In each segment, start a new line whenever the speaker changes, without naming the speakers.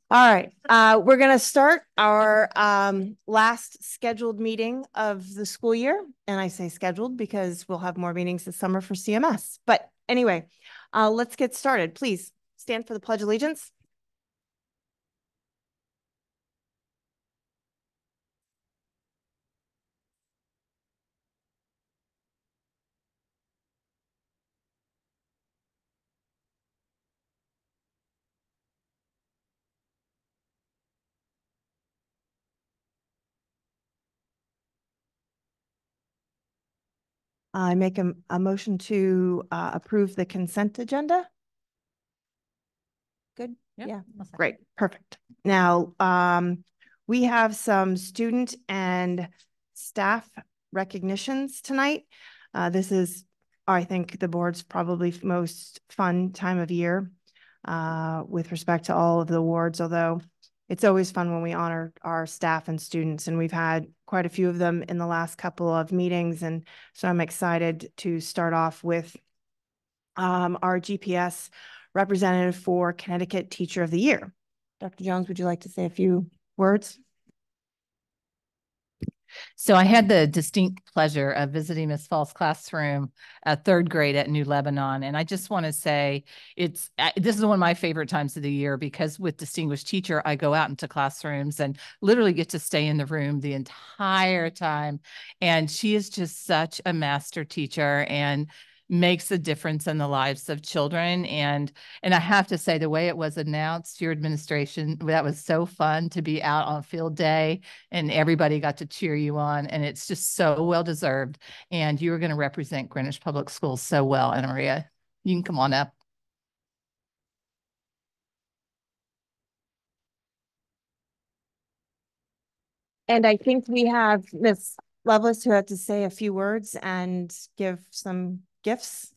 All right, we're going to start our last scheduled meeting of the school year. And I say scheduled because we'll have more meetings this summer for CMS. But anyway, let's get started. Please stand for the Pledge of Allegiance. I make a motion to approve the consent agenda. Good. Yeah. Great. Perfect. Now, we have some student and staff recognitions tonight. This is, I think, the board's probably most fun time of year with respect to all of the awards, although it's always fun when we honor our staff and students, and we've had quite a few of them in the last couple of meetings. And so I'm excited to start off with our GPS representative for Connecticut Teacher of the Year. Dr. Jones, would you like to say a few words?
So I had the distinct pleasure of visiting Miss Fall's classroom at third grade at New Lebanon. And I just want to say this is one of my favorite times of the year because with Distinguished Teacher, I go out into classrooms and literally get to stay in the room the entire time. And she is just such a master teacher and makes a difference in the lives of children. And I have to say, the way it was announced, your administration, that was so fun to be out on field day and everybody got to cheer you on. And it's just so well deserved. And you are going to represent Greenwich Public Schools so well, Anna Maria. You can come on up.
And I think we have Ms. Lovelace who had to say a few words and give some gifts.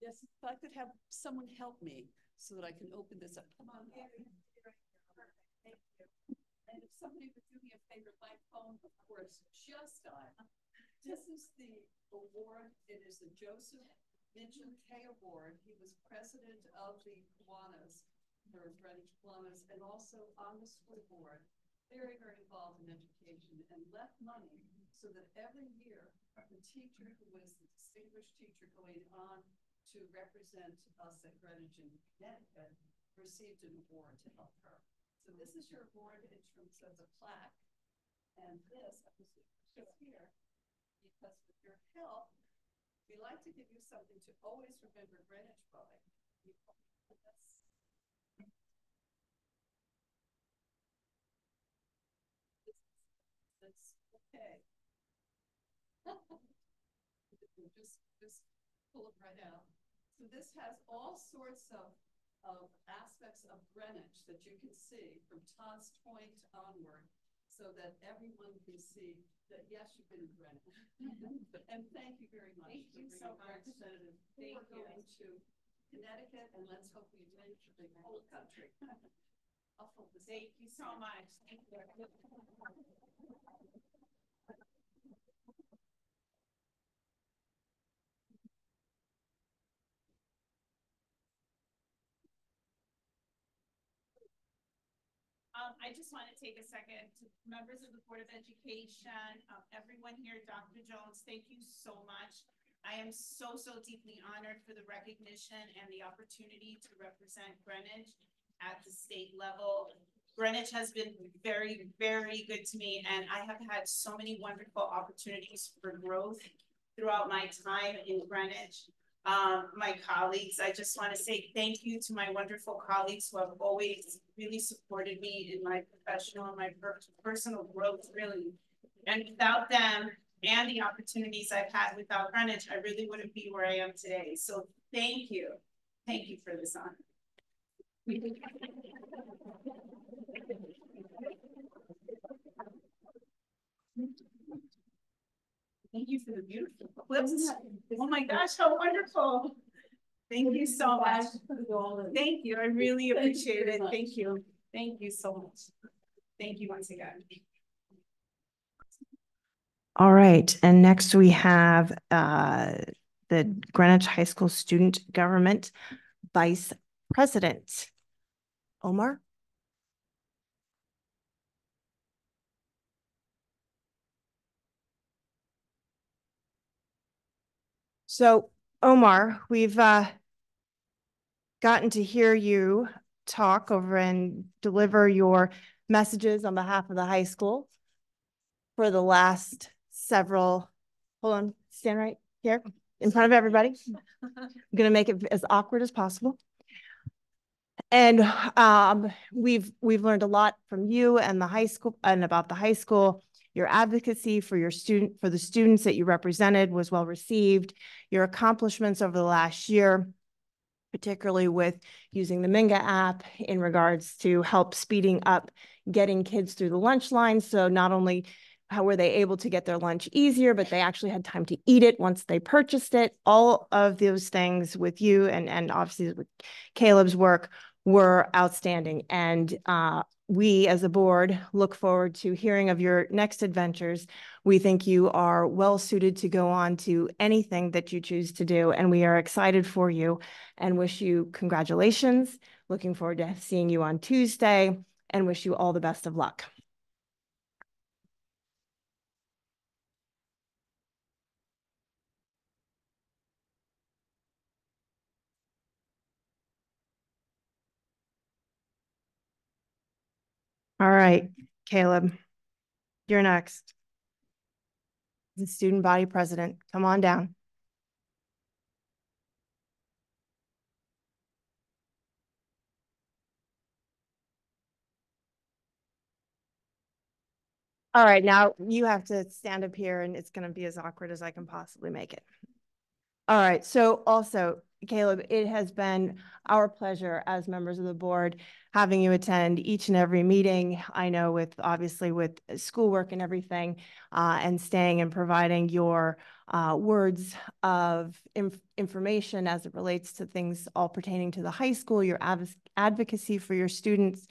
Yes, if I could have someone help me so that I can open this up. Come on, Thank you. And if somebody would do me a favor, my phone, of course, just died. This is the award. It is the Joseph Mitchell K Award. He was president of the Kiwanis, or Greenwich Kiwanis, and also on the school board. Very, very involved in education and left money so that every year the teacher who was the distinguished teacher going on to represent us at Greenwich and Connecticut received an award to help her. So this is your award in terms of the plaque, and this just here, because with your help, we like to give you something to always remember Greenwich by. That's okay. just pull it right out. So this has all sorts of aspects of Greenwich that you can see from Todd's Point onward, so that everyone can see that yes, you've been in Greenwich. And thank you very much. Thank you so much. We're going to Connecticut, and let's hope we win the whole country. I'll hold this. Thank you so much. Thank you.
I just want to take a second to members of the Board of Education, everyone here, Dr. Jones, thank you so much. I am so deeply honored for the recognition and the opportunity to represent Greenwich at the state level. Greenwich has been very, very good to me, and I have had so many wonderful opportunities for growth throughout my time in Greenwich. My colleagues, I just want to say thank you to my wonderful colleagues who have always really supported me in my professional and my personal growth, really. And without them and the opportunities I've had without Greenwich, I really wouldn't be where I am today. So thank you. Thank you for this honor. Thank you for the beautiful clips. Oh my gosh, how wonderful. Thank you so much. Thank you. I really appreciate it. Thank you. Thank you so much. Thank you once again.
All right. And next we have the Greenwich High School Student Government Vice President Omar? So, Omar, we've gotten to hear you talk over and deliver your messages on behalf of the high school for the last several, hold on, stand right here in front of everybody. I'm going to make it as awkward as possible. And we've learned a lot from you and the high school and about the high school. Your advocacy for the students that you represented was well received. Your accomplishments over the last year, particularly with using the Minga app in regards to help speeding up getting kids through the lunch line. So not only how were they able to get their lunch easier, but they actually had time to eat it once they purchased it. All of those things with you and obviously with Caleb's work were outstanding. And we as a board look forward to hearing of your next adventures. We think you are well suited to go on to anything that you choose to do. And we are excited for you and wish you congratulations. Looking forward to seeing you on Tuesday and wish you all the best of luck. All right, Caleb, you're next. The student body president, come on down. All right, now you have to stand up here and it's going to be as awkward as I can possibly make it. All right, so also, Caleb, it has been our pleasure as members of the board having you attend each and every meeting. I know obviously with schoolwork and everything, and staying and providing your words of information as it relates to things all pertaining to the high school, your advocacy for your students,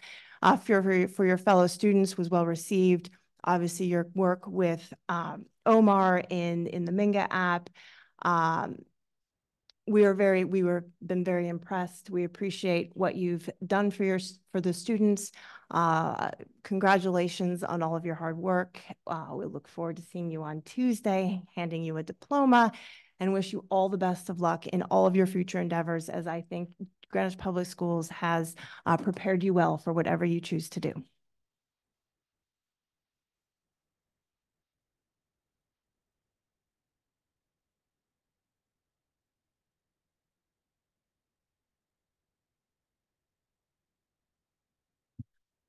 for your fellow students was well received. Obviously, your work with Omar in the Minga app. We were been very impressed. We appreciate what you've done for the students. Congratulations on all of your hard work. We look forward to seeing you on Tuesday, handing you a diploma, and wish you all the best of luck in all of your future endeavors, as I think Greenwich Public Schools has prepared you well for whatever you choose to do.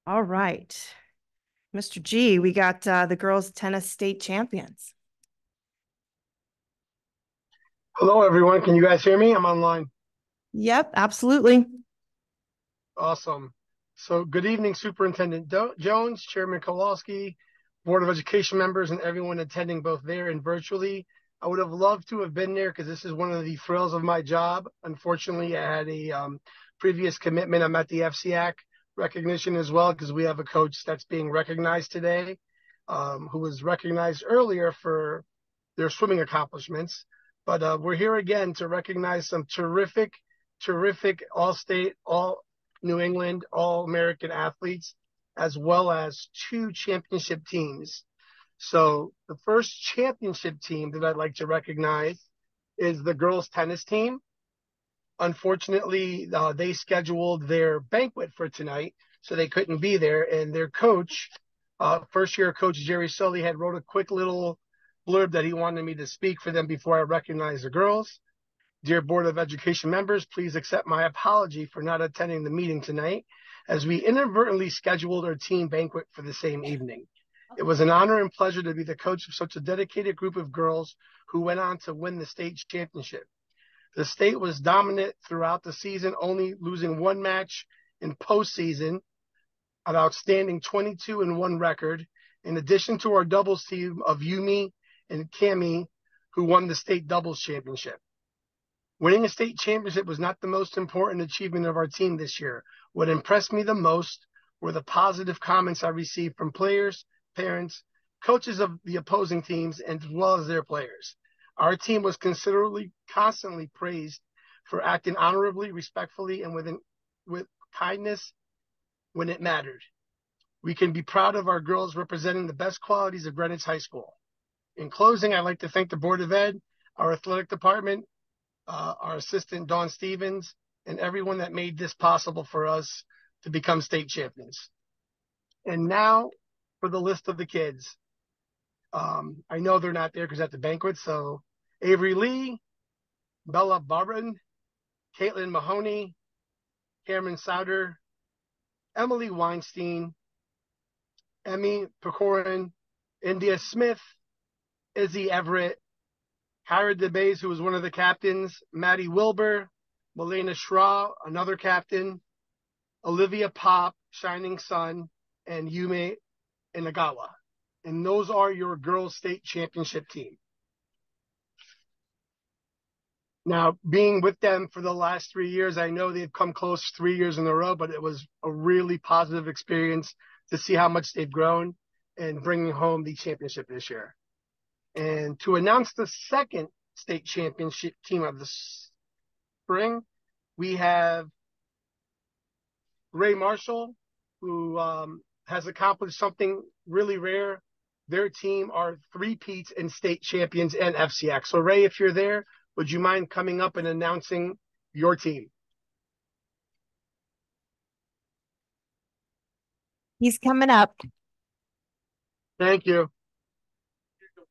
All right, Mr. G, we got the girls tennis state champions.
Hello, everyone. Can you guys hear me? I'm online.
Yep, absolutely.
Awesome. So good evening, Superintendent Jones, Chairman Kowalski, Board of Education members, and everyone attending both there and virtually. I would have loved to have been there because this is one of the thrills of my job. Unfortunately, I had a previous commitment. I'm at the FCAC recognition as well because we have a coach that's being recognized today, who was recognized earlier for their swimming accomplishments. But we're here again to recognize some terrific all-state, all New England, all-American athletes, as well as 2 championship teams. So the first championship team that I'd like to recognize is the girls tennis team. Unfortunately, they scheduled their banquet for tonight, so they couldn't be there. And their coach, first-year coach Jerry Sully, had wrote a quick little blurb that he wanted me to speak for them before I recognize the girls. Dear Board of Education members, please accept my apology for not attending the meeting tonight, as we inadvertently scheduled our team banquet for the same evening. It was an honor and pleasure to be the coach of such a dedicated group of girls who went on to win the state championship. The state was dominant throughout the season, only losing 1 match in postseason, an outstanding 22-1 record, in addition to our doubles team of Yumi and Cami, who won the state doubles championship. Winning a state championship was not the most important achievement of our team this year. What impressed me the most were the positive comments I received from players, parents, coaches of the opposing teams, and as well as their players. Our team was constantly praised for acting honorably, respectfully, and with kindness when it mattered. We can be proud of our girls representing the best qualities of Greenwich High School. In closing, I'd like to thank the Board of Ed, our athletic department, our assistant, Dawn Stevens, and everyone that made this possible for us to become state champions. And now for the list of the kids. I know they're not there because at the banquet, so Avery Lee, Bella Barron, Caitlin Mahoney, Cameron Souder, Emily Weinstein, Emmy Pecorin, India Smith, Izzy Everett, Kara DeBays, who was one of the captains, Maddie Wilbur, Melena Schra, another captain, Olivia Pop, Shining Sun, and Yume Inagawa. And those are your girls' state championship team. Now, being with them for the last 3 years, I know they've come close 3 years in a row, but it was a really positive experience to see how much they've grown and bringing home the championship this year. And to announce the second state championship team of the spring, we have Ray Marshall, who has accomplished something really rare. Their team are three-peats and state champions and FCX. So Ray, if you're there, would you mind coming up and announcing your team?
He's coming up.
Thank you.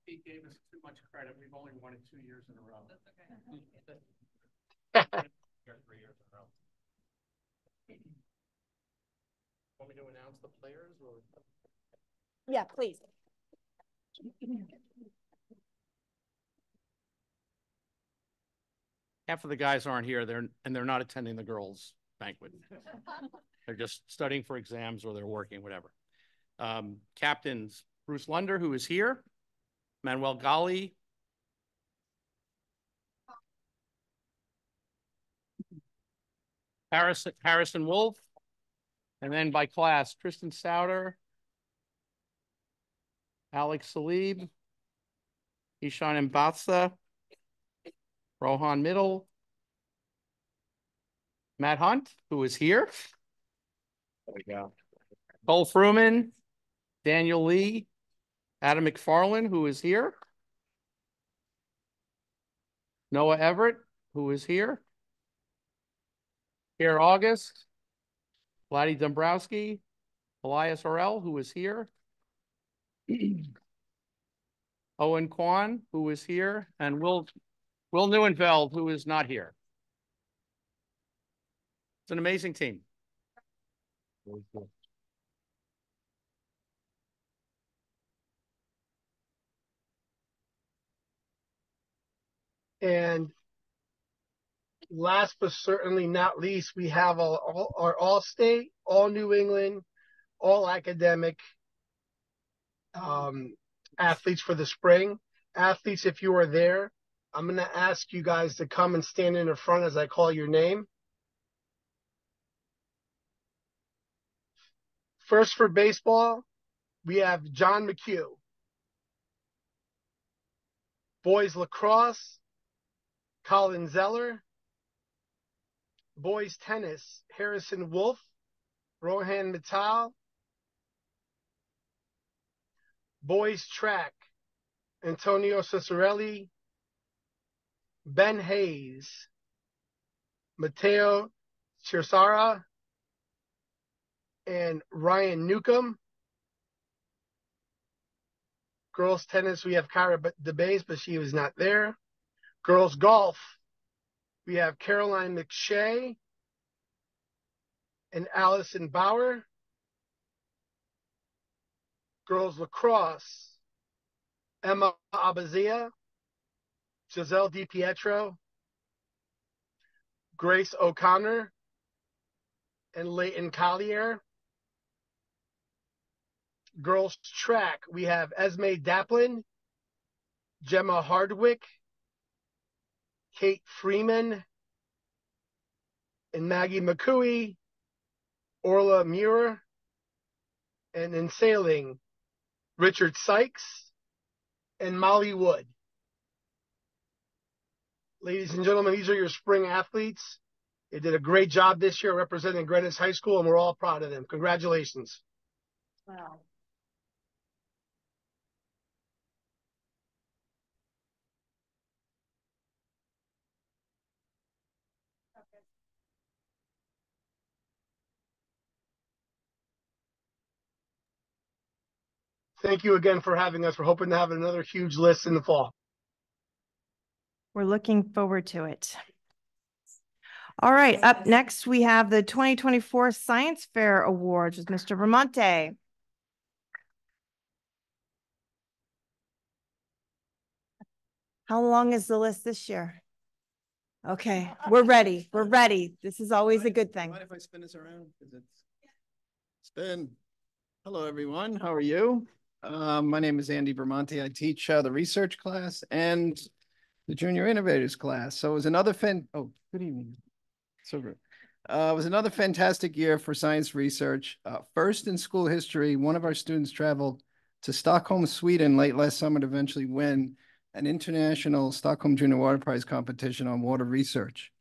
Pete gave us too much credit. We've only won it 2 years in a row.
That's okay.
3 years in a row. Want me to announce the players or?
Yeah, please.
Half of the guys aren't here. They're not attending the girls' banquet. They're just studying for exams or they're working, whatever. Captains Bruce Lunder, who is here, Manuel Gali, Harrison Wolf, and then by class, Tristan Souder, Alex Salib, Ishan Mbatsa, Rohan Middle, Matt Hunt, who is here. There we go. Cole Fruman, Daniel Lee, Adam McFarland, who is here. Noah Everett, who is here. Pierre August, Vladdy Dombrowski, Elias Orell, who is here. Owen Kwan, who is here, and Will Neuenfeld, who is not here. It's an amazing team.
And last but certainly not least, we have our all-state, all New England, all academic athletes for the spring. Athletes, if you are there, I'm going to ask you guys to come and stand in the front as I call your name. First for baseball, we have John McHugh. Boys lacrosse, Colin Zeller. Boys tennis, Harrison Wolf, Rohan Mittal. Boys track, Antonio Ciccarelli, Ben Hayes, Matteo Chirsara, and Ryan Newcomb. Girls tennis, we have Kara DeBays, but she was not there. Girls golf, we have Caroline McShay and Allison Bauer. Girls lacrosse, Emma Abazia, Giselle DiPietro, Grace O'Connor, and Leighton Collier. Girls track, we have Esme Daplin, Gemma Hardwick, Kate Freeman, and Maggie McCooey, Orla Muir, and in sailing, Richard Sykes and Molly Wood. Ladies and gentlemen, these are your spring athletes. They did a great job this year representing Greenwich High School, and we're all proud of them. Congratulations.
Wow.
Thank you again for having us. We're hoping to have another huge list in the fall.
We're looking forward to it. All right, up next, we have the 2024 Science Fair Awards with Mr. Bramante. How long is the list this year? Okay, we're ready. We're ready. This is always a good thing.
Mind if I spin this around? Spin. Hello, everyone. How are you? My name is Andy Bramante. I teach the research class and the Junior Innovators class. So it was another good evening. So good. It was another fantastic year for science research. First in school history, one of our students traveled to Stockholm, Sweden late last summer to eventually win an international Stockholm Junior Water Prize competition on water research.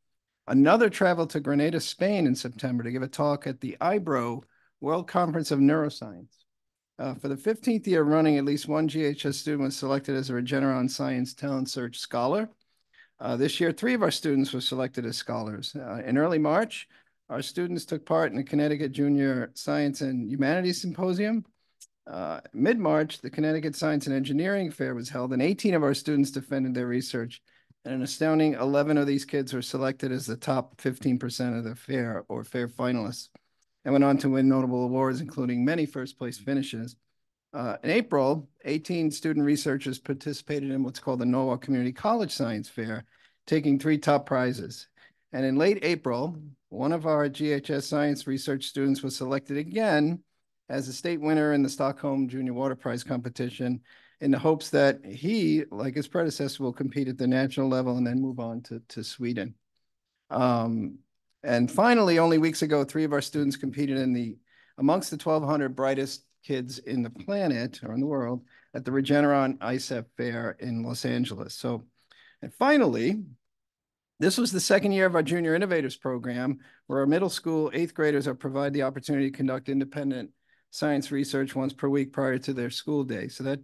Another traveled to Granada, Spain in September to give a talk at the IBRO World Conference of Neuroscience. For the 15th year running, at least one GHS student was selected as a Regeneron Science Talent Search Scholar. This year, 3 of our students were selected as scholars. In early March, our students took part in the Connecticut Junior Science and Humanities Symposium. Mid-March, the Connecticut Science and Engineering Fair was held, and 18 of our students defended their research. And an astounding 11 of these kids were selected as the top 15% of the fair or fair finalists, and went on to win notable awards, including many first-place finishes. In April, 18 student researchers participated in what's called the Norwalk Community College Science Fair, taking 3 top prizes. And in late April, one of our GHS science research students was selected again as a state winner in the Stockholm Junior Water Prize competition, in the hopes that he, like his predecessor, will compete at the national level and then move on to Sweden. And finally, only weeks ago, 3 of our students competed amongst the 1,200 brightest kids in the planet or in the world at the Regeneron ICEP Fair in Los Angeles. And finally, this was the second year of our Junior Innovators program, where our middle school 8th graders are provided the opportunity to conduct independent science research once per week prior to their school day. So that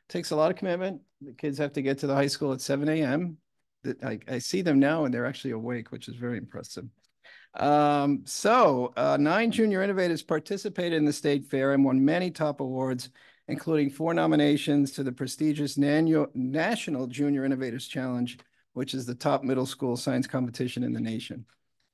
takes a lot of commitment. The kids have to get to the high school at 7 a.m. I see them now and they're actually awake, which is very impressive. 9 Junior Innovators participated in the state fair and won many top awards, including 4 nominations to the prestigious National Junior Innovators Challenge, which is the top middle school science competition in the nation.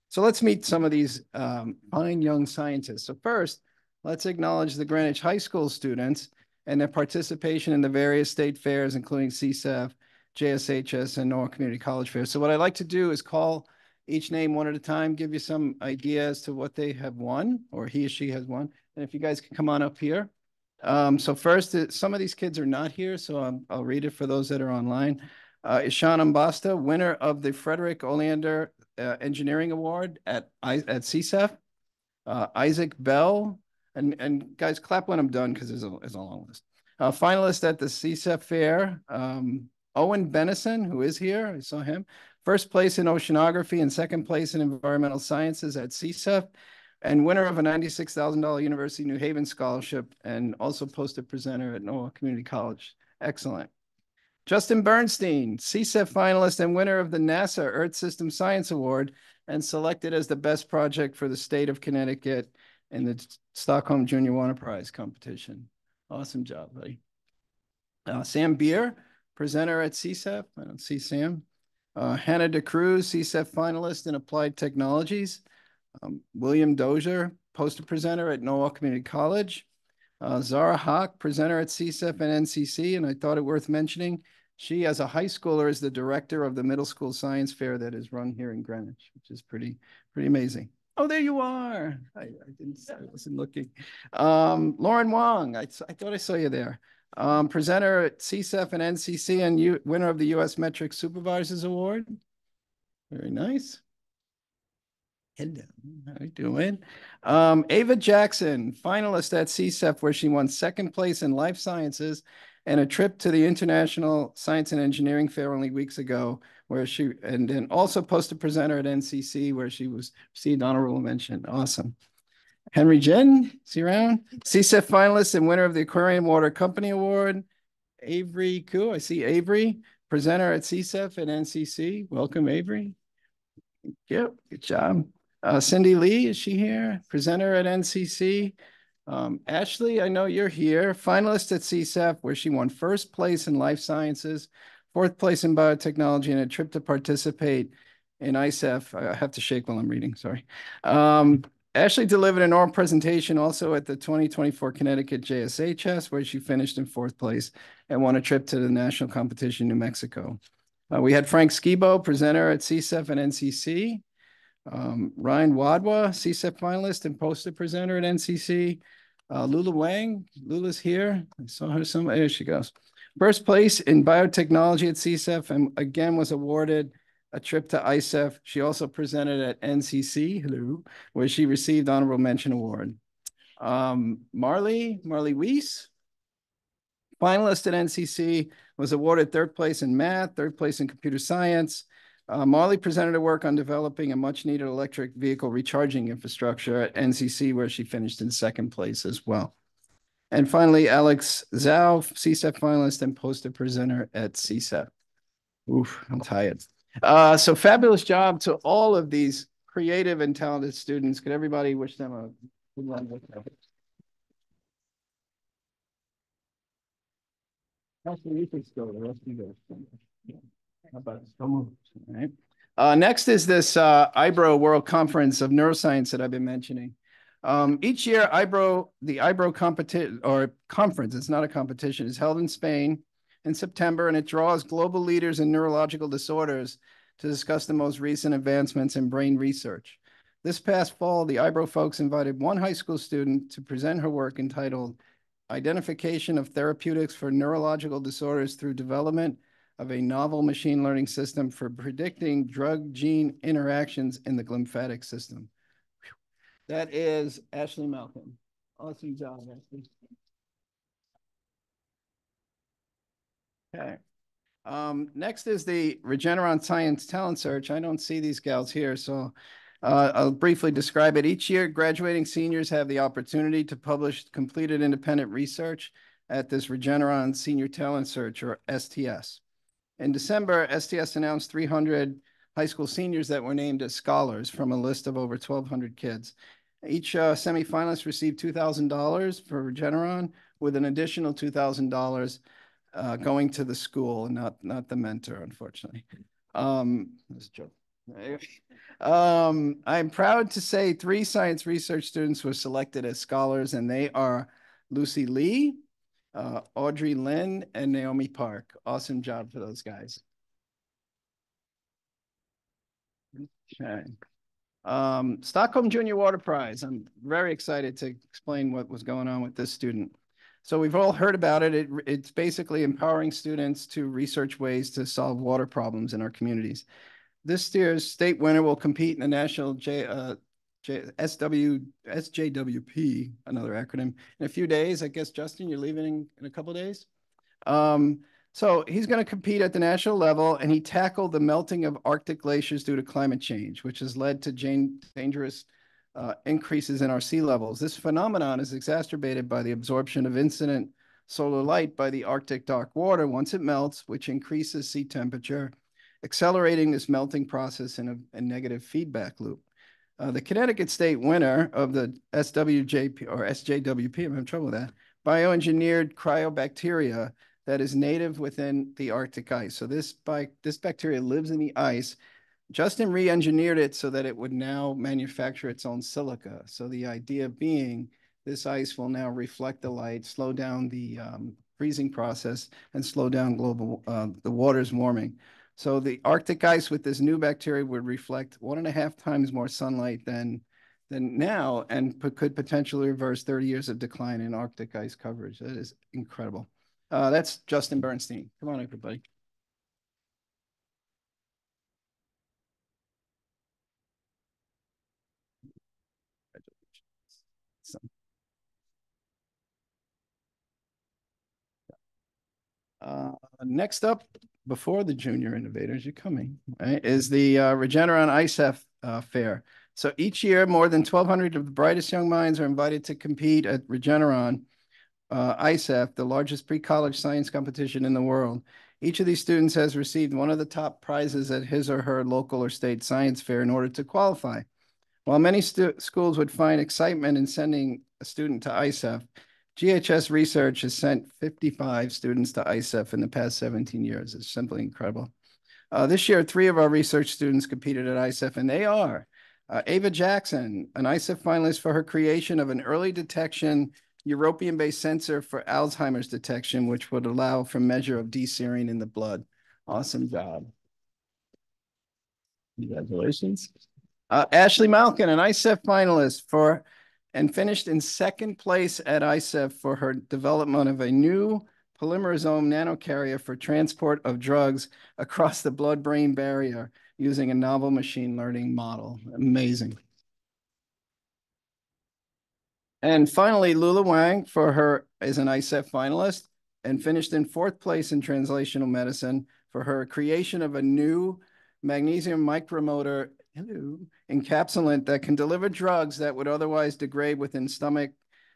So let's meet some of these fine young scientists. So first, let's acknowledge the Greenwich High School students and their participation in the various state fairs, including CSAF, JSHS, and Norwalk Community College Fair. So what I like to do is call each name one at a time, give you some idea as to what they have won, or he or she has won. And if you guys can come on up here. So first, some of these kids are not here, so I'll read it for those that are online. Ishan Ambasta, winner of the Frederick Oleander Engineering Award at CSAF. Isaac Bell, and guys, clap when I'm done because there's a long list. Finalist at the CSAF Fair, Owen Benison, who is here, I saw him. First place in oceanography and second place in environmental sciences at CSAF, and winner of a $96,000 University of New Haven scholarship, and also posted presenter at Norwalk Community College. Excellent. Justin Bernstein, CSAF finalist and winner of the NASA Earth System Science Award, and selected as the best project for the state of Connecticut in the Stockholm Junior Water Prize competition. Awesome job, buddy. Sam Beer, presenter at CSAF. I don't see Sam. Hannah DeCruz, CSAF finalist in Applied Technologies. William Dozier, poster presenter at Norwalk Community College. Zara Hawk, presenter at CSAF and NCC, and I thought it worth mentioning, she, as a high schooler, is the director of the middle school science fair that is run here in Greenwich, which is pretty amazing. Oh, there you are. I wasn't looking. Lauren Wong, I thought I saw you there. Presenter at CSAF and NCC and winner of the U.S. Metric Supervisors Award. Very nice. Hello, how are you doing? Ava Jackson, finalist at CSAF, where she won second place in life sciences and a trip to the International Science and Engineering Fair only weeks ago, where she, and then also poster presenter at NCC, where she received honorable mention. Awesome. Henry Jen, is he around? CSEF finalist and winner of the Aquarium Water Company Award. Avery Koo, I see Avery, presenter at CSEF and NCC. Welcome, Avery. Yep, good job. Cindy Lee, is she here? Presenter at NCC. Ashley, I know you're here. Finalist at CSEF, where she won first place in life sciences, fourth place in biotechnology, and a trip to participate in ISEF. I have to shake while I'm reading, sorry. Ashley delivered an oral presentation also at the 2024 Connecticut JSHS, where she finished in fourth place and won a trip to the national competition in New Mexico. We had Frank Skibo, presenter at CSEF and NCC. Ryan Wadwa, CSEP finalist and poster presenter at NCC. Lula Wang, Lula's here. I saw her somewhere, there she goes. First place in biotechnology at CSEF and again was awarded a trip to ISEF. She also presented at NCC, hello, where she received honorable mention award. Marley Weiss, finalist at NCC, was awarded third place in math, third place in computer science. Marley presented her work on developing a much needed electric vehicle recharging infrastructure at NCC, where she finished in second place as well. And finally, Alex Zhao, CSEP finalist and poster presenter at CSEP. Oof, I'm tired. So fabulous job to all of these creative and talented students. Could everybody wish them a good one? Actually, you can go. The rest of you go. How about all right. Next is this IBRO World Conference of Neuroscience that I've been mentioning. Each year, the IBRO competition or conference, it's not a competition, is held in Spain in September, and it draws global leaders in neurological disorders to discuss the most recent advancements in brain research. This past fall, the IBRO folks invited one high school student to present her work entitled Identification of Therapeutics for Neurological Disorders Through Development of a Novel Machine Learning System for Predicting Drug-Gene Interactions in the Glymphatic System. That is Ashley Malcolm. Awesome job, Ashley. Okay. Next is the Regeneron Science Talent Search. I don't see these gals here, so I'll briefly describe it. Each year, graduating seniors have the opportunity to publish completed independent research at this Regeneron Senior Talent Search, or STS. In December, STS announced 300 high school seniors that were named as scholars from a list of over 1,200 kids. Each semifinalist received $2,000 for Regeneron, with an additional $2,000 going to the school, and not the mentor, unfortunately. That's a joke. I'm proud to say 3 science research students were selected as scholars, and they are Lucy Lee, Audrey Lynn, and Naomi Park. Awesome job for those guys. Okay. Stockholm Junior Water Prize. I'm very excited to explain what was going on with this student. So we've all heard about it. It's basically empowering students to research ways to solve water problems in our communities. This year's state winner will compete in the national SJWP, another acronym, in a few days. I guess, Justin, you're leaving in a couple of days? So he's going to compete at the national level, and he tackled the melting of Arctic glaciers due to climate change, which has led to dangerous increases in our sea levels. This phenomenon is exacerbated by the absorption of incident solar light by the Arctic dark water once it melts, which increases sea temperature, accelerating this melting process in a negative feedback loop. The Connecticut state winner of the SWJP or SJWP, I'm having trouble with that, bioengineered cryobacteria that is native within the Arctic ice. So this bacteria lives in the ice. Justin re-engineered it so that it would now manufacture its own silica. So the idea being this ice will now reflect the light, slow down the freezing process, and slow down the water's warming. So the Arctic ice with this new bacteria would reflect 1.5 times more sunlight than now, and could potentially reverse 30 years of decline in Arctic ice coverage. That is incredible. That's Justin Bernstein. Come on, everybody. Next up, before the Junior Innovators, you're coming, right, is the Regeneron ISEF Fair. So each year, more than 1,200 of the brightest young minds are invited to compete at Regeneron ISEF, the largest pre-college science competition in the world. Each of these students has received one of the top prizes at his or her local or state science fair in order to qualify. While many schools would find excitement in sending a student to ISEF, GHS Research has sent 55 students to ISEF in the past 17 years. It's simply incredible. This year, 3 of our research students competed at ISEF, and they are Ava Jackson, an ISEF finalist for her creation of an early detection European-based sensor for Alzheimer's detection, which would allow for measure of D-serine in the blood. Awesome job. Congratulations. Ashley Malkin, an ISEF finalist and finished in 2nd place at ISEF for her development of a new polymerisome nanocarrier for transport of drugs across the blood-brain barrier using a novel machine learning model. Amazing. And finally, Lula Wang is an ISEF finalist and finished in 4th place in translational medicine for her creation of a new magnesium micromotor encapsulant that can deliver drugs that would otherwise degrade within the stomach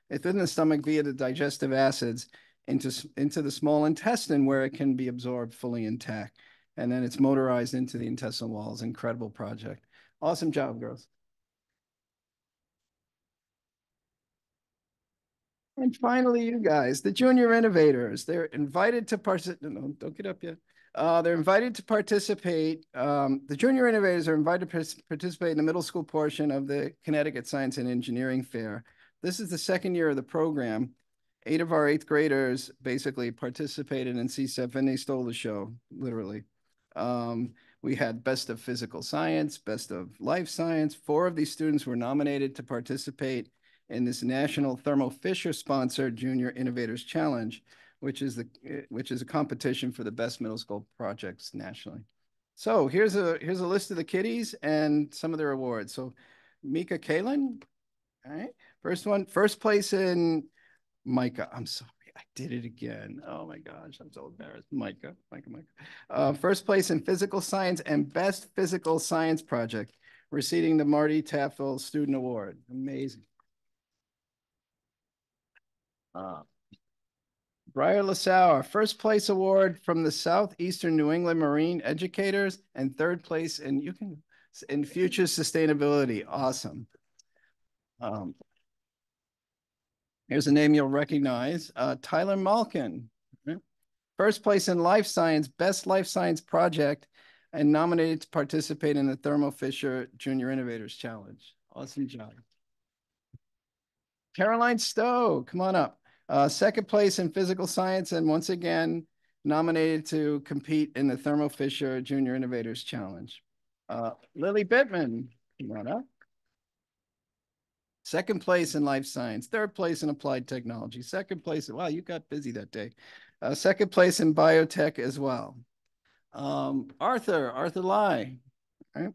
via the digestive acids into the small intestine, where it can be absorbed fully intact. And then it's motorized into the intestinal walls. Incredible project. Awesome job, girls. And finally, you guys, the Junior Innovators, they're invited to participate. No, don't get up yet. They're invited to participate. The Junior Innovators are invited to participate in the middle school portion of the Connecticut Science and Engineering Fair. This is the 2nd year of the program. 8 of our 8th graders basically participated in CSEF, and they stole the show, literally. We had Best of Physical Science, Best of Life Science. 4 of these students were nominated to participate in this National Thermo Fisher sponsored Junior Innovators Challenge, which is a competition for the best middle school projects nationally. So here's a list of the kiddies and some of their awards. So Mika Kalin, all right. First place in Micah. I'm sorry, I did it again. Oh my gosh, I'm so embarrassed. Micah. First place in physical science and best physical science project, receiving the Marty Taffel Student Award. Amazing. Briar Lasauer, 1st place award from the Southeastern New England Marine Educators, and 3rd place in future sustainability. Awesome. Here's a name you'll recognize, Tyler Malkin. 1st place in life science, best life science project, and nominated to participate in the Thermo Fisher Junior Innovators Challenge. Awesome job. Caroline Stowe, come on up. 2nd place in physical science, and once again, nominated to compete in the Thermo Fisher Junior Innovators Challenge. Lily Bittman, come on up. 2nd place in life science, 3rd place in applied technology, 2nd place, wow, you got busy that day. 2nd place in biotech as well. Arthur Lai, right?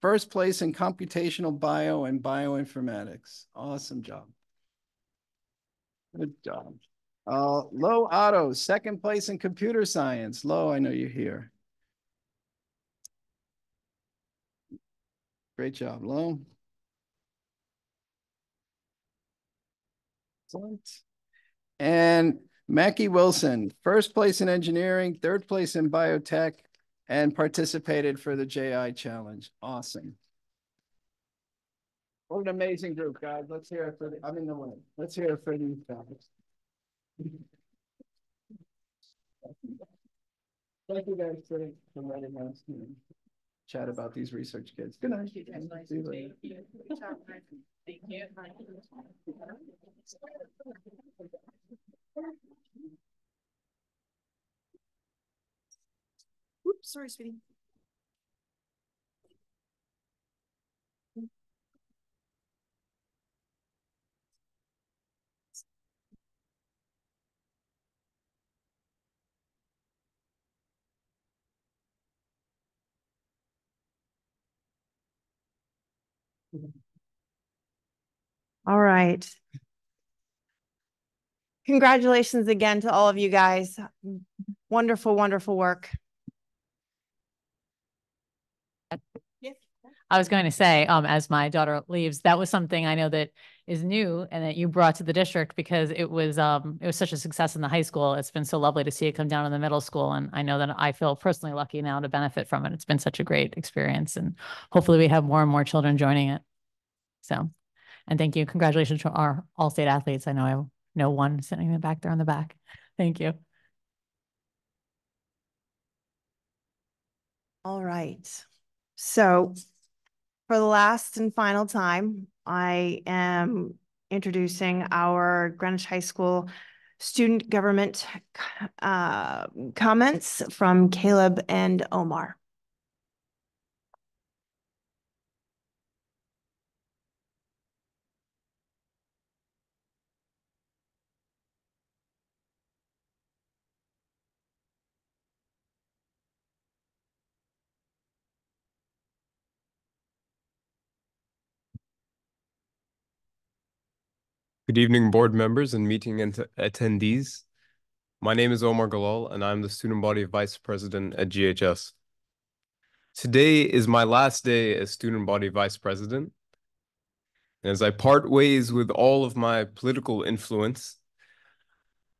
1st place in computational bio and bioinformatics. Awesome job. Good job. Lo Otto, 2nd place in computer science. Lo, I know you're here. Great job, Lo. Excellent. And Mackie Wilson, 1st place in engineering, 3rd place in biotech, and participated for the JI Challenge. Awesome. What an amazing group, guys. Let's hear it for the, I'm in the way. Let's hear it for these guys. Thank you guys for letting us chat about these research kids. Good night. See you later.
Thank you.
Oops, sorry, sweetie. All right. Congratulations again to all of you guys. Wonderful, wonderful work.
I was going to say, as my daughter leaves, that was something I know that is new and that you brought to the district because it was such a success in the high school. It's been so lovely to see it come down in the middle school. And I know that I feel personally lucky now to benefit from it. It's been such a great experience, and hopefully we have more and more children joining it. So, and thank you. Congratulations to our all-state athletes. I know one sitting in the back there on the back. Thank you.
All right. So for the last and final time, I am introducing our Greenwich High School student government comments from Caleb and Omar.
Good evening, board members and meeting attendees. My name is Omar Galal, and I'm the Student Body Vice President at GHS. Today is my last day as Student Body Vice President. And as I part ways with all of my political influence,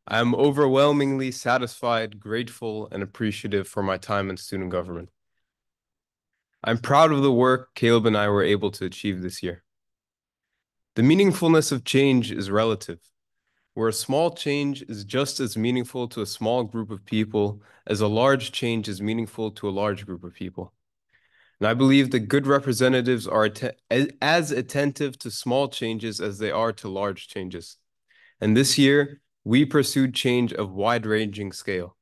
I am overwhelmingly satisfied, grateful, and appreciative for my time in student government. I'm proud of the work Caleb and I were able to achieve this year. The meaningfulness of change is relative, where a small change is just as meaningful to a small group of people as a large change is meaningful to a large group of people. And I believe that good representatives are as attentive to small changes as they are to large changes. And this year, we pursued change of wide-ranging scale.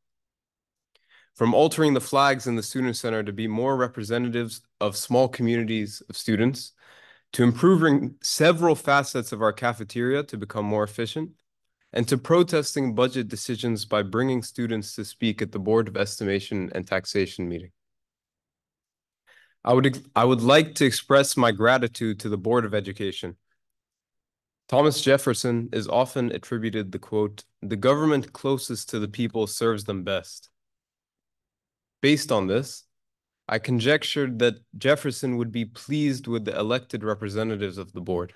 From altering the flags in the Student Center to be more representatives of small communities of students, to improving several facets of our cafeteria to become more efficient, and to protesting budget decisions by bringing students to speak at the Board of Estimation and Taxation meeting. I would like to express my gratitude to the Board of Education. Thomas Jefferson is often attributed the quote, "The government closest to the people serves them best." Based on this, I conjectured that Jefferson would be pleased with the elected representatives of the board,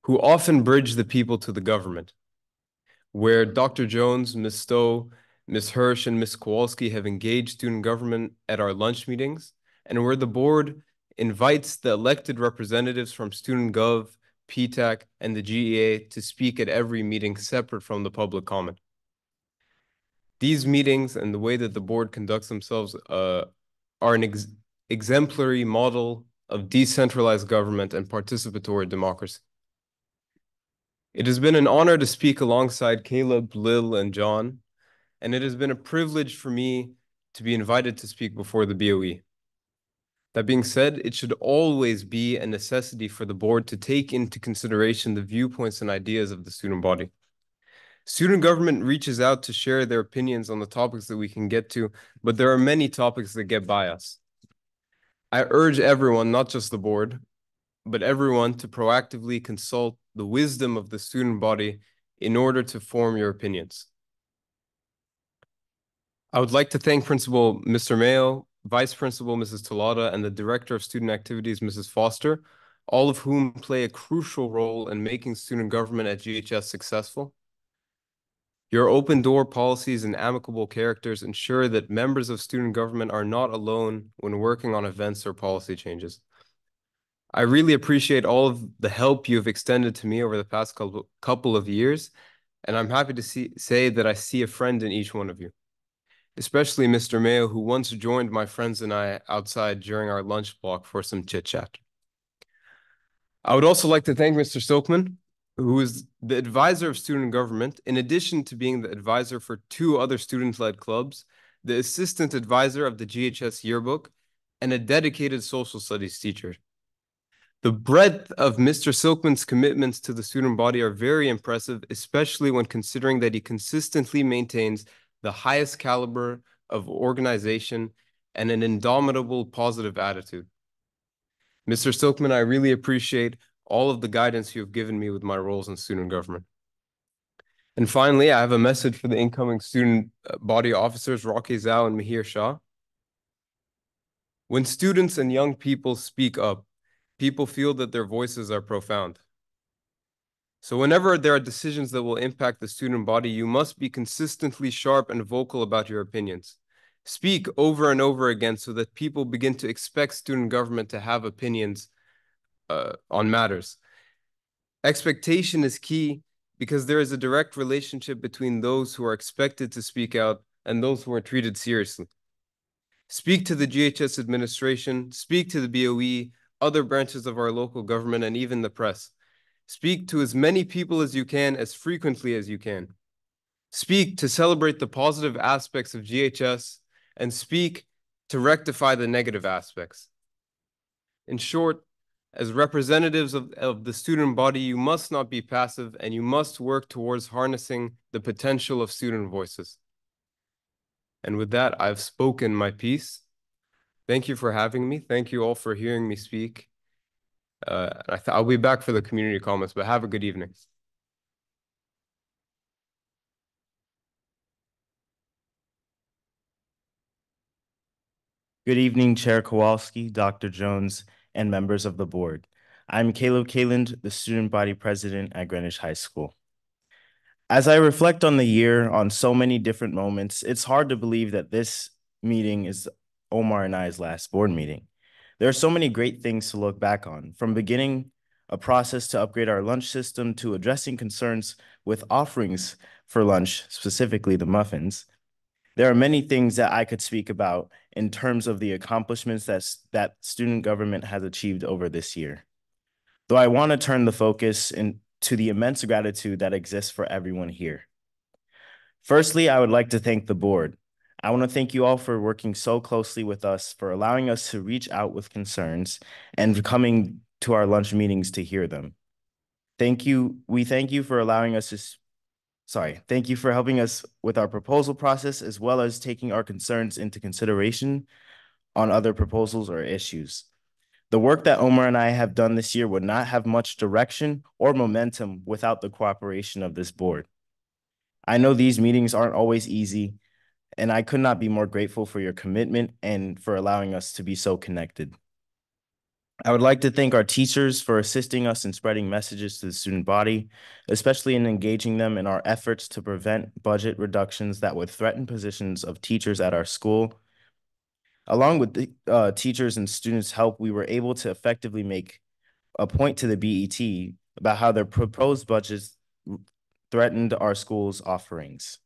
who often bridge the people to the government, where Dr. Jones, Ms. Stowe, Ms. Hirsch, and Ms. Kowalski have engaged student government at our lunch meetings, and where the board invites the elected representatives from Student Gov, PTAC, and the GEA to speak at every meeting separate from the public comment. These meetings and the way that the board conducts themselves are an exemplary model of decentralized government and participatory democracy. It has been an honor to speak alongside Caleb, Lil, and John, and it has been a privilege for me to be invited to speak before the BOE. That being said, it should always be a necessity for the board to take into consideration the viewpoints and ideas of the student body. Student government reaches out to share their opinions on the topics that we can get to, but there are many topics that get by us. I urge everyone, not just the board, but everyone to proactively consult the wisdom of the student body in order to form your opinions. I would like to thank Principal Mr. Mayo, Vice Principal Mrs. Talata, and the Director of Student Activities, Mrs. Foster, all of whom play a crucial role in making student government at GHS successful. Your open door policies and amicable characters ensure that members of student government are not alone when working on events or policy changes. I really appreciate all of the help you have extended to me over the past couple of years, and I'm happy to say that I see a friend in each one of you, especially Mr. Mayo, who once joined my friends and I outside during our lunch block for some chit-chat. I would also like to thank Mr. Stokman, who is the advisor of student government, in addition to being the advisor for 2 other student-led clubs, the assistant advisor of the GHS yearbook, and a dedicated social studies teacher. The breadth of Mr. Silkman's commitments to the student body are very impressive, especially when considering that he consistently maintains the highest caliber of organization and an indomitable positive attitude. Mr. Silkman, I really appreciate all of the guidance you have given me with my roles in student government. And finally, I have a message for the incoming student body officers, Rocky Zhao and Mihir Shah. When students and young people speak up, people feel that their voices are profound. So whenever there are decisions that will impact the student body, you must be consistently sharp and vocal about your opinions. Speak over and over again so that people begin to expect student government to have opinions on matters. Expectation is key because there is a direct relationship between those who are expected to speak out and those who are treated seriously. Speak to the GHS administration, speak to the BOE, other branches of our local government, and even the press. Speak to as many people as you can, as frequently as you can. Speak to celebrate the positive aspects of GHS, and speak to rectify the negative aspects. In short, as representatives of the student body, you must not be passive, and you must work towards harnessing the potential of student voices. And with that, I've spoken my piece. Thank you for having me. Thank you all for hearing me speak. I'll be back for the community comments, but have a good evening.
Good evening, Chair Kowalski, Dr. Jones, and members of the board. I'm Caleb Kaland, the student body president at Greenwich High School. As I reflect on the year on so many different moments, it's hard to believe that this meeting is Omar and I's last board meeting. There are so many great things to look back on, from beginning a process to upgrade our lunch system to addressing concerns with offerings for lunch, specifically the muffins. There are many things that I could speak about in terms of the accomplishments that student government has achieved over this year. Though I want to turn the focus to the immense gratitude that exists for everyone here. Firstly, I would like to thank the board. I want to thank you all for working so closely with us, for allowing us to reach out with concerns and coming to our lunch meetings to hear them. Thank you. We thank you for allowing us to thank you for helping us with our proposal process, as well as taking our concerns into consideration on other proposals or issues. The work that Omar and I have done this year would not have much direction or momentum without the cooperation of this board. I know these meetings aren't always easy, and I could not be more grateful for your commitment and for allowing us to be so connected. I would like to thank our teachers for assisting us in spreading messages to the student body, especially in engaging them in our efforts to prevent budget reductions that would threaten positions of teachers at our school. Along with the teachers and students' help, we were able to effectively make a point to the BET about how their proposed budgets threatened our school's offerings.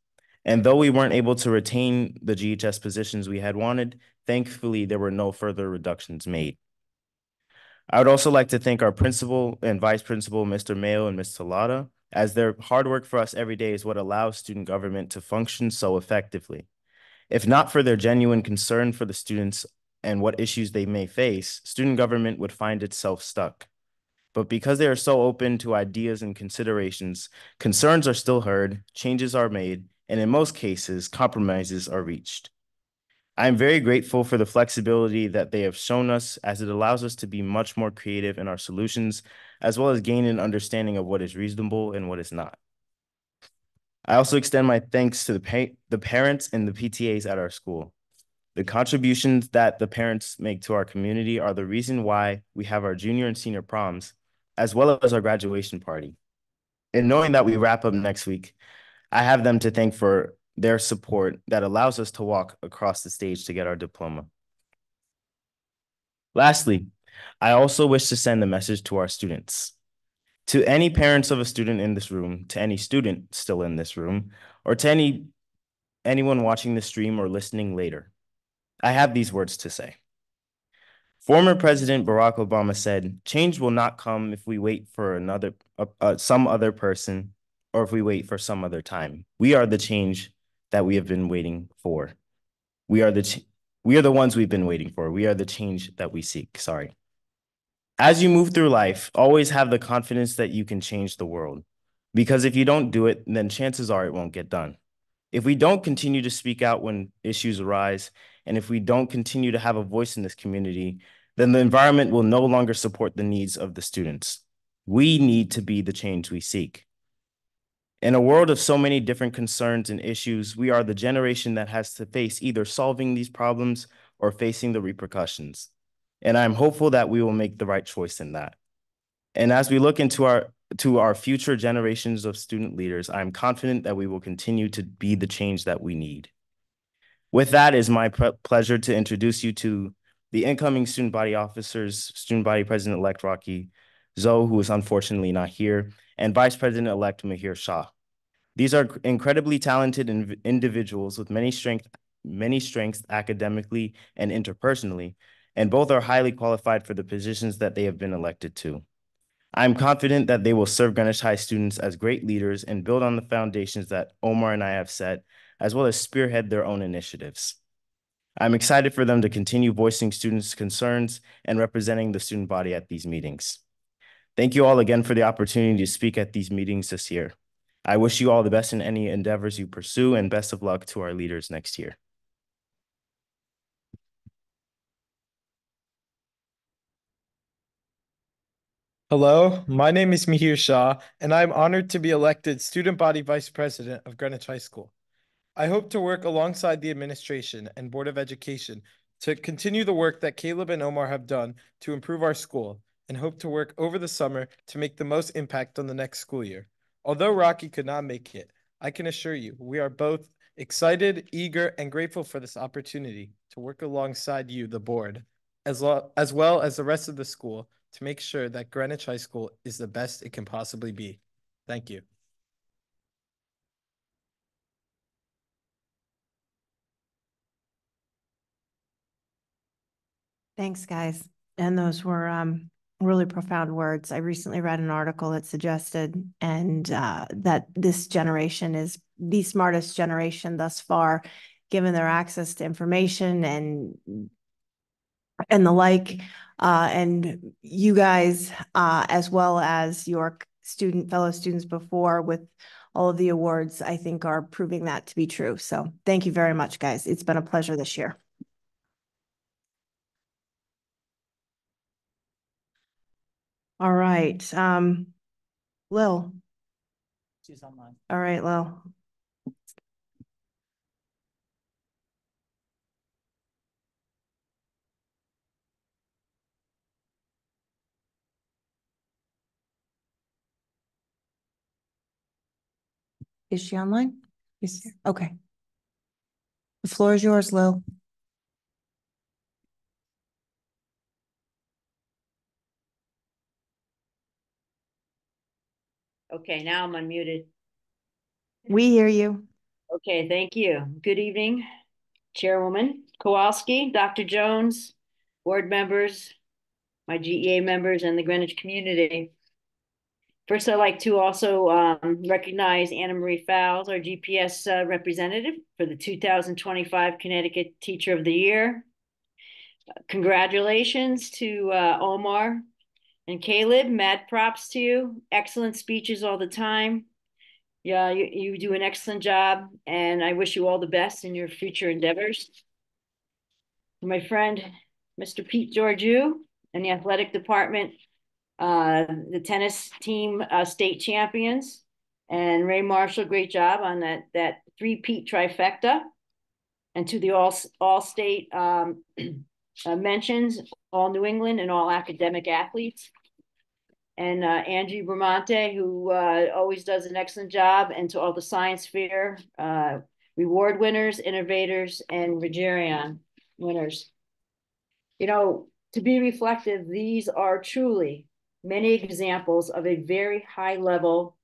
And though we weren't able to retain the GHS positions we had wanted, thankfully, there were no further reductions made. I would also like to thank our principal and vice principal, Mr. Mayo and Ms. Talata, as their hard work for us every day is what allows student government to function so effectively. If not for their genuine concern for the students and what issues they may face, student government would find itself stuck. But because they are so open to ideas and considerations, concerns are still heard, changes are made, and in most cases, compromises are reached. I am very grateful for the flexibility that they have shown us, as it allows us to be much more creative in our solutions, as well as gain an understanding of what is reasonable and what is not. I also extend my thanks to the parents and the PTAs at our school. The contributions that the parents make to our community are the reason why we have our junior and senior proms, as well as our graduation party. And knowing that we wrap up next week, I have them to thank for their support that allows us to walk across the stage to get our diploma. Lastly, I also wish to send a message to our students. To any parents of a student in this room, to any student still in this room, or to anyone watching the stream or listening later, I have these words to say. Former President Barack Obama said, "Change will not come if we wait for some other person, or if we wait for some other time. We are the change that we have been waiting for. We are the ones we've been waiting for. We are the change that we seek." Sorry. As you move through life, always have the confidence that you can change the world. Because if you don't do it, then chances are it won't get done. If we don't continue to speak out when issues arise, and if we don't continue to have a voice in this community, then the environment will no longer support the needs of the students. We need to be the change we seek. In a world of so many different concerns and issues, we are the generation that has to face either solving these problems or facing the repercussions. And I'm hopeful that we will make the right choice in that. And as we look into our future generations of student leaders, I'm confident that we will continue to be the change that we need. With that, it is my pleasure to introduce you to the incoming student body officers, Student Body President-elect Rocky Zoe, who is unfortunately not here, and Vice President-elect Mahir Shah. These are incredibly talented individuals with many strengths academically and interpersonally, and both are highly qualified for the positions that they have been elected to. I'm confident that they will serve Greenwich High students as great leaders and build on the foundations that Omar and I have set, as well as spearhead their own initiatives. I'm excited for them to continue voicing students' concerns and representing the student body at these meetings. Thank you all again for the opportunity to speak at these meetings this year. I wish you all the best in any endeavors you pursue, and best of luck to our leaders next year.
Hello, my name is Mahir Shah, and I'm honored to be elected Student Body Vice President of Greenwich High School. I hope to work alongside the administration and Board of Education to continue the work that Caleb and Omar have done to improve our school, and hope to work over the summer to make the most impact on the next school year. Although Rocky could not make it, I can assure you we are both excited, eager, and grateful for this opportunity to work alongside you, the board, as well as the rest of the school, to make sure that Greenwich High School is the best it can possibly be. Thank you.
Thanks, guys. And those were really profound words. I recently read an article that suggested that this generation is the smartest generation thus far, given their access to information and the like. And you guys, as well as your fellow students before with all of the awards, I think are proving that to be true. So thank you very much, guys. It's been a pleasure this year. All right. Lil.
She's online.
All right, Lil. Is she online? Okay. The floor is yours, Lil.
Okay, now I'm unmuted.
We hear you.
Okay, thank you. Good evening, Chairwoman Kowalski, Dr. Jones, board members, my GEA members, and the Greenwich community. First, I'd like to also recognize Anna Marie Fowles, our GPS representative for the 2025 Connecticut Teacher of the Year. Congratulations to Omar and Caleb. Mad props to you. Excellent speeches all the time. Yeah, you do an excellent job, and I wish you all the best in your future endeavors. My friend, Mr. Pete Georgiou, and the athletic department, the tennis team state champions, and Ray Marshall, great job on that three-peat trifecta. And to the all-state mentions, all New England and all academic athletes. And Angie Bramante, who always does an excellent job, and to all the science fair reward winners, innovators, and Rogerion winners. You know, to be reflective, these are truly many examples of a very high level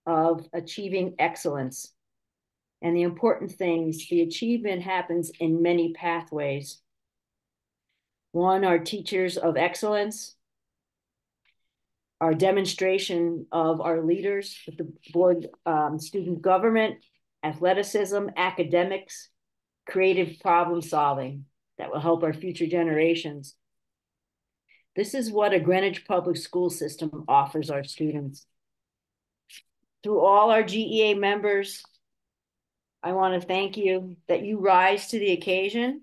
of achieving excellence. And the important things, the achievement happens in many pathways. One, our teachers of excellence, our demonstration of our leaders with the board, student government, athleticism, academics, creative problem solving that will help our future generations. This is what a Greenwich public school system offers our students. Through all our GEA members, I want to thank you that you rise to the occasion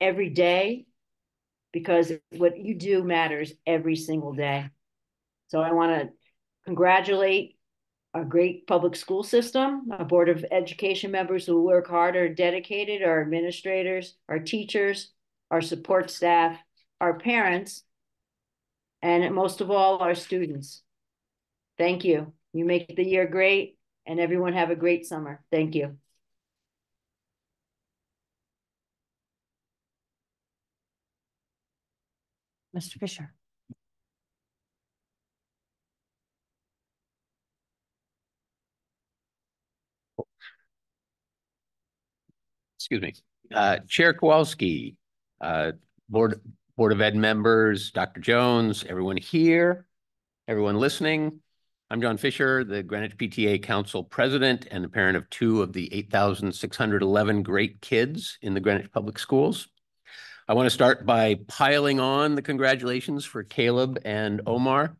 every day, because what you do matters every single day. So I want to congratulate a great public school system, a Board of Education members who work hard, are dedicated, our administrators, our teachers, our support staff, our parents, and most of all, our students. Thank you. You make the year great, and everyone have a great summer. Thank you.
Mr. Fisher.
Excuse me, Chair Kowalski, Board of Ed members, Dr. Jones, everyone here, everyone listening. I'm John Fisher, the Greenwich PTA Council President and the parent of 2 of the 8,611 great kids in the Greenwich Public Schools. I want to start by piling on the congratulations for Caleb and Omar,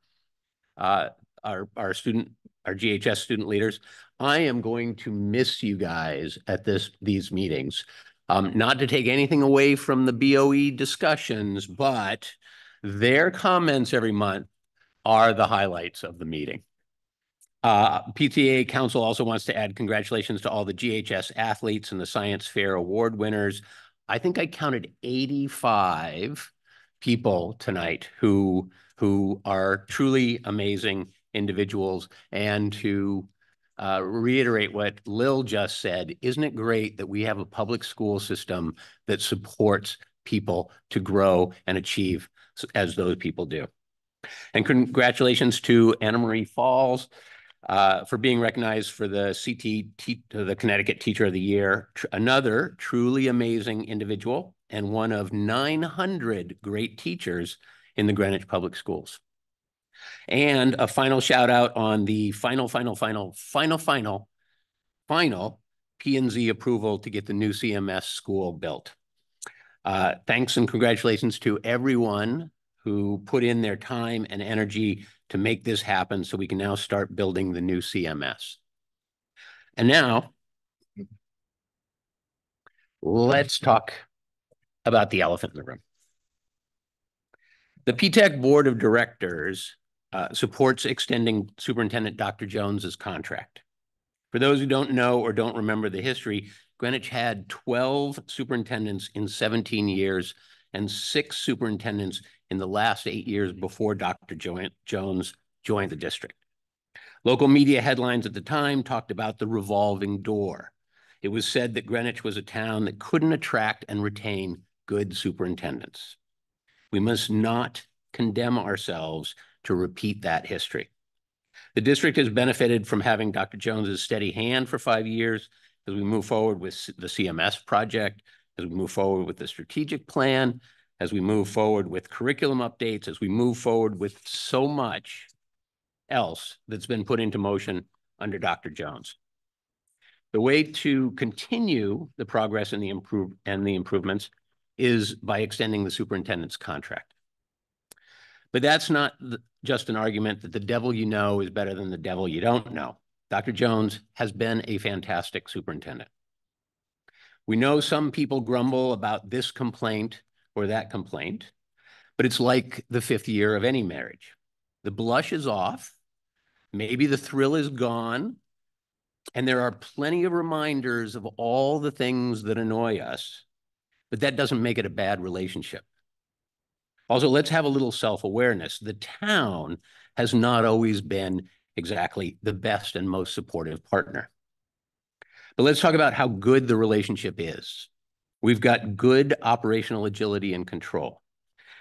our GHS student leaders. I am going to miss you guys at these meetings. Not to take anything away from the BOE discussions, but their comments every month are the highlights of the meeting. PTA Council also wants to add congratulations to all the GHS athletes and the Science Fair Award winners. I think I counted 85 people tonight who are truly amazing individuals. And to reiterate what Lil just said, isn't it great that we have a public school system that supports people to grow and achieve as those people do? And congratulations to Anna Marie Falls for being recognized for the the Connecticut Teacher of the Year, another truly amazing individual and one of 900 great teachers in the Greenwich Public Schools. And a final shout out on the final P&Z approval to get the new CMS school built. Thanks and congratulations to everyone who put in their time and energy to make this happen so we can now start building the new CMS. And now, let's talk about the elephant in the room. The PTAC Board of Directors supports extending Superintendent Dr. Jones's contract. For those who don't know or don't remember the history, Greenwich had 12 superintendents in 17 years and 6 superintendents in the last 8 years before Dr. Jones joined the district. Local media headlines at the time talked about the revolving door. It was said that Greenwich was a town that couldn't attract and retain good superintendents. We must not condemn ourselves to repeat that history. The district has benefited from having Dr. Jones's steady hand for 5 years as we move forward with the CMS project, as we move forward with the strategic plan, as we move forward with curriculum updates, as we move forward with so much else that's been put into motion under Dr. Jones. The way to continue the progress and the improvements is by extending the superintendent's contract. But that's not just an argument that the devil you know is better than the devil you don't know. Dr. Jones has been a fantastic superintendent. We know some people grumble about this complaint or that complaint, but it's like the 5th year of any marriage. The blush is off, maybe the thrill is gone, and there are plenty of reminders of all the things that annoy us, but that doesn't make it a bad relationship. Also, let's have a little self-awareness. The town has not always been exactly the best and most supportive partner. But let's talk about how good the relationship is. We've got good operational agility and control.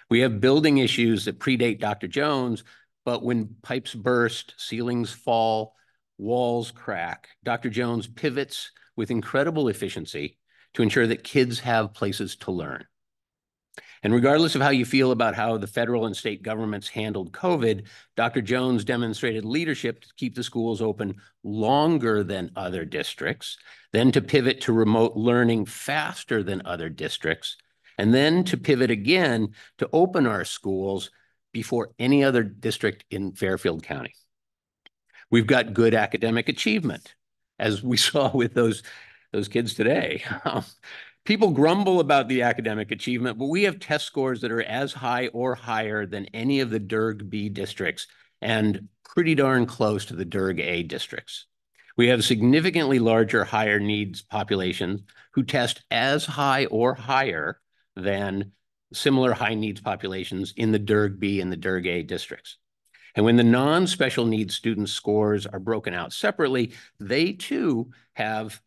We have building issues that predate Dr. Jones, but when pipes burst, ceilings fall, walls crack, Dr. Jones pivots with incredible efficiency to ensure that kids have places to learn. And regardless of how you feel about how the federal and state governments handled COVID, Dr. Jones demonstrated leadership to keep the schools open longer than other districts, then to pivot to remote learning faster than other districts, and then to pivot again to open our schools before any other district in Fairfield County. We've got good academic achievement, as we saw with those kids today. People grumble about the academic achievement, but we have test scores that are as high or higher than any of the DERG B districts and pretty darn close to the DERG A districts. We have significantly larger higher needs populations who test as high or higher than similar high needs populations in the DERG B and the DERG A districts. And when the non-special needs student scores are broken out separately, they too have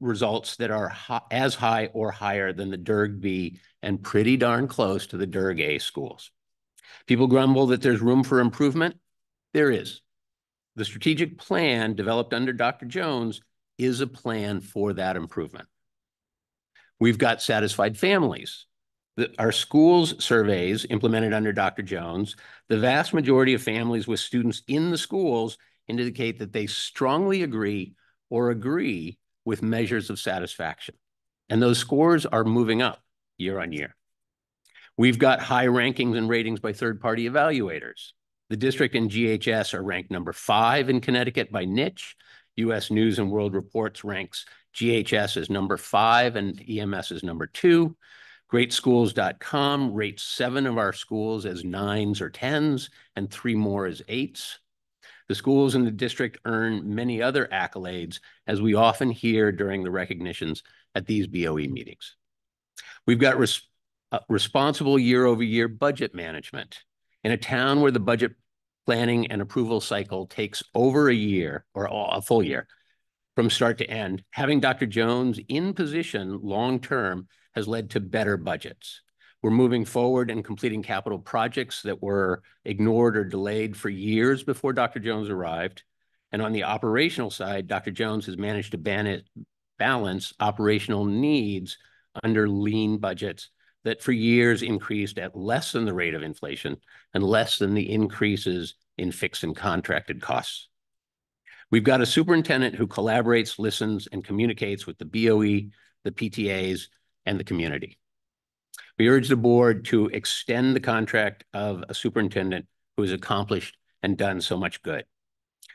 results that are as high or higher than the DERG B and pretty darn close to the DERG A schools. People grumble that there's room for improvement. There is. The strategic plan developed under Dr. Jones is a plan for that improvement. We've got satisfied families. Our schools surveys implemented under Dr. Jones, the vast majority of families with students in the schools indicate that they strongly agree or agree with measures of satisfaction. And those scores are moving up year on year. We've got high rankings and ratings by third-party evaluators. The district and GHS are ranked number 5 in Connecticut by Niche. U.S. News and World Reports ranks GHS as number 5 and EMS as number 2. GreatSchools.com rates 7 of our schools as 9s or 10s and 3 more as 8s. The schools in the district earn many other accolades, as we often hear during the recognitions at these BOE meetings. We've got responsible year-over-year budget management. In a town where the budget planning and approval cycle takes over a year or a full year from start to end, having Dr. Jones in position long-term has led to better budgets. We're moving forward and completing capital projects that were ignored or delayed for years before Dr. Jones arrived. And on the operational side, Dr. Jones has managed to balance operational needs under lean budgets that for years increased at less than the rate of inflation and less than the increases in fixed and contracted costs. We've got a superintendent who collaborates, listens, and communicates with the BOE, the PTAs, and the community. We urge the board to extend the contract of a superintendent who has accomplished and done so much good.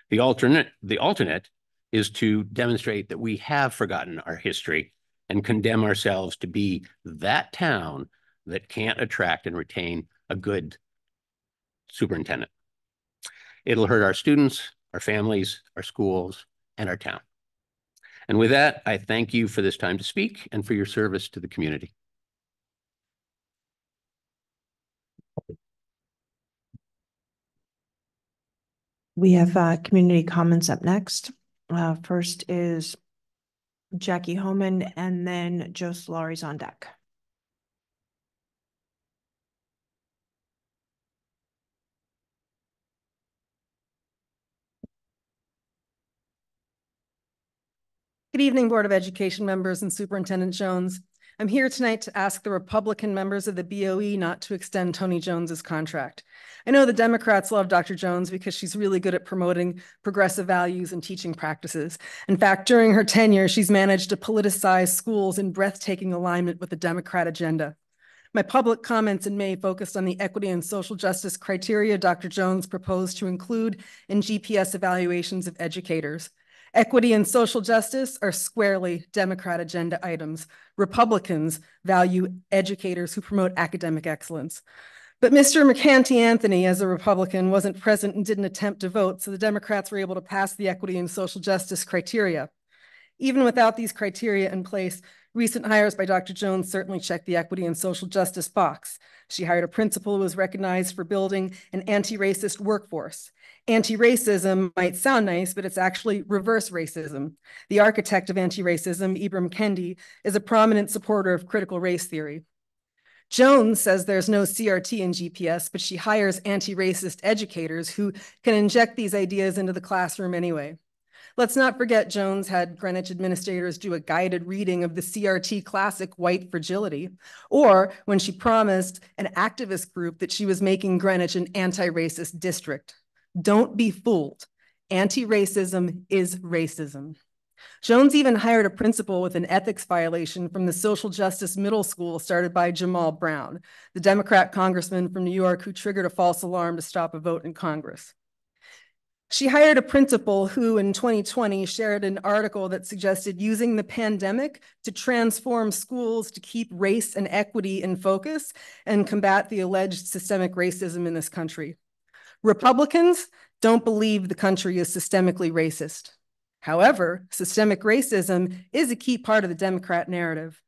The alternate is to demonstrate that we have forgotten our history and condemn ourselves to be that town that can't attract and retain a good superintendent. It'll hurt our students, our families, our schools, and our town. And with that, I thank you for this time to speak and for your service to the community.
We have community comments up next. First is Jackie Homan, and then Joe Solari's on deck.
Good evening, Board of Education members and Superintendent Jones. I'm here tonight to ask the Republican members of the BOE not to extend Tony Jones's contract. I know the Democrats love Dr. Jones because she's really good at promoting progressive values and teaching practices. In fact, during her tenure, she's managed to politicize schools in breathtaking alignment with the Democrat agenda. My public comments in May focused on the equity and social justice criteria Dr. Jones proposed to include in GPS evaluations of educators. Equity and social justice are squarely Democrat agenda items. Republicans value educators who promote academic excellence. But Mr. McCanty Anthony, as a Republican, wasn't present and didn't attempt to vote, so the Democrats were able to pass the equity and social justice criteria. Even without these criteria in place, recent hires by Dr. Jones certainly checked the equity and social justice box. She hired a principal who was recognized for building an anti-racist workforce. Anti-racism might sound nice, but it's actually reverse racism. The architect of anti-racism, Ibram Kendi, is a prominent supporter of critical race theory. Jones says there's no CRT in GPS, but she hires anti-racist educators who can inject these ideas into the classroom anyway. Let's not forget Jones had Greenwich administrators do a guided reading of the CRT classic White Fragility, or when she promised an activist group that she was making Greenwich an anti-racist district. Don't be fooled. Anti-racism is racism. Jones even hired a principal with an ethics violation from the social justice middle school started by Jamal Brown, the Democrat congressman from New York who triggered a false alarm to stop a vote in Congress. She hired a principal who in 2020 shared an article that suggested using the pandemic to transform schools to keep race and equity in focus and combat the alleged systemic racism in this country. Republicans don't believe the country is systemically racist. However, systemic racism is a key part of the Democrat narrative.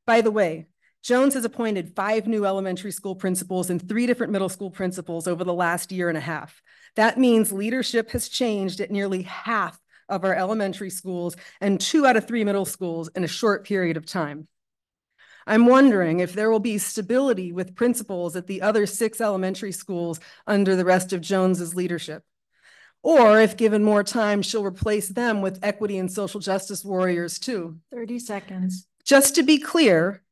By the way, Jones has appointed 5 new elementary school principals and 3 different middle school principals over the last year and a half. That means leadership has changed at nearly half of our elementary schools and 2 out of 3 middle schools in a short period of time. I'm wondering if there will be stability with principals at the other 6 elementary schools under the rest of Jones's leadership, or if given more time, she'll replace them with equity and social justice warriors too.
30 seconds.
Just to be clear,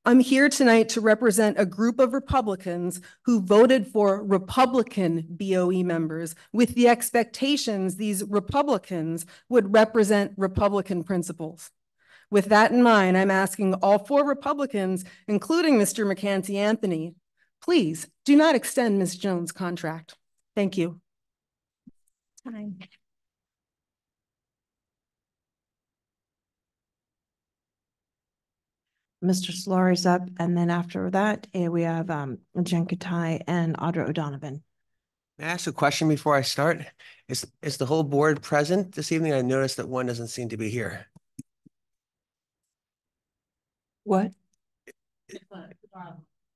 I'm here tonight to represent a group of Republicans who voted for Republican BOE members with the expectations these Republicans would represent Republican principals. With that in mind, I'm asking all 4 Republicans, including Mr. McCanty Anthony, please do not extend Ms. Jones' contract. Thank you.
Time.
Mr. Solari's up, and then after that, we have Jen Katai and Audra O'Donovan.
May I ask a question before I start? Is the whole board present this evening? I noticed that one doesn't seem to be here.
What?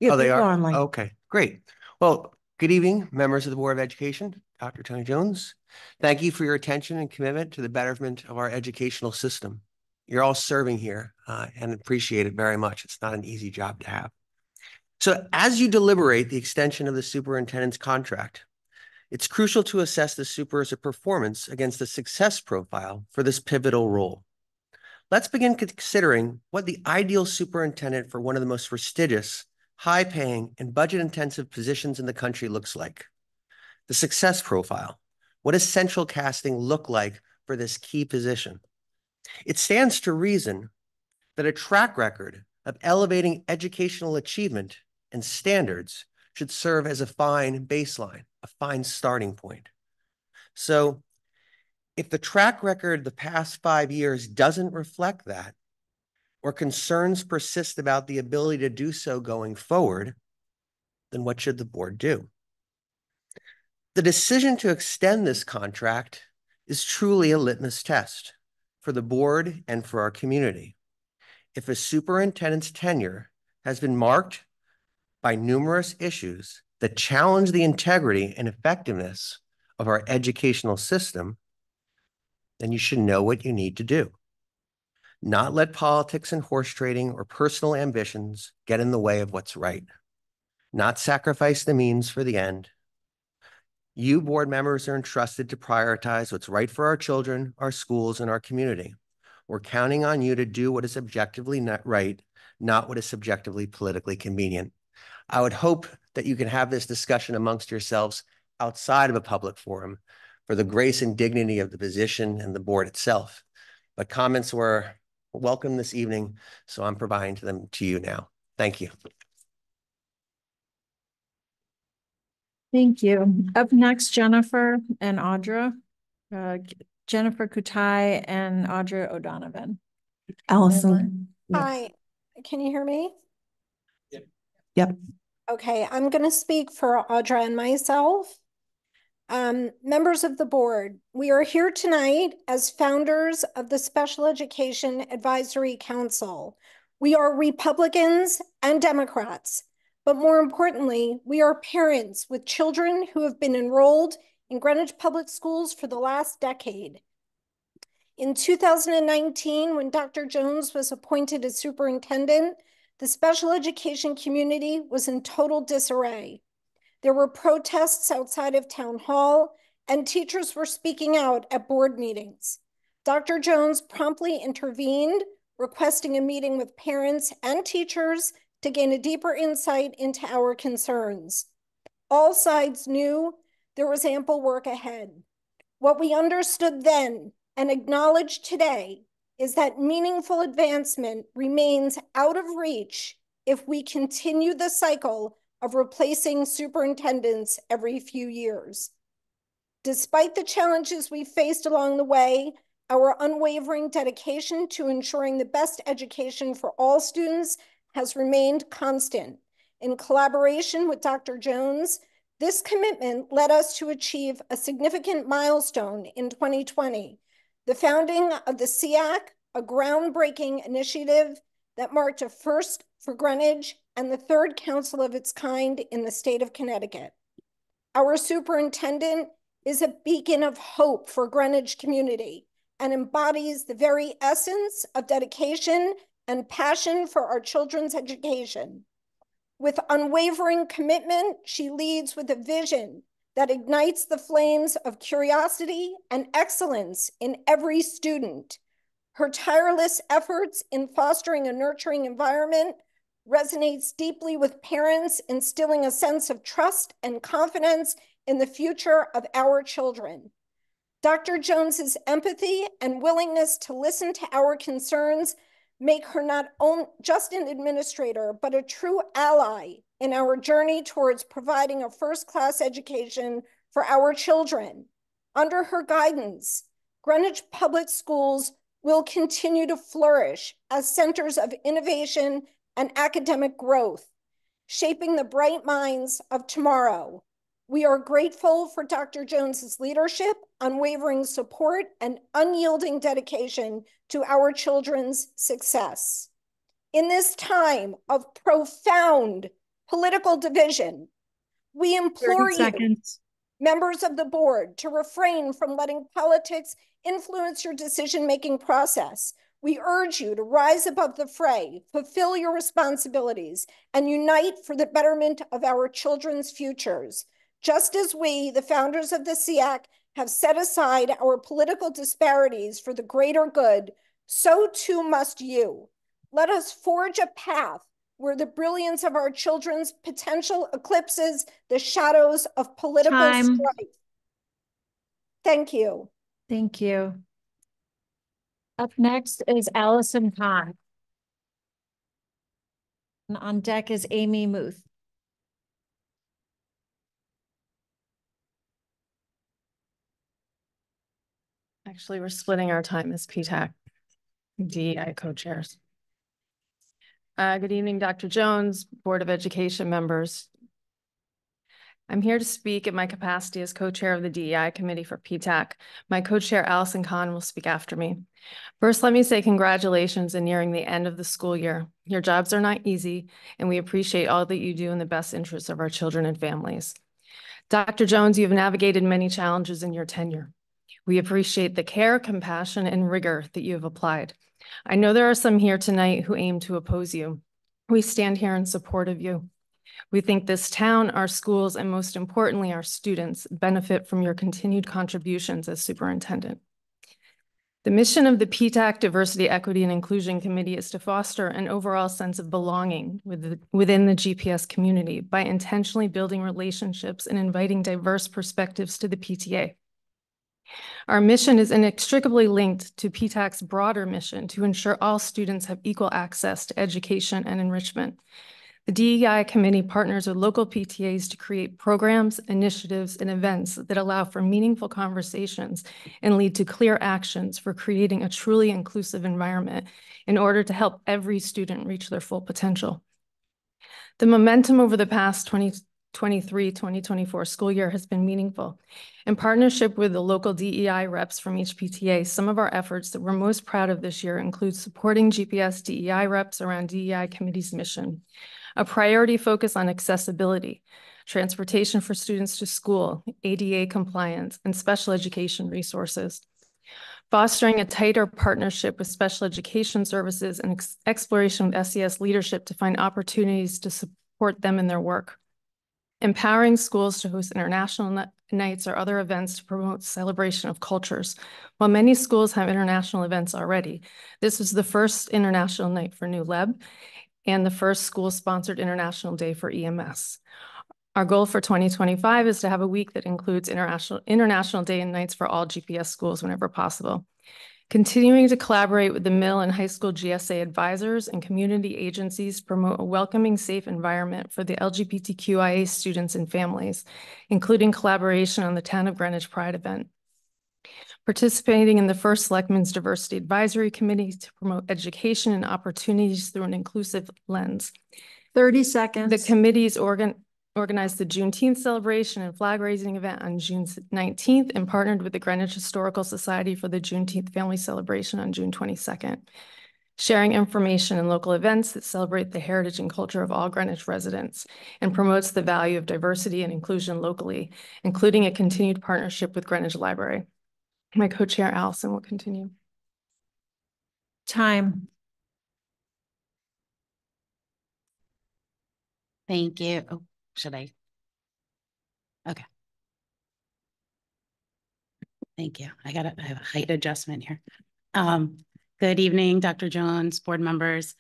Oh, they are?
Online.
Okay, great. Well, good evening, members of the Board of Education, Dr. Tony Jones. Thank you for your attention and commitment to the betterment of our educational system. You're all serving here and appreciate it very much. It's not an easy job to have. So as you deliberate the extension of the superintendent's contract, it's crucial to assess the super's performance against the success profile for this pivotal role. Let's begin considering what the ideal superintendent for one of the most prestigious, high-paying, and budget-intensive positions in the country looks like. The success profile. What does central casting look like for this key position? It stands to reason that a track record of elevating educational achievement and standards should serve as a fine baseline, a fine starting point. So, if the track record the past 5 years doesn't reflect that, or concerns persist about the ability to do so going forward, then what should the board do? The decision to extend this contract is truly a litmus test for the board and for our community. If a superintendent's tenure has been marked by numerous issues that challenge the integrity and effectiveness of our educational system, then you should know what you need to do. Not let politics and horse trading or personal ambitions get in the way of what's right. Not sacrifice the means for the end. You board members are entrusted to prioritize what's right for our children, our schools, and our community. We're counting on you to do what is objectively not right, not what is subjectively politically convenient. I would hope that you can have this discussion amongst yourselves outside of a public forum for the grace and dignity of the position and the board itself. But comments were welcome this evening, so I'm providing them to you now. Thank you.
Thank you. Up next, Jennifer and Audra. Jennifer Kutai and Audra O'Donovan.
Allison.
Hi, can you hear me?
Yep.
Okay, I'm going to speak for Audra and myself. Members of the board, we are here tonight as founders of the Special Education Advisory Council. We are Republicans and Democrats, but more importantly, we are parents with children who have been enrolled in Greenwich Public Schools for the last decade. In 2019, when Dr. Jones was appointed as superintendent, the special education community was in total disarray. There were protests outside of town hall, and teachers were speaking out at board meetings. Dr. Jones promptly intervened, requesting a meeting with parents and teachers to gain a deeper insight into our concerns. All sides knew there was ample work ahead. What we understood then and acknowledge today is that meaningful advancement remains out of reach if we continue the cycle of replacing superintendents every few years. Despite the challenges we faced along the way, our unwavering dedication to ensuring the best education for all students has remained constant. In collaboration with Dr. Jones, This commitment led us to achieve a significant milestone in 2020, the founding of the SEAC, a groundbreaking initiative that marked a first for Greenwich and the third council of its kind in the state of Connecticut. Our superintendent is a beacon of hope for Greenwich community and embodies the very essence of dedication and passion for our children's education. With unwavering commitment, she leads with a vision that ignites the flames of curiosity and excellence in every student. Her tireless efforts in fostering a nurturing environment resonates deeply with parents, instilling a sense of trust and confidence in the future of our children. Dr. Jones's empathy and willingness to listen to our concerns make her not just an administrator, but a true ally in our journey towards providing a first-class education for our children. Under her guidance, Greenwich Public Schools will continue to flourish as centers of innovation and academic growth, shaping the bright minds of tomorrow. We are grateful for Dr. Jones's leadership, unwavering support, and unyielding dedication to our children's success. In this time of profound political division, we implore you, members of the board, to refrain from letting politics influence your decision-making process. We urge you to rise above the fray, fulfill your responsibilities, and unite for the betterment of our children's futures. Just as we, the founders of the SEAC, have set aside our political disparities for the greater good, so too must you. Let us forge a path where the brilliance of our children's potential eclipses the shadows of political strife. Thank you.
Thank you. Up next is Allison Kahn. And on deck is Amy Muth.
Actually, we're splitting our time as PTAC DEI co-chairs. Good evening, Dr. Jones, Board of Education members. I'm here to speak in my capacity as co-chair of the DEI committee for PTAC. My co-chair, Allison Kahn, will speak after me. First, let me say congratulations in nearing the end of the school year. Your jobs are not easy, and we appreciate all that you do in the best interests of our children and families. Dr. Jones, you have navigated many challenges in your tenure. We appreciate the care, compassion, and rigor that you have applied. I know there are some here tonight who aim to oppose you. We stand here in support of you. We think this town, our schools, and most importantly, our students benefit from your continued contributions as superintendent. The mission of the PTAC Diversity, Equity, and Inclusion Committee is to foster an overall sense of belonging within the GPS community by intentionally building relationships and inviting diverse perspectives to the PTA. Our mission is inextricably linked to PTAC's broader mission to ensure all students have equal access to education and enrichment. The DEI committee partners with local PTAs to create programs, initiatives, and events that allow for meaningful conversations and lead to clear actions for creating a truly inclusive environment in order to help every student reach their full potential. The momentum over the past 2023-2024 school year has been meaningful. In partnership with the local DEI reps from each PTA, some of our efforts that we're most proud of this year include supporting GPS DEI reps around DEI committee's mission, a priority focus on accessibility, transportation for students to school, ADA compliance, and special education resources, fostering a tighter partnership with special education services and exploration of SES leadership to find opportunities to support them in their work, empowering schools to host international nights or other events to promote celebration of cultures. While many schools have international events already, this was the first international night for New Leb and the first school-sponsored International Day for EMS. Our goal for 2025 is to have a week that includes international day and nights for all GPS schools whenever possible. Continuing to collaborate with the middle and high school GSA advisors and community agencies promote a welcoming, safe environment for the LGBTQIA students and families, including collaboration on the Town of Greenwich Pride event. Participating in the First Selectmen's Diversity Advisory Committee to promote education and opportunities through an inclusive lens.
30 seconds.
The committee's
organized the Juneteenth celebration and flag raising event on June 19th and partnered with the Greenwich Historical Society for the Juneteenth family celebration on June 22nd, sharing information and local events that celebrate the heritage and culture of all Greenwich residents and promotes the value of diversity and inclusion locally, including a continued partnership with Greenwich Library. My co-chair Allison will continue.
Time.
Thank you. Oh, should I? Okay. Thank you. I have a height adjustment here. Good evening, Dr. Jones, board members.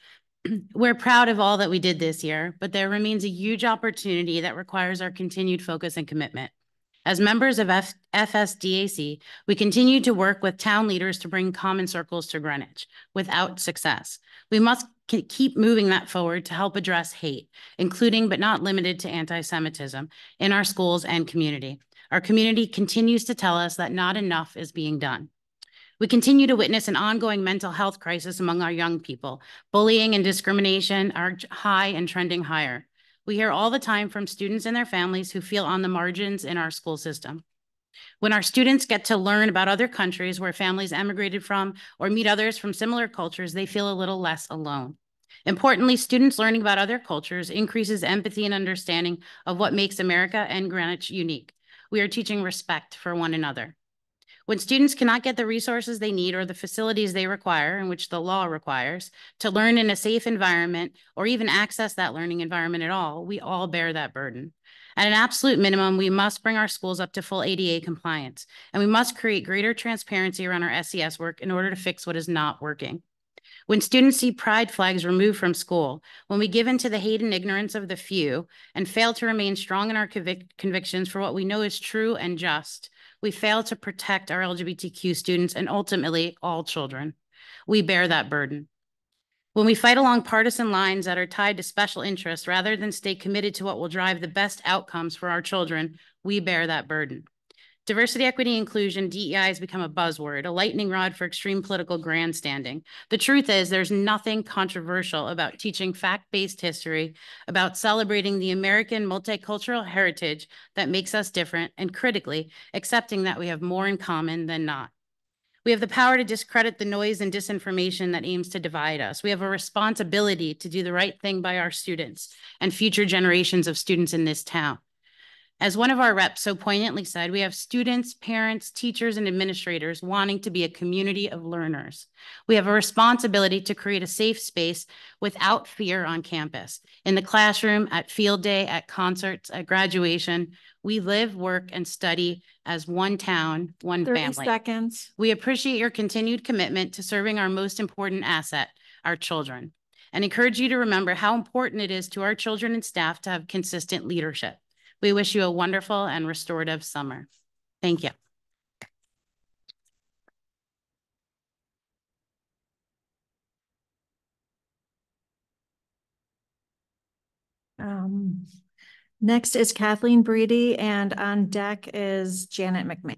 We're proud of all that we did this year, but there remains a huge opportunity that requires our continued focus and commitment. As members of FSDAC, we continue to work with town leaders to bring common circles to Greenwich without success. We must keep moving that forward to help address hate, including but not limited to anti-Semitism in our schools and community. Our community continues to tell us that not enough is being done. We continue to witness an ongoing mental health crisis among our young people. Bullying and discrimination are high and trending higher. We hear all the time from students and their families who feel on the margins in our school system. When our students get to learn about other countries where families emigrated from or meet others from similar cultures, they feel a little less alone. Importantly, students learning about other cultures increases empathy and understanding of what makes America and Greenwich unique. We are teaching respect for one another. When students cannot get the resources they need or the facilities they require, in which the law requires, to learn in a safe environment or even access that learning environment at all, we all bear that burden. At an absolute minimum, we must bring our schools up to full ADA compliance, and we must create greater transparency around our SES work in order to fix what is not working. When students see pride flags removed from school, when we give in to the hate and ignorance of the few and fail to remain strong in our convictions for what we know is true and just, we fail to protect our LGBTQ students and ultimately all children. We bear that burden. When we fight along partisan lines that are tied to special interests rather than stay committed to what will drive the best outcomes for our children, we bear that burden. Diversity, equity, inclusion, DEI has become a buzzword, a lightning rod for extreme political grandstanding. The truth is there's nothing controversial about teaching fact-based history, about celebrating the American multicultural heritage that makes us different, and critically, accepting that we have more in common than not. We have the power to discredit the noise and disinformation that aims to divide us. We have a responsibility to do the right thing by our students and future generations of students in this town. As one of our reps so poignantly said, we have students, parents, teachers, and administrators wanting to be a community of learners. We have a responsibility to create a safe space without fear on campus, in the classroom, at field day, at concerts, at graduation. We live, work, and study as one town, one
30
family.
seconds.
We appreciate your continued commitment to serving our most important asset, our children, and encourage you to remember how important it is to our children and staff to have consistent leadership. We wish you a wonderful and restorative summer. Thank you.
Next is Kathleen Breedy, and on deck is Janet McMahon.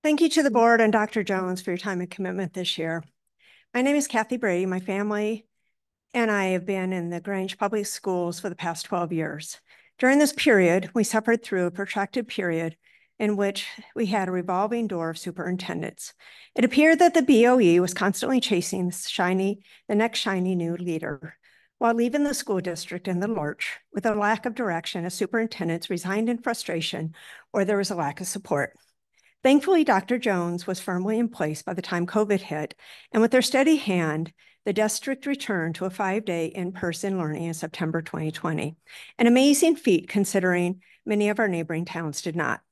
Thank you to the board and Dr. Jones for your time and commitment this year. My name is Kathy Brady. My family and I have been in the Greenwich Public Schools for the past 12 years. During this period, we suffered through a protracted period in which we had a revolving door of superintendents. It appeared that the BOE was constantly chasing the next shiny new leader, while leaving the school district in the lurch with a lack of direction as superintendents resigned in frustration or there was a lack of support. Thankfully, Dr. Jones was firmly in place by the time COVID hit, and with their steady hand, the district returned to a 5-day in-person learning in September 2020, an amazing feat considering many of our neighboring towns did not.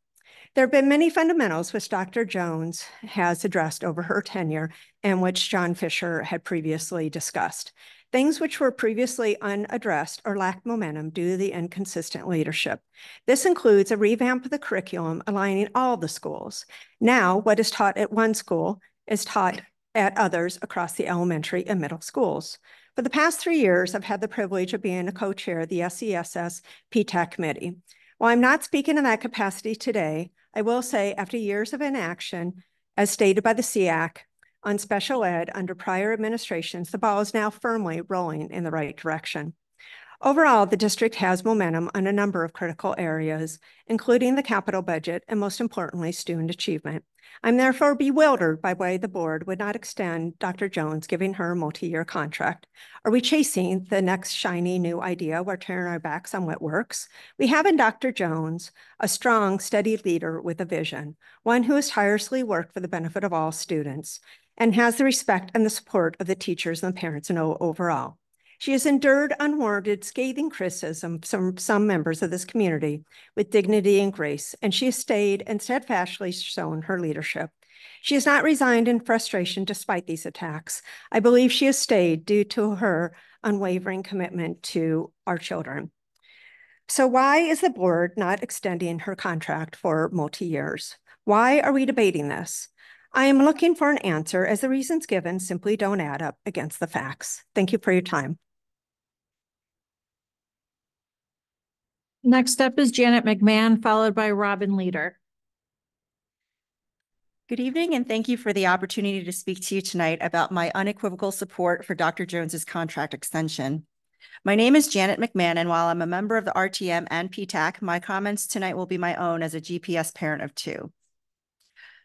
There have been many fundamentals which Dr. Jones has addressed over her tenure and which John Fisher had previously discussed. Things which were previously unaddressed or lacked momentum due to the inconsistent leadership. This includes a revamp of the curriculum aligning all the schools. Now, what is taught at one school is taught at others across the elementary and middle schools. For the past 3 years, I've had the privilege of being a co-chair of the SESS PTAC committee. While I'm not speaking in that capacity today, I will say, after years of inaction, as stated by the SEAC on special ed under prior administrations, the ball is now firmly rolling in the right direction. Overall, the district has momentum on a number of critical areas, including the capital budget and, most importantly, student achievement. I'm therefore bewildered by why the board would not extend Dr. Jones, giving her a multi-year contract. Are we chasing the next shiny new idea? We're turning our backs on what works. We have in Dr. Jones a strong, steady leader with a vision, one who has tirelessly worked for the benefit of all students and has the respect and the support of the teachers and the parents and overall. She has endured unwarranted, scathing criticism from some members of this community with dignity and grace, and she has stayed and steadfastly shown her leadership. She has not resigned in frustration despite these attacks. I believe she has stayed due to her unwavering commitment to our children. So why is the board not extending her contract for multi-years? Why are we debating this? I am looking for an answer, as the reasons given simply don't add up against the facts. Thank you for your time.
Next up is Janet McMahon, followed by Robin Leader.
Good evening, and thank you for the opportunity to speak to you tonight about my unequivocal support for Dr. Jones's contract extension. My name is Janet McMahon, and while I'm a member of the RTM and PTAC, my comments tonight will be my own as a GPS parent of two.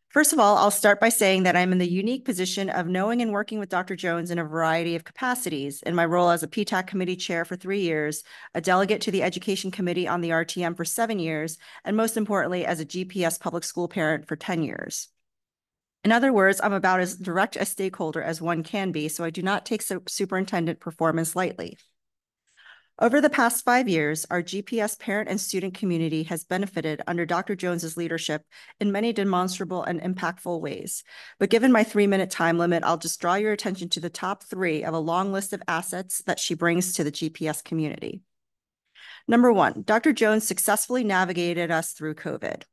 First of all, I'll start by saying that I'm in the unique position of knowing and working with Dr. Jones in a variety of capacities in my role as a PTAC committee chair for 3 years, a delegate to the education committee on the RTM for 7 years, and most importantly, as a GPS public school parent for 10 years. In other words, I'm about as direct a stakeholder as one can be, so I do not take superintendent performance lightly. Over the past 5 years, our GPS parent and student community has benefited under Dr. Jones's leadership in many demonstrable and impactful ways. But given my 3-minute time limit, I'll just draw your attention to the top 3 of a long list of assets that she brings to the GPS community. Number 1, Dr. Jones successfully navigated us through COVID.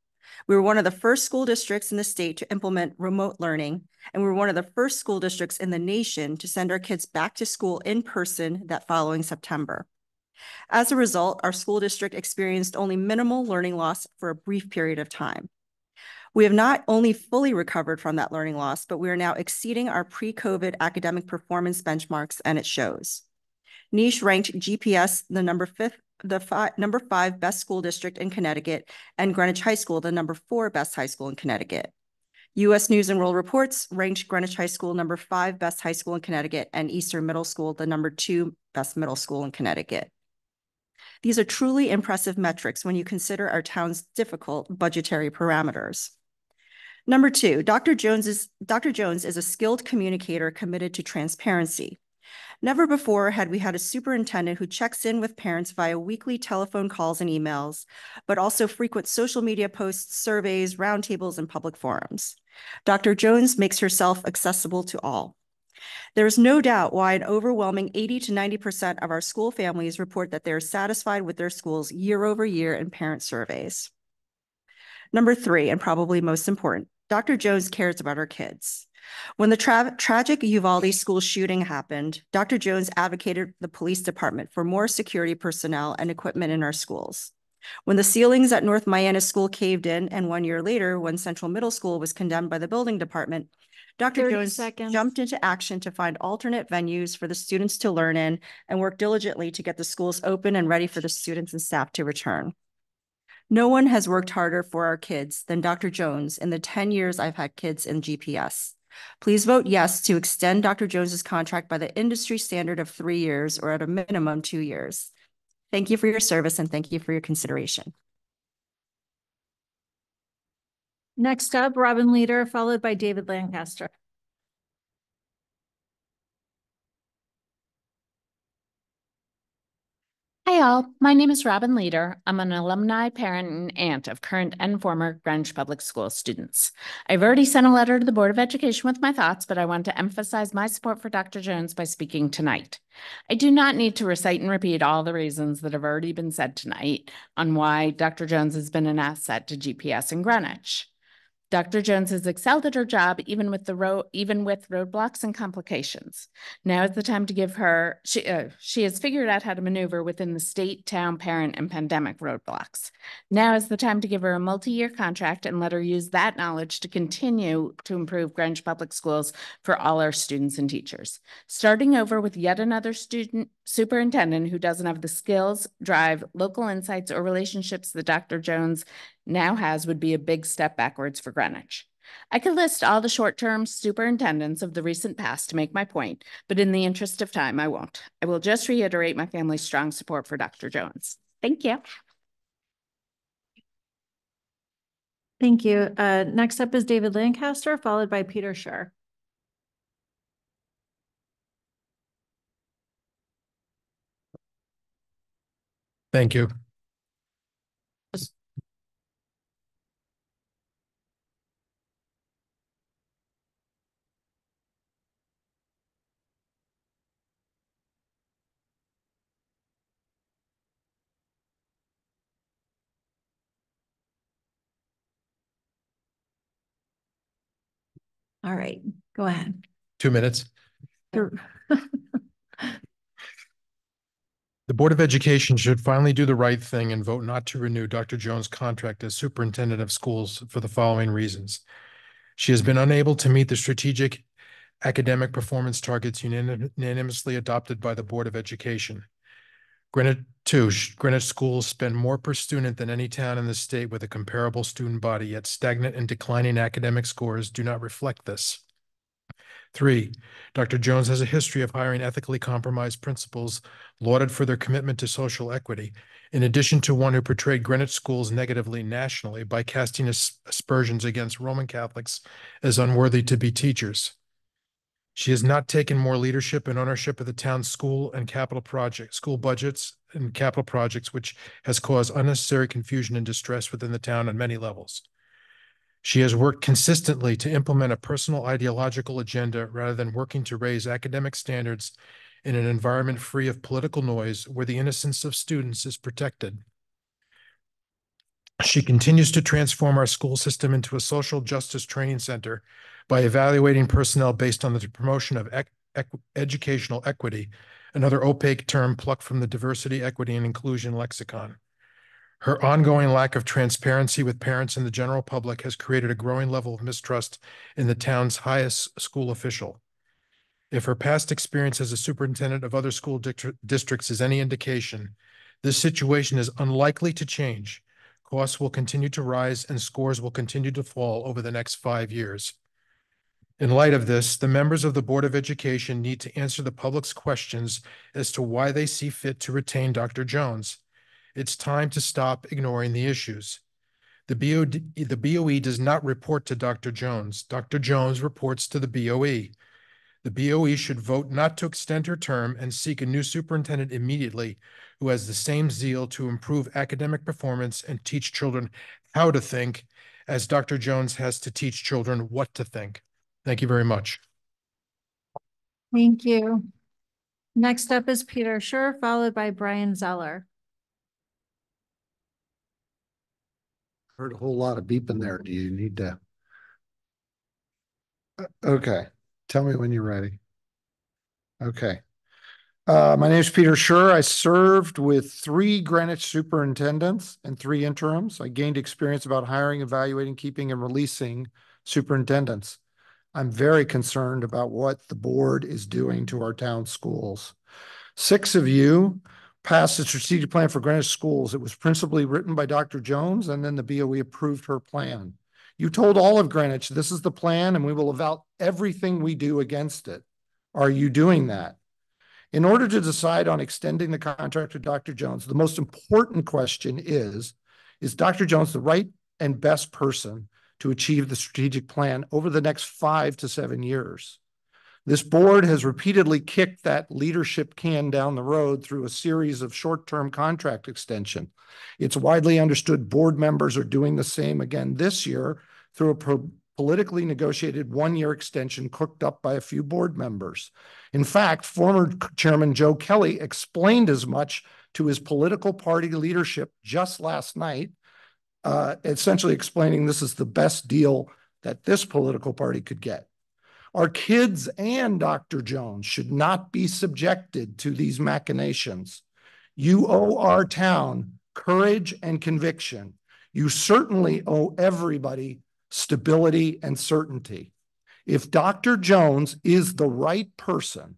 We were one of the first school districts in the state to implement remote learning, and we were one of the first school districts in the nation to send our kids back to school in person that following September. As a result, our school district experienced only minimal learning loss for a brief period of time. We have not only fully recovered from that learning loss, but we are now exceeding our pre-COVID academic performance benchmarks, and it shows. Niche ranked GPS the number 5 best school district in Connecticut, and Greenwich High School the number 4 best high school in Connecticut. U.S. News and World Reports ranked Greenwich High School number 5 best high school in Connecticut, and Eastern Middle School the number 2 best middle school in Connecticut. These are truly impressive metrics when you consider our town's difficult budgetary parameters. Number 2, Dr. Jones is a skilled communicator committed to transparency. Never before had we had a superintendent who checks in with parents via weekly telephone calls and emails, but also frequent social media posts, surveys, roundtables, and public forums. Dr. Jones makes herself accessible to all. There is no doubt why an overwhelming 80 to 90% of our school families report that they're satisfied with their schools year over year in parent surveys. Number 3, and probably most important, Dr. Jones cares about our kids. When the tragic Uvalde school shooting happened, Dr. Jones advocated the police department for more security personnel and equipment in our schools. When the ceilings at North Miami School caved in, and 1 year later, when Central Middle School was condemned by the building department, Dr. Jones jumped into action to find alternate venues for the students to learn in and work diligently to get the schools open and ready for the students and staff to return. No one has worked harder for our kids than Dr. Jones in the 10 years I've had kids in GPS. Please vote yes to extend Dr. Jones's contract by the industry standard of 3 years, or at a minimum 2 years. Thank you for your service, and thank you for your consideration.
Next up, Robin Leader, followed by David Lancaster.
Hi all, my name is Robin Leader. I'm an alumni, parent, and aunt of current and former Greenwich Public School students. I've already sent a letter to the Board of Education with my thoughts, but I want to emphasize my support for Dr. Jones by speaking tonight. I do not need to recite and repeat all the reasons that have already been said tonight on why Dr. Jones has been an asset to GPS in Greenwich.
Dr. Jones has excelled at her job, even with roadblocks and complications. Now is the time to give her, she has figured out how to maneuver within the state, town, parent, and pandemic roadblocks. Now is the time to give her a multi-year contract and let her use that knowledge to continue to improve Greenwich Public Schools for all our students and teachers. Starting over with yet another student superintendent who doesn't have the skills, drive, local insights, or relationships that Dr. Jones now has would be a big step backwards for Greenwich. I could list all the short-term superintendents of the recent past to make my point, but in the interest of time, I won't. I will just reiterate my family's strong support for Dr. Jones. Thank you.
Thank you. Next up is David Lancaster, followed by Peter Scher.
Thank you.
All right, go ahead.
2 minutes. The Board of Education should finally do the right thing and vote not to renew Dr. Jones' contract as superintendent of schools for the following reasons. She has been unable to meet the strategic academic performance targets unanimously adopted by the Board of Education. Greenwich schools spend more per student than any town in the state with a comparable student body, yet stagnant and declining academic scores do not reflect this. 3, Dr. Jones has a history of hiring ethically compromised principals lauded for their commitment to social equity, in addition to one who portrayed Greenwich schools negatively nationally by casting aspersions against Roman Catholics as unworthy to be teachers. She has not taken more leadership and ownership of the town's school budgets and capital projects, which has caused unnecessary confusion and distress within the town on many levels. She has worked consistently to implement a personal ideological agenda rather than working to raise academic standards in an environment free of political noise where the innocence of students is protected. She continues to transform our school system into a social justice training center by evaluating personnel based on the promotion of educational equity, another opaque term plucked from the diversity, equity, and inclusion lexicon. Her ongoing lack of transparency with parents and the general public has created a growing level of mistrust in the town's highest school official. If her past experience as a superintendent of other school districts is any indication, this situation is unlikely to change. Costs will continue to rise and scores will continue to fall over the next 5 years. In light of this, the members of the Board of Education need to answer the public's questions as to why they see fit to retain Dr. Jones. It's time to stop ignoring the issues. The BOE does not report to Dr. Jones. Dr. Jones reports to the BOE. The BOE should vote not to extend her term and seek a new superintendent immediately who has the same zeal to improve academic performance and teach children how to think as Dr. Jones has to teach children what to think. Thank you very much.
Thank you. Next up is Peter Scher, followed by Brian Zeller.
Heard a whole lot of beeping there. Do you need to? Okay. Tell me when you're ready. Okay. My name is Peter Scher. I served with 3 Greenwich superintendents and 3 interims. I gained experience about hiring, evaluating, keeping, and releasing superintendents. I'm very concerned about what the board is doing to our town schools. 6 of you passed the strategic plan for Greenwich schools. It was principally written by Dr. Jones, and then the BOE approved her plan. You told all of Greenwich, this is the plan, and we will evaluate everything we do against it. Are you doing that? In order to decide on extending the contract to Dr. Jones, the most important question is Dr. Jones the right and best person to achieve the strategic plan over the next 5 to 7 years? This board has repeatedly kicked that leadership can down the road through a series of short-term contract extension. It's widely understood board members are doing the same again this year through a politically negotiated 1-year extension cooked up by a few board members. In fact, former Chairman Joe Kelly explained as much to his political party leadership just last night, essentially explaining this is the best deal that this political party could get. Our kids and Dr. Jones should not be subjected to these machinations. You owe our town courage and conviction. You certainly owe everybody stability and certainty. If Dr. Jones is the right person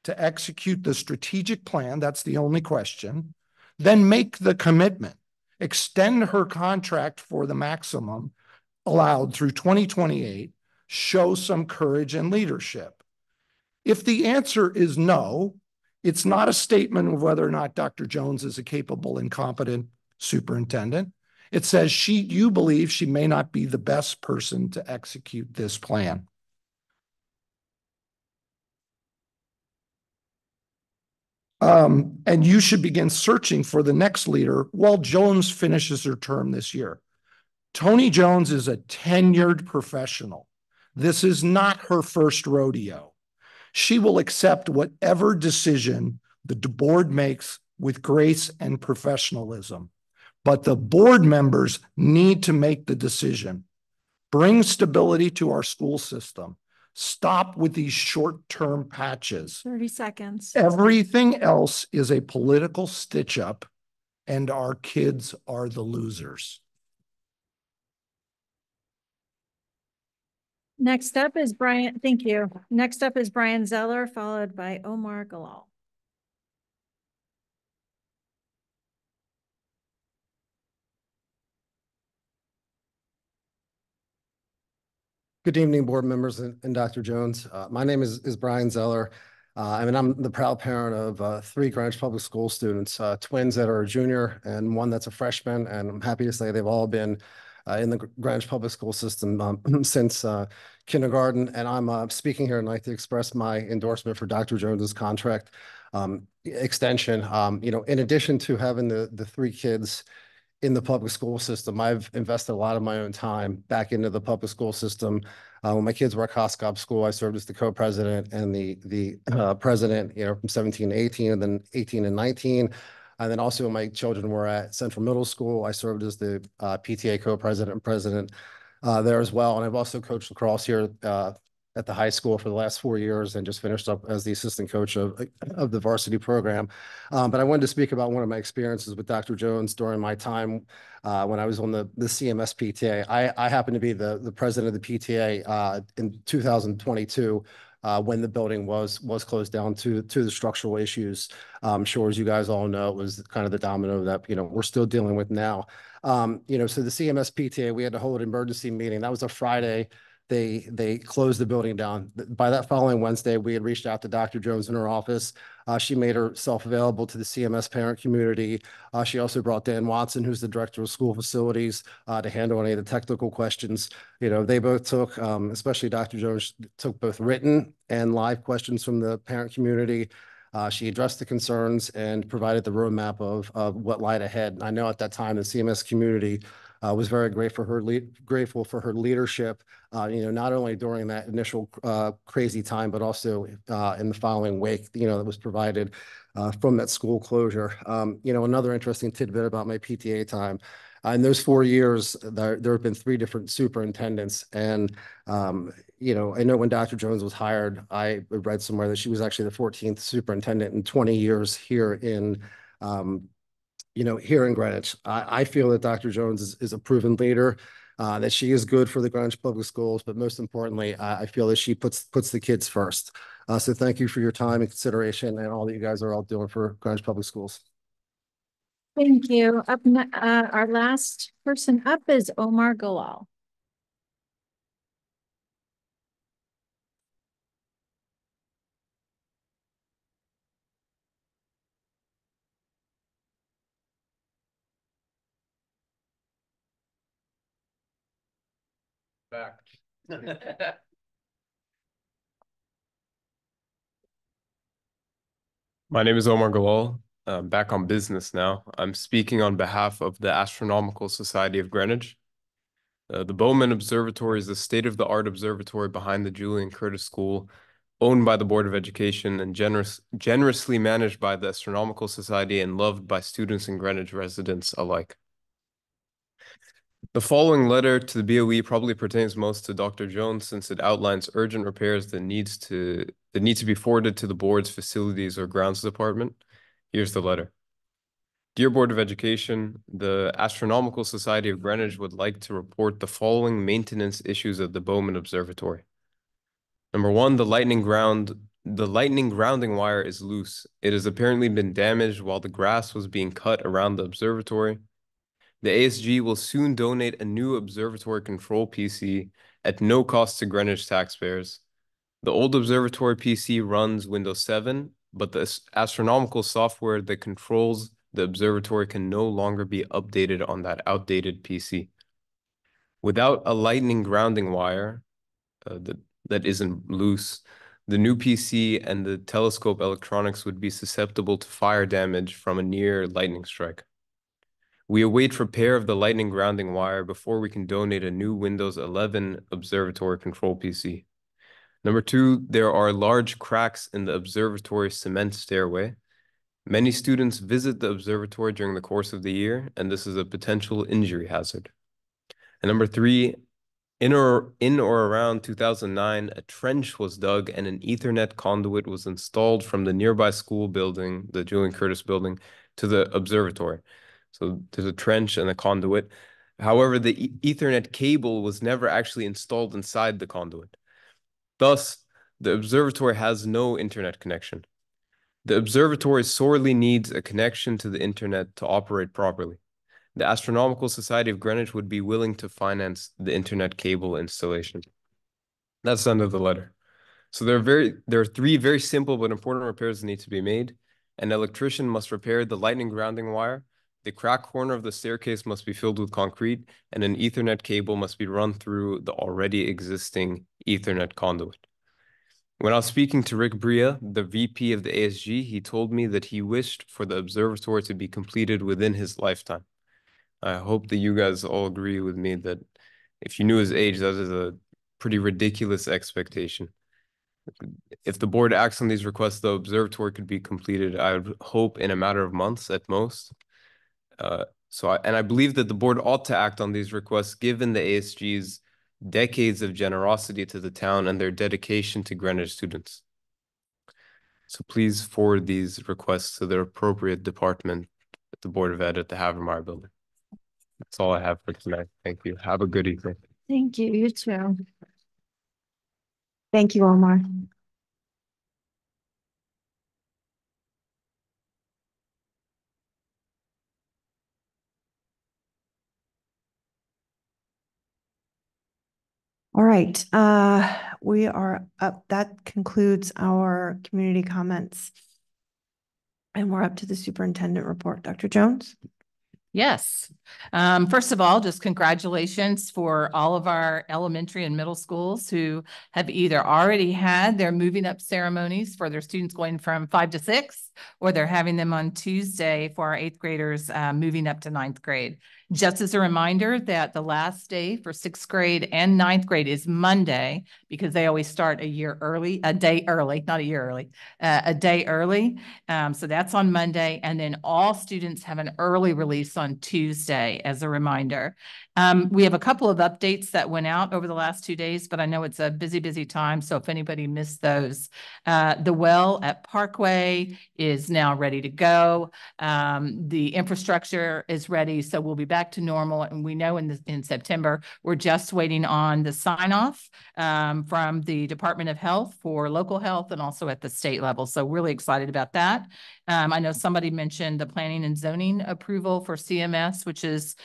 to execute the strategic plan, that's the only question, then make the commitment. Extend her contract for the maximum allowed through 2028. Show some courage and leadership. If the answer is no, it's not a statement of whether or not Dr. Jones is a capable and competent superintendent. It says you believe she may not be the best person to execute this plan. And you should begin searching for the next leader while Jones finishes her term this year. Tony Jones is a tenured professional. This is not her first rodeo. She will accept whatever decision the board makes with grace and professionalism. But the board members need to make the decision. Bring stability to our school system. Stop with these short-term patches.
30 seconds.
Everything else is a political stitch-up, and our kids are the losers.
Next up is Brian. Thank you. Next up is Brian Zeller, followed by Omar Galal.
Good evening, board members and Dr. Jones. My name is Brian Zeller. I'm the proud parent of 3 Greenwich Public School students, twins that are a junior and one that's a freshman. And I'm happy to say they've all been in the Greenwich Public School system since kindergarten. And I'm speaking here and I'd like to express my endorsement for Dr. Jones's contract extension. In addition to having the 3 kids in the public school system, I've invested a lot of my own time back into the public school system. When my kids were at Coscob School, I served as the co-president and the president, from 17 to 18, and then 18 and 19. And then also when my children were at Central Middle School, I served as the PTA co-president and president there as well. And I've also coached lacrosse here at the high school for the last 4 years and just finished up as the assistant coach of the varsity program. But I wanted to speak about one of my experiences with Dr. Jones during my time when I was on the CMS PTA. I happened to be the president of the PTA in 2022 when the building was closed down to the structural issues. I'm sure, as you guys all know, it was kind of the domino that, we're still dealing with now. So the CMS PTA, we had to hold an emergency meeting. That was a Friday. They closed the building down. By that following Wednesday, we had reached out to Dr. Jones in her office. She made herself available to the CMS parent community. She also brought Dan Watson, who's the director of school facilities, to handle any of the technical questions. They both took, especially Dr. Jones, took both written and live questions from the parent community. She addressed the concerns and provided the roadmap of what lied ahead. I know at that time the CMS community was very grateful for her leadership, not only during that initial crazy time, but also in the following wake, that was provided from that school closure. Another interesting tidbit about my PTA time, in those 4 years, there have been 3 different superintendents. And, I know when Dr. Jones was hired, I read somewhere that she was actually the 14th superintendent in 20 years here in Greenwich. I feel that Dr. Jones is a proven leader, that she is good for the Greenwich Public Schools, but most importantly, I feel that she puts the kids first. So thank you for your time and consideration and all that you guys are all doing for Greenwich Public Schools.
Thank you. Our last person up is Omar Galal.
Back. My name is Omar Galal. I'm back on business now. I'm speaking on behalf of the Astronomical Society of Greenwich. The Bowman Observatory is a state-of-the-art observatory behind the Julian Curtis School, owned by the Board of Education and generously managed by the Astronomical Society and loved by students and Greenwich residents alike. The following letter to the BOE probably pertains most to Dr. Jones since it outlines urgent repairs that need to be forwarded to the board's facilities or grounds department. Here's the letter. Dear Board of Education, the Astronomical Society of Greenwich would like to report the following maintenance issues at the Bowman Observatory. Number one, the lightning grounding wire is loose. It has apparently been damaged while the grass was being cut around the observatory. The ASG will soon donate a new observatory control PC at no cost to Greenwich taxpayers. The old observatory PC runs Windows 7, but the astronomical software that controls the observatory can no longer be updated on that outdated PC. Without a lightning grounding wire that isn't loose, the new PC and the telescope electronics would be susceptible to fire damage from a near lightning strike. We await repair of the lightning grounding wire before we can donate a new Windows 11 observatory control PC. Number two, there are large cracks in the observatory cement stairway. Many students visit the observatory during the course of the year, and this is a potential injury hazard. And number three, in or around 2009, a trench was dug and an Ethernet conduit was installed from the nearby school building, the Julian Curtis building, to the observatory. So there's a trench and a conduit. However, the Ethernet cable was never actually installed inside the conduit. Thus, the observatory has no internet connection. The observatory sorely needs a connection to the internet to operate properly. The Astronomical Society of Greenwich would be willing to finance the internet cable installation. That's the end of the letter. So there are three very simple but important repairs that need to be made. An electrician must repair the lightning grounding wire. The crack corner of the staircase must be filled with concrete, and an Ethernet cable must be run through the already existing Ethernet conduit. When I was speaking to Rick Bria, the VP of the ASG, he told me that he wished for the observatory to be completed within his lifetime. I hope that you guys all agree with me that if you knew his age, that is a pretty ridiculous expectation. If the board acts on these requests, the observatory could be completed, I would hope, in a matter of months at most. I believe that the board ought to act on these requests given the ASG's decades of generosity to the town and their dedication to Greenwich students. So please forward these requests to their appropriate department at the Board of Ed at the Havermeyer building. That's all I have for tonight. Thank you. Have a good evening.
Thank you. You too. Thank you, Omar. All right, we are up. That concludes our community comments. And we're up to the superintendent report. Dr. Jones?
Yes. First of all, just congratulations for all of our elementary and middle schools who have either already had their moving up ceremonies for their students going from 5 to 6, or they're having them on Tuesday for our 8th graders moving up to 9th grade. Just as a reminder that the last day for 6th grade and 9th grade is Monday, because they always start a day early, not a year early, a day early. So that's on Monday. And then all students have an early release on Tuesday as a reminder. We have a couple of updates that went out over the last 2 days, but I know it's a busy, busy time. So if anybody missed those, the well at Parkway is now ready to go. The infrastructure is ready. So we'll be back to normal. And we know in September, we're just waiting on the sign off from the Department of Health for local health and also at the state level. So really excited about that. I know somebody mentioned the planning and zoning approval for CMS, which is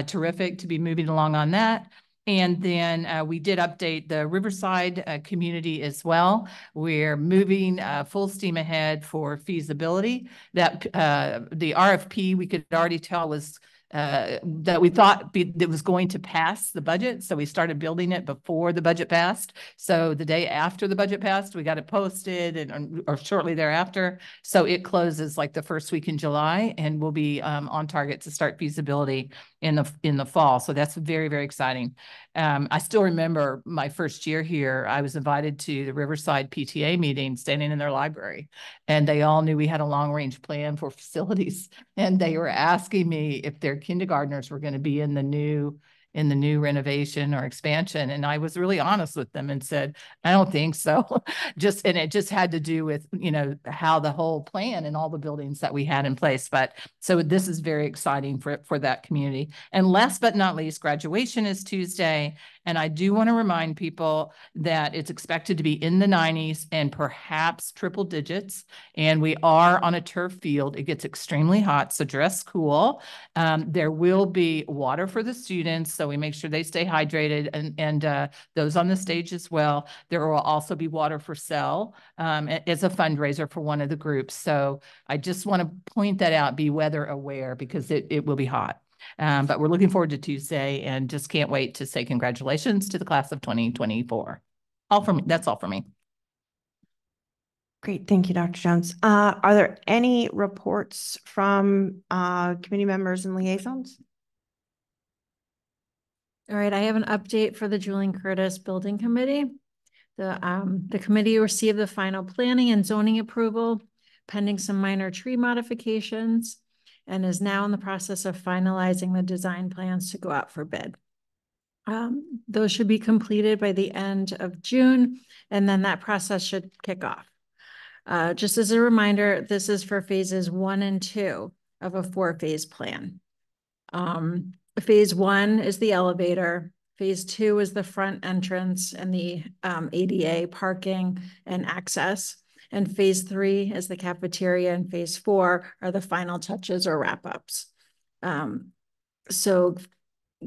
terrific to be moving along on that. And then we did update the Riverside community as well. We're moving full steam ahead for feasibility. That the RFP we could already tell was that we thought it was going to pass the budget. So we started building it before the budget passed. So the day after the budget passed, we got it posted or shortly thereafter. So it closes like the first week in July, and we'll be on target to start feasibility in the fall. So that's very, very exciting. I still remember my first year here, I was invited to the Riverside PTA meeting, standing in their library, and they all knew we had a long range plan for facilities. And they were asking me if their kindergartners were going to be in the new in the new renovation or expansion. And I was really honest with them and said, I don't think so. And it just had to do with, how the whole plan and all the buildings that we had in place. But so this is very exciting for that community. And last but not least, graduation is Tuesday. And I do want to remind people that it's expected to be in the 90s and perhaps triple digits. And we are on a turf field. It gets extremely hot, so dress cool. There will be water for the students, so we make sure they stay hydrated, and those on the stage as well. There will also be water for sale as a fundraiser for one of the groups. So I just want to point that out, be weather aware, because it will be hot. But we're looking forward to Tuesday and just can't wait to say congratulations to the class of 2024. That's all for me.
Great. Thank you, Dr. Jones. Are there any reports from committee members and liaisons?
All right, I have an update for the Julian Curtis Building Committee. The committee received the final planning and zoning approval pending some minor tree modifications, and is now in the process of finalizing the design plans to go out for bid. Those should be completed by the end of June, and then that process should kick off. Just as a reminder, this is for phases 1 and 2 of a 4-phase plan. Phase 1 is the elevator. Phase 2 is the front entrance and the ADA parking and access. And phase 3 is the cafeteria, and phase 4 are the final touches or wrap-ups. So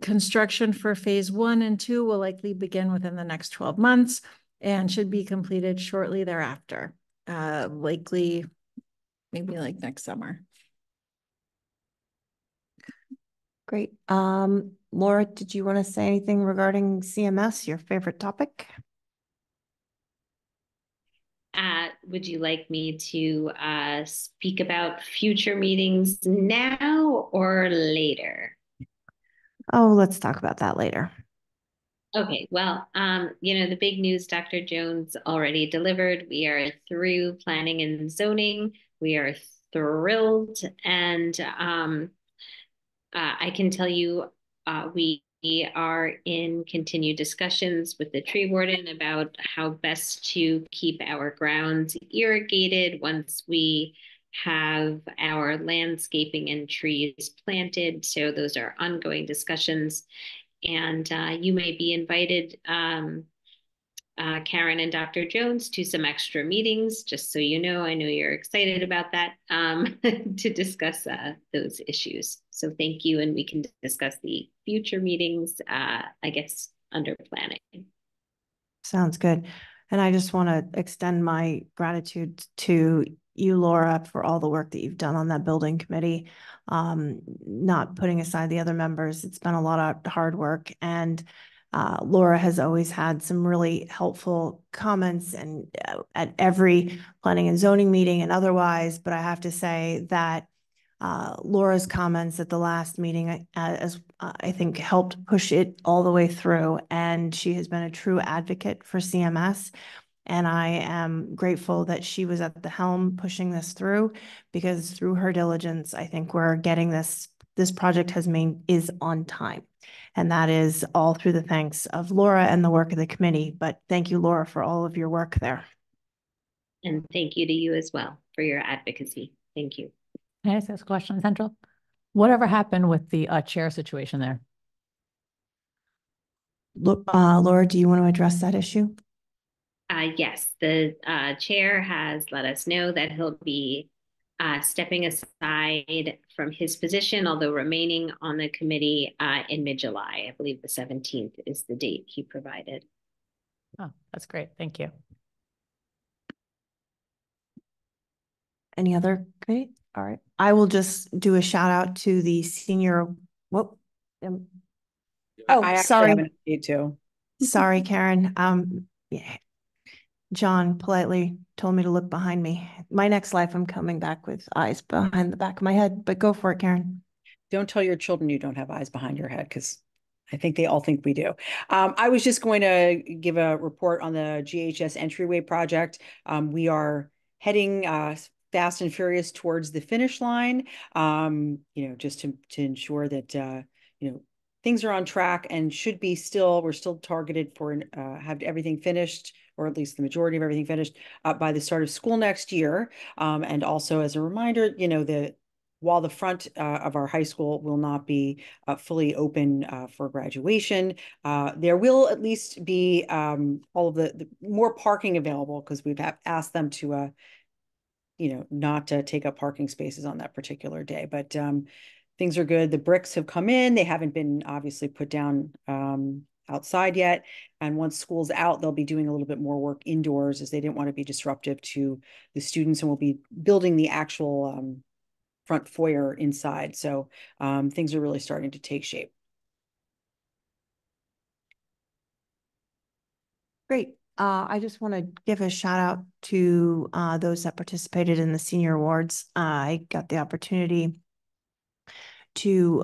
construction for phase 1 and 2 will likely begin within the next 12 months and should be completed shortly thereafter, likely maybe like next summer.
Great. Laura, did you want to say anything regarding CMS, your favorite topic?
Would you like me to speak about future meetings now or later?
Oh, let's talk about that later.
Okay, well, the big news Dr. Jones already delivered. We are through planning and zoning. We are thrilled. And I can tell you we are in continued discussions with the tree warden about how best to keep our grounds irrigated once we have our landscaping and trees planted. So those are ongoing discussions. And you may be invited, Karen and Dr. Jones, to some extra meetings, just so you know. I know you're excited about that, to discuss those issues. So thank you, and we can discuss the future meetings, I guess, under planning.
Sounds good. And I just want to extend my gratitude to you, Laura, for all the work that you've done on that building committee. Not putting aside the other members, it's been a lot of hard work, and Laura has always had some really helpful comments and at every planning and zoning meeting and otherwise. But I have to say that Laura's comments at the last meeting, I think, helped push it all the way through, and she has been a true advocate for CMS. And I am grateful that she was at the helm pushing this through, because through her diligence, I think we're getting this project is on time. And that is all through the thanks of Laura and the work of the committee. But thank you, Laura, for all of your work there.
And thank you to you as well for your advocacy. Thank you.
Can I ask this question, Central? Whatever happened with the chair situation there?
Look, Laura, do you want to address that issue?
Yes, the chair has let us know that he'll be stepping aside from his position, although remaining on the committee in mid-July. I believe the 17th is the date he provided.
Oh, that's great. Thank you.
Any other committee? All right. I will just do a shout out to the senior. Oh, sorry.
Too.
Sorry, Karen. Yeah. John politely told me to look behind me. My next life, I'm coming back with eyes behind the back of my head, but go for it, Karen.
Don't tell your children you don't have eyes behind your head, because I think they all think we do. I was just going to give a report on the GHS entryway project. We are heading fast and furious towards the finish line, just to ensure that, things are on track and should be still, we're still targeted for have everything finished, or at least the majority of everything finished by the start of school next year. And also as a reminder, you know, while the front of our high school will not be fully open for graduation, there will at least be all of the more parking available, because we've asked them to, you know, not to take up parking spaces on that particular day. But things are good. The bricks have come in. They haven't been obviously put down outside yet. And once school's out, they'll be doing a little bit more work indoors, as they didn't want to be disruptive to the students, and we'll be building the actual front foyer inside. So things are really starting to take shape.
Great. I just want to give a shout out to those that participated in the senior awards. I got the opportunity to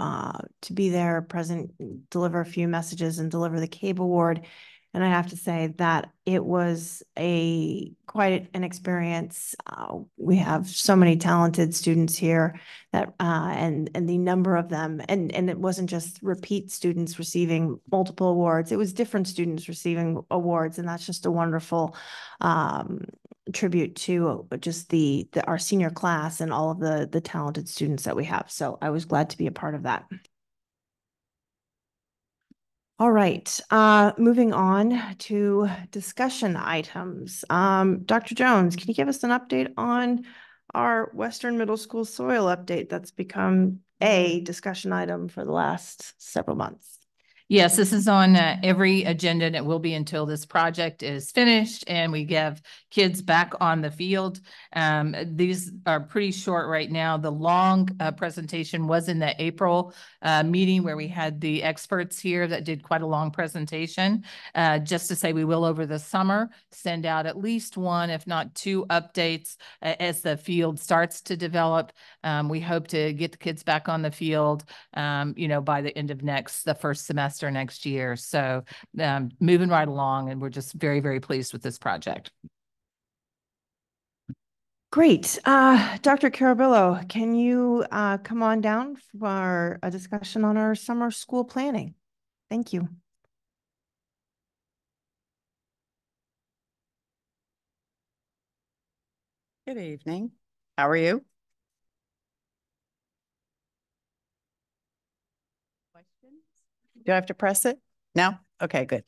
be there, present, deliver a few messages, and deliver the CABE Award. And I have to say that it was quite an experience. We have so many talented students here that and the number of them, and it wasn't just repeat students receiving multiple awards. It was different students receiving awards, and that's just a wonderful tribute to just our senior class and all of the talented students that we have. So I was glad to be a part of that. All right, moving on to discussion items. Dr. Jones, can you give us an update on our Western Middle School soil update that's become a discussion item for the last several months?
Yes, this is on every agenda, and it will be until this project is finished and we have kids back on the field. These are pretty short right now. The long presentation was in the April meeting, where we had the experts here that did quite a long presentation. Just to say, we will over the summer send out at least one, if not two, updates as the field starts to develop. We hope to get the kids back on the field, you know, by the end of the first semester next year. So moving right along, and we're just very, very pleased with this project.
Great. Dr. Carabillo, can you come on down for a discussion on our summer school planning? Thank you.
Good evening. How are you? Do I have to press it? No? Okay, good.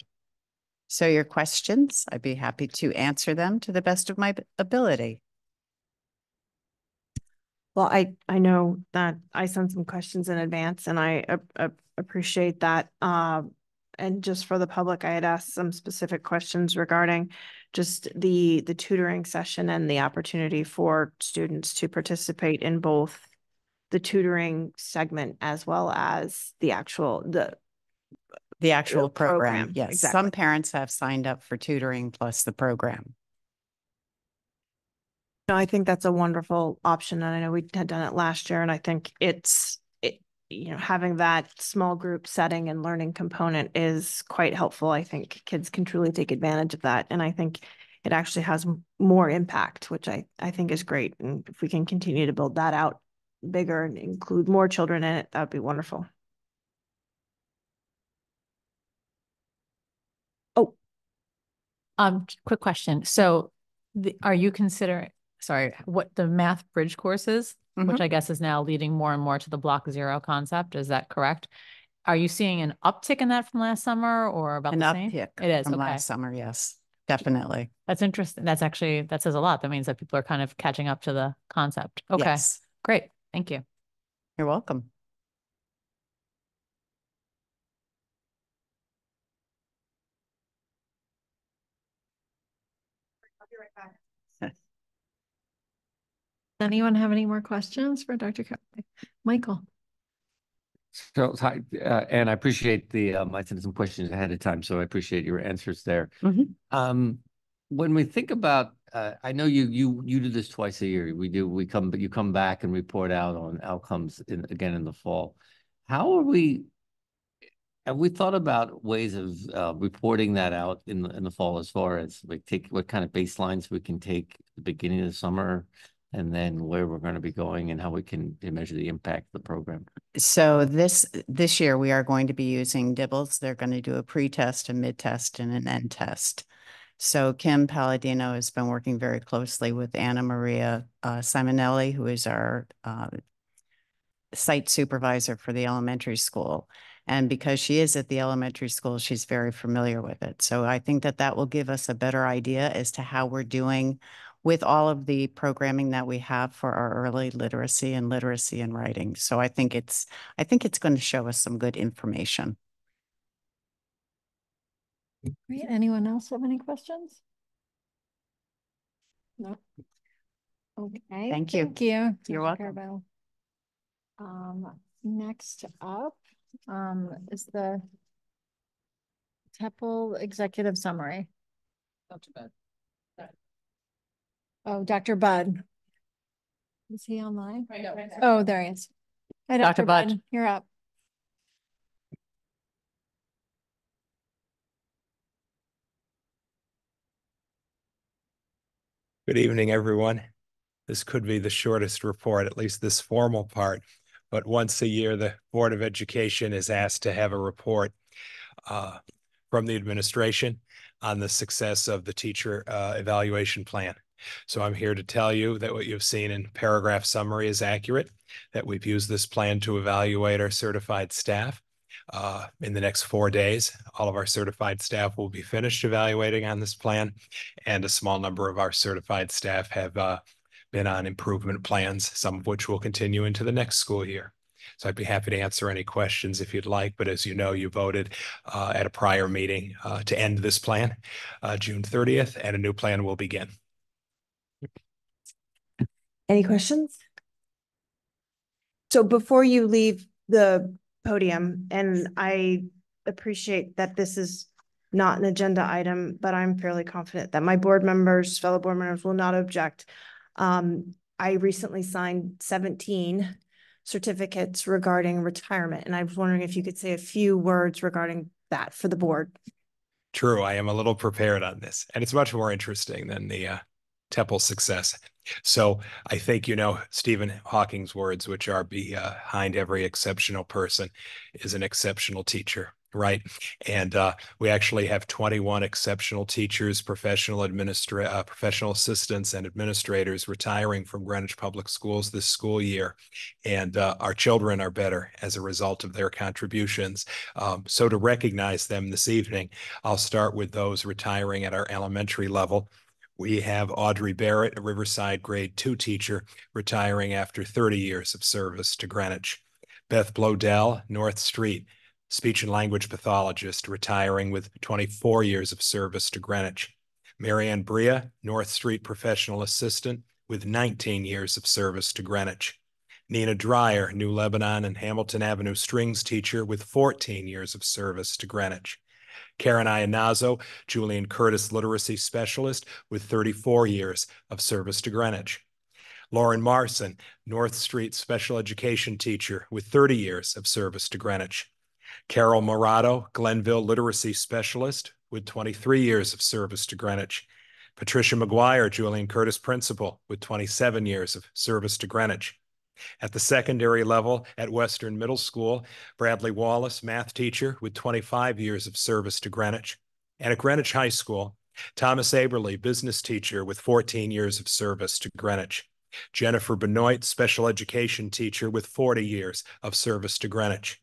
So your questions, I'd be happy to answer them to the best of my ability.
Well, I know that I sent some questions in advance, and I appreciate that. And just for the public, I had asked some specific questions regarding just the tutoring session and the opportunity for students to participate in both the tutoring segment as well as the actual
program. Yes,
exactly.
Some parents have signed up for tutoring plus the program.
No, I think that's a wonderful option, and I know we had done it last year, and I think you know, having that small group setting and learning component is quite helpful. I think kids can truly take advantage of that, and I think it actually has more impact, which I think is great. And if we can continue to build that out bigger and include more children in it, that would be wonderful.
Quick question. So are you considering, what the math bridge courses, which I guess is now leading more and more to the block zero concept, is that correct? Are you seeing an uptick in that from last summer, or about the same?
Uptick
It is
from last summer, yes, definitely.
That's interesting. That's actually, that says a lot. That means that people are kind of catching up to the concept. Okay,
Yes.
great. Thank you.
You're welcome.
Does anyone have any more questions for Dr. Michael?
So, hi, and I appreciate I sent some questions ahead of time, so I appreciate your answers there. When we think about, I know you do this twice a year. You come back and report out on outcomes again in the fall. Have we thought about ways of reporting that out in the fall, as far as like what kind of baselines we can take at the beginning of the summer and then where we're going to be going and how we can measure the impact of the program?
So this year we are going to be using DIBELS. They're going to do a pre-test, a mid-test, and an end test. So Kim Palladino has been working very closely with Anna Maria Simonelli, who is our site supervisor for the elementary school. And because she is at the elementary school, she's very familiar with it. So I think that that will give us a better idea as to how we're doing with all of the programming that we have for our early literacy and writing. So I think it's going to show us some good information.
Great. Anyone else have any questions? No. Okay.
Thank you.
Thank you.
You're
Dr.
welcome.
Carabell. Next up is the TEPL executive summary.
Dr. Budd.
Oh, Dr. Budd. Is he online?
Right now.
Oh, there he is. Hi,
Dr. Budd.
You're up.
Good evening, everyone. This could be the shortest report, at least this formal part, but once a year, the Board of Education is asked to have a report from the administration on the success of the teacher evaluation plan. So I'm here to tell you that what you've seen in paragraph summary is accurate, that we've used this plan to evaluate our certified staff. In the next 4 days, all of our certified staff will be finished evaluating on this plan, and a small number of our certified staff have been on improvement plans, some of which will continue into the next school year. So I'd be happy to answer any questions if you'd like, but as you know, you voted at a prior meeting to end this plan June 30th, and a new plan will begin.
Any questions? So before you leave the podium, and I appreciate that this is not an agenda item, but I'm fairly confident that my board members, fellow board members will not object. I recently signed 17 certificates regarding retirement, and I was wondering if you could say a few words regarding that for the board.
True, I am a little prepared on this, and it's much more interesting than the TEPL success. So I think, you know, Stephen Hawking's words, which are behind every exceptional person is an exceptional teacher, right? And we actually have 21 exceptional teachers, professional assistants and administrators retiring from Greenwich Public Schools this school year. And our children are better as a result of their contributions. So to recognize them this evening, I'll start with those retiring at our elementary level. We have Audrey Barrett, a Riverside Grade 2 teacher, retiring after 30 years of service to Greenwich. Beth Blodell, North Street, speech and language pathologist, retiring with 24 years of service to Greenwich. Marianne Bria, North Street professional assistant, with 19 years of service to Greenwich. Nina Dreyer, New Lebanon and Hamilton Avenue strings teacher, with 14 years of service to Greenwich. Karen Iannazzo, Julian Curtis literacy specialist, with 34 years of service to Greenwich. Lauren Marson, North Street special education teacher, with 30 years of service to Greenwich. Carol Morato, Glenville literacy specialist, with 23 years of service to Greenwich. Patricia McGuire, Julian Curtis principal, with 27 years of service to Greenwich. At the secondary level at Western Middle School, Bradley Wallace, math teacher, with 25 years of service to Greenwich. And at Greenwich High School, Thomas Aberly, business teacher, with 14 years of service to Greenwich. Jennifer Benoit, special education teacher, with 40 years of service to Greenwich.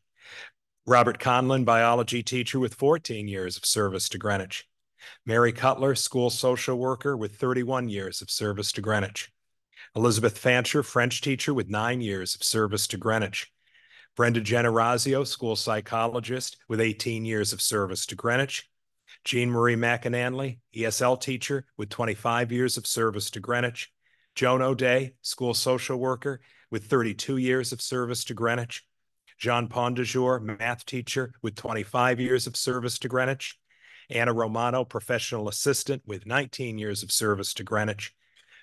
Robert Conlon, biology teacher, with 14 years of service to Greenwich. Mary Cutler, school social worker, with 31 years of service to Greenwich. Elizabeth Fancher, French teacher, with 9 years of service to Greenwich. Brenda Generazio, school psychologist, with 18 years of service to Greenwich. Jean Marie McAnanley, ESL teacher, with 25 years of service to Greenwich. Joan O'Day, school social worker, with 32 years of service to Greenwich. Jean Pondejour, math teacher, with 25 years of service to Greenwich. Anna Romano, professional assistant, with 19 years of service to Greenwich.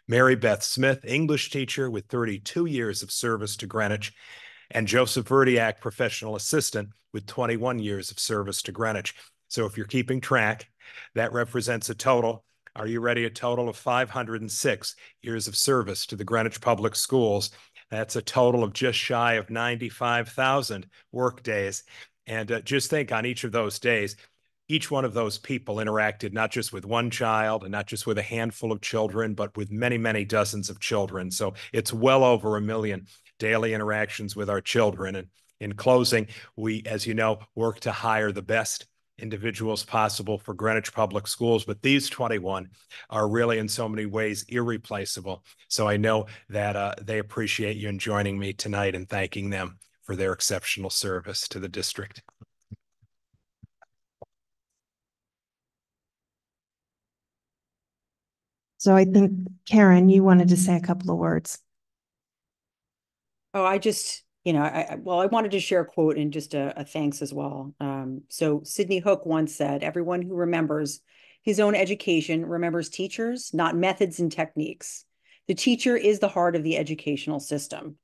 Mary Beth Smith, English teacher, with 32 years of service to Greenwich. And Joseph Verdiak, professional assistant, with 21 years of service to Greenwich. So if you're keeping track, that represents a total Are you ready? A total of 506 years of service to the Greenwich Public Schools. That's a total of just shy of 95,000 work days. And just think, on each of those days, each one of those people interacted not just with one child and not just with a handful of children, but with many, many dozens of children. So it's well over 1 million daily interactions with our children. And in closing, we, as you know, work to hire the best individuals possible for Greenwich Public Schools, but these 21 are really in so many ways irreplaceable. So I know that they appreciate you in joining me tonight and thanking them for their exceptional service to the district.
So I think, Karen, you wanted to say a couple of words.
Oh, I just, I wanted to share a quote and just a thanks as well. So Sidney Hook once said, "Everyone who remembers his own education remembers teachers, not methods and techniques. The teacher is the heart of the educational system."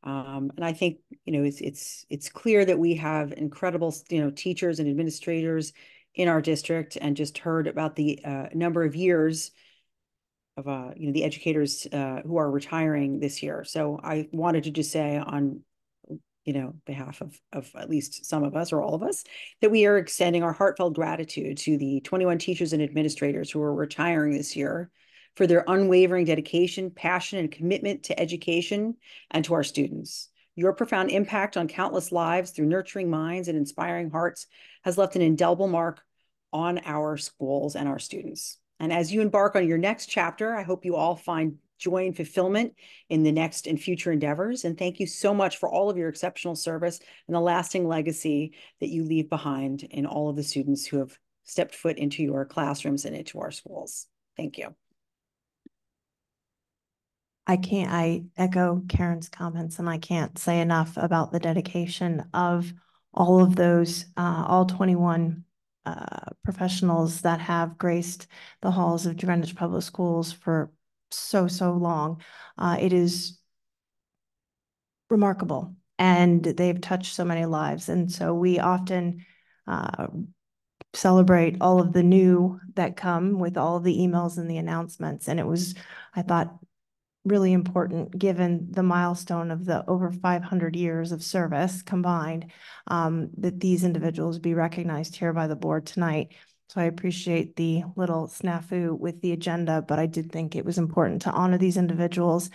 And I think, it's clear that we have incredible, teachers and administrators in our district, and just heard about the number of years of the educators who are retiring this year. So I wanted to just say on behalf of at least some of us or all of us, that we are extending our heartfelt gratitude to the 21 teachers and administrators who are retiring this year for their unwavering dedication, passion, and commitment to education and to our students. Your profound impact on countless lives through nurturing minds and inspiring hearts has left an indelible mark on our schools and our students. And as you embark on your next chapter, I hope you all find joy and fulfillment in the next and future endeavors. And thank you so much for all of your exceptional service and the lasting legacy that you leave behind in all of the students who have stepped foot into your classrooms and into our schools. Thank you.
I echo Karen's comments, and I can't say enough about the dedication of all of those, all 21 professionals that have graced the halls of Greenwich Public Schools for so long. It is remarkable, and they've touched so many lives. And so we often celebrate all of the new that come with all of the emails and the announcements. And it was, I thought, really important, given the milestone of the over 500 years of service combined, that these individuals be recognized here by the board tonight. So I appreciate the little snafu with the agenda, but I did think it was important to honor these individuals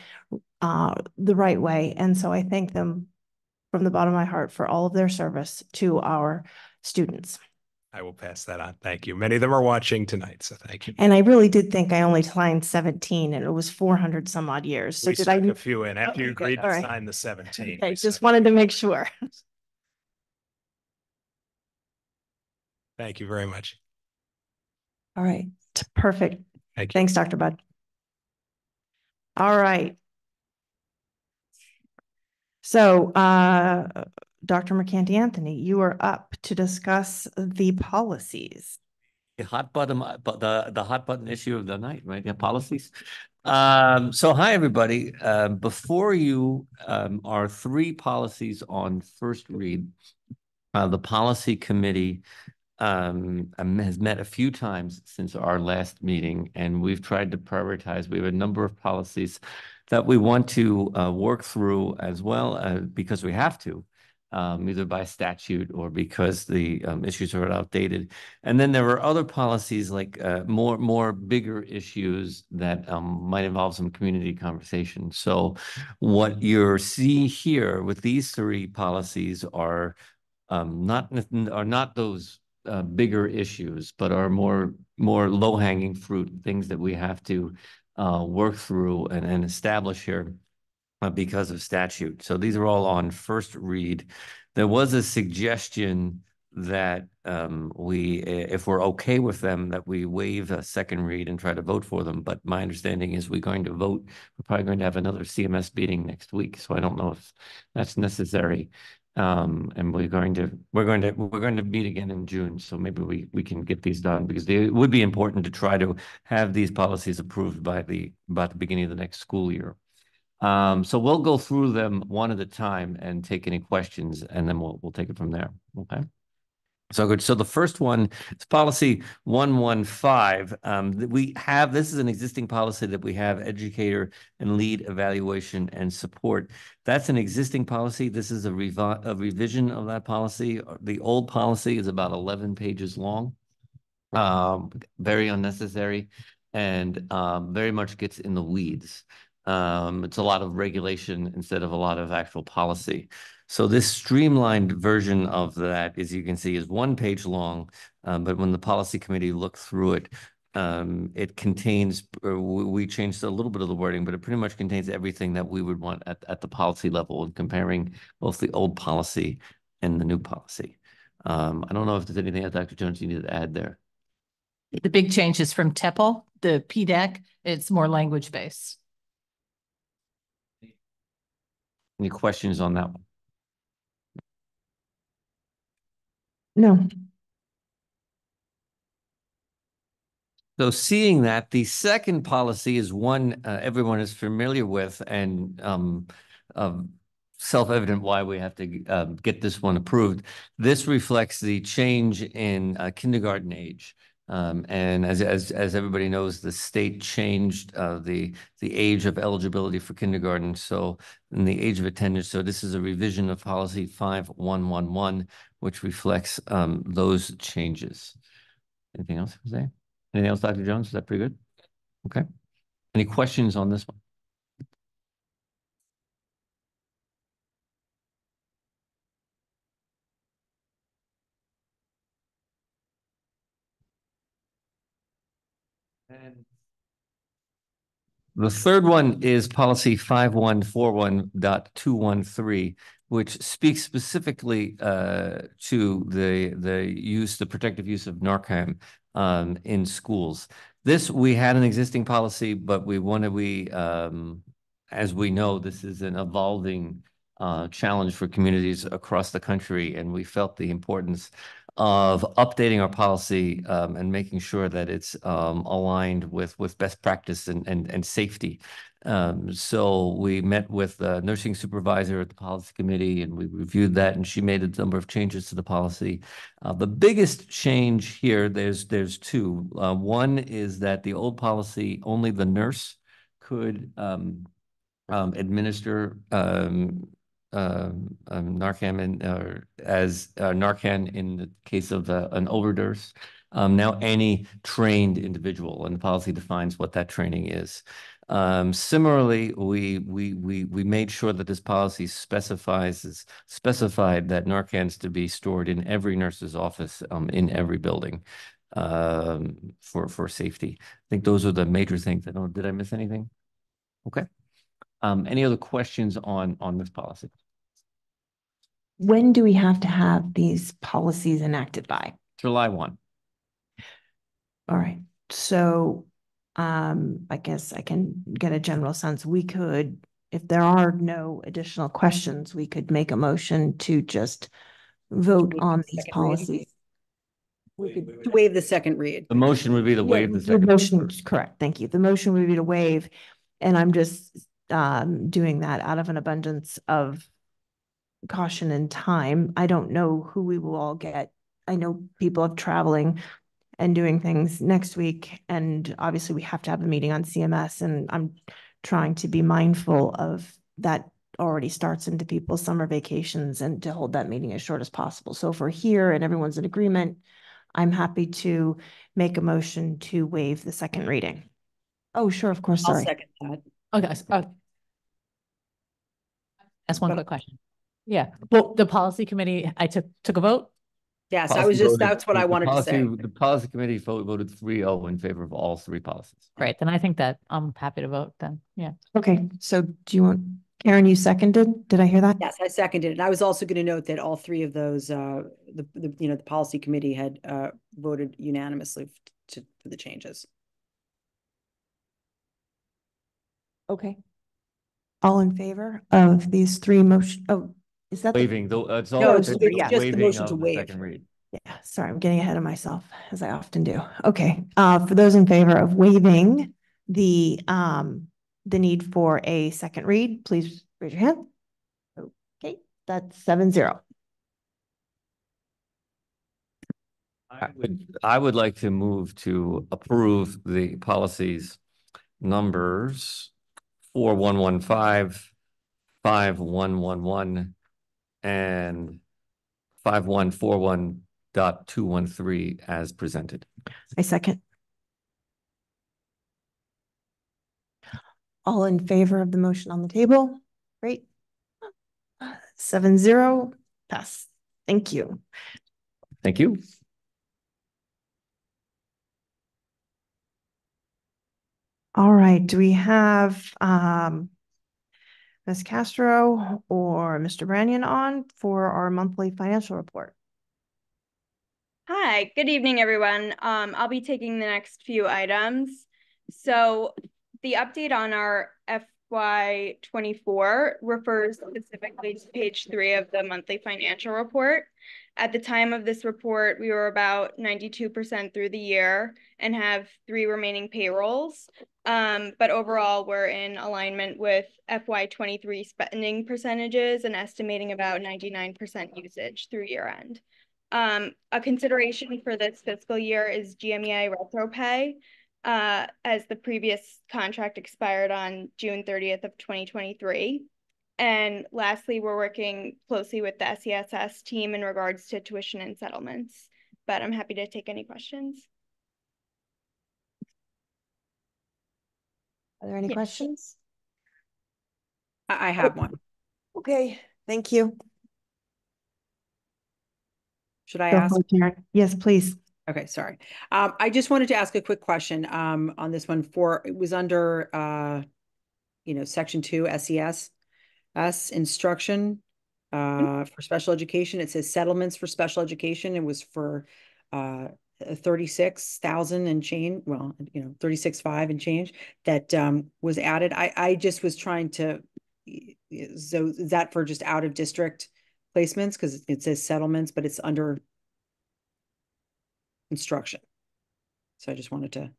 the right way. And so I thank them from the bottom of my heart for all of their service to our students.
I will pass that on. Thank you. Many of them are watching tonight, so thank you.
And I really did think I only signed 17, and it was 400 some odd years. So
we
did
stuck a few in after you agreed to
right.
sign the 17.
Okay, just wanted to make sure.
Thank you very much.
All right, perfect.
Thank you.
Thanks, Dr. Budd. All right. So, Dr. Mercanti Anthony, you are up to discuss the policies.
The hot button, but the hot button issue of the night, right? The policies. So hi, everybody. Before you are 3 policies on first read. The policy committee has met a few times since our last meeting, and we've tried to prioritize. We have a number of policies that we want to work through as well, because we have to. Either by statute or because the issues are outdated. And then there are other policies like more bigger issues that might involve some community conversation. So what you're seeing here with these 3 policies are not those bigger issues, but are more low-hanging fruit, things that we have to work through and establish here. Because of statute. So these are all on first read. There was a suggestion that if we're okay with them, that we waive a second read and try to vote for them. But my understanding is we're going to vote. We're probably going to have another CMS meeting next week. So I don't know if that's necessary. And we're going to meet again in June. So maybe we can get these done, because it would be important to try to have these policies approved by about the beginning of the next school year. So we'll go through them one at a time and take any questions, and then we'll take it from there. Okay. So good. So the first one is policy 115. This is an existing policy that we have, educator and lead evaluation and support. That's an existing policy. This is a revision of that policy. The old policy is about 11 pages long, very unnecessary, and very much gets in the weeds. It's a lot of regulation instead of a lot of actual policy. So this streamlined version of that, as you can see, is 1 page long. But when the policy committee looked through it, it contains, we changed a little bit of the wording, but it pretty much contains everything that we would want at the policy level, and comparing both the old policy and the new policy. I don't know if there's anything else, Dr. Jones, you need to add there.
The big change is from TEPL, the PDAC. It's more language-based.
Any questions on that one?
No.
So seeing that, the second policy is one everyone is familiar with, and self-evident why we have to get this one approved. This reflects the change in kindergarten age. And as everybody knows, the state changed the age of eligibility for kindergarten, so in the age of attendance. So this is a revision of policy 5111, which reflects those changes. Anything else, Jose? Anything else, Dr. Jones? Is that pretty good? Okay. Any questions on this one? And the third one is policy 5141.213, which speaks specifically to the protective use of Narcan in schools. This, we had an existing policy, but as we know, this is an evolving challenge for communities across the country, and we felt the importance of updating our policy and making sure that it's aligned with best practice and safety. So we met with the nursing supervisor at the policy committee, and we reviewed that, and she made a number of changes to the policy. The biggest change here, there's two. One is that the old policy, only the nurse could administer Narcan as Narcan in the case of an overdose. Now any trained individual, and the policy defines what that training is. Similarly, we made sure that this policy specified that Narcan's to be stored in every nurse's office in every building for safety. I think those are the major things. Did I miss anything? Okay. Any other questions on this policy?
When do we have to have these policies enacted by?
July 1.
All right. So I guess I can get a general sense. We could, if there are no additional questions, we could make a motion to just vote on these policies.
We could waive the second read.
The motion would be to waive the second.
The motion, correct. Thank you. The motion would be to waive, and I'm just doing that out of an abundance of caution and time. I don't know who we will all get. I know people are traveling and doing things next week, and obviously we have to have a meeting on CMS, and I'm trying to be mindful of that. Already starts into people's summer vacations, and to hold that meeting as short as possible. So if we're here and everyone's in agreement, I'm happy to make a motion to waive the second reading. Oh, sure, of course, sorry.
I'll second that.
Okay. That's one quick question. Yeah. Well, the policy committee, I took a vote.
Yes, that's what I wanted to say.
The policy committee voted 3-0 in favor of all three policies.
Great. Then I think that I'm happy to vote then. Yeah.
Okay. So do you want, Karen, you seconded? Did I hear that?
Yes, I seconded. And I was also going to note that all three of those, the policy committee had voted unanimously for the changes.
Okay. All in favor of these three motions? Oh, is that
waiving? It's all
no, it's just the motion to waive.
Second read.
Yeah, sorry, I'm getting ahead of myself, as I often do. Okay, for those in favor of waiving the need for a second read, please raise your hand. Okay, that's 7-0.
I would like to move to approve the policies numbers 4115, 5111, and 5141.213 as presented.
I second. All in favor of the motion on the table? Great. 7-0, pass. Thank you.
Thank you.
All right, do we have Ms. Castro or Mr. Branyan on for our monthly financial report?
Hi, good evening, everyone. I'll be taking the next few items. So the update on our FY24 refers specifically to page 3 of the monthly financial report. At the time of this report, we were about 92% through the year and have 3 remaining payrolls. But overall, we're in alignment with FY23 spending percentages and estimating about 99% usage through year end. A consideration for this fiscal year is GMEI retro pay, as the previous contract expired on June 30th of 2023. And lastly, we're working closely with the SESS team in regards to tuition and settlements, but I'm happy to take any questions.
Are there any questions?
I have one.
Okay, thank you.
Should I
Go
ask?
for it, Karen. Yes, please.
Okay, sorry. I just wanted to ask a quick question on this one. It was under section 2 SES instruction for special education. It says settlements for special education. It was for 36,000 and change. Well, 36,500 and change that was added. I just was trying to. So is that for just out of district placements? Because it says settlements, but it's under instruction. So I just wanted to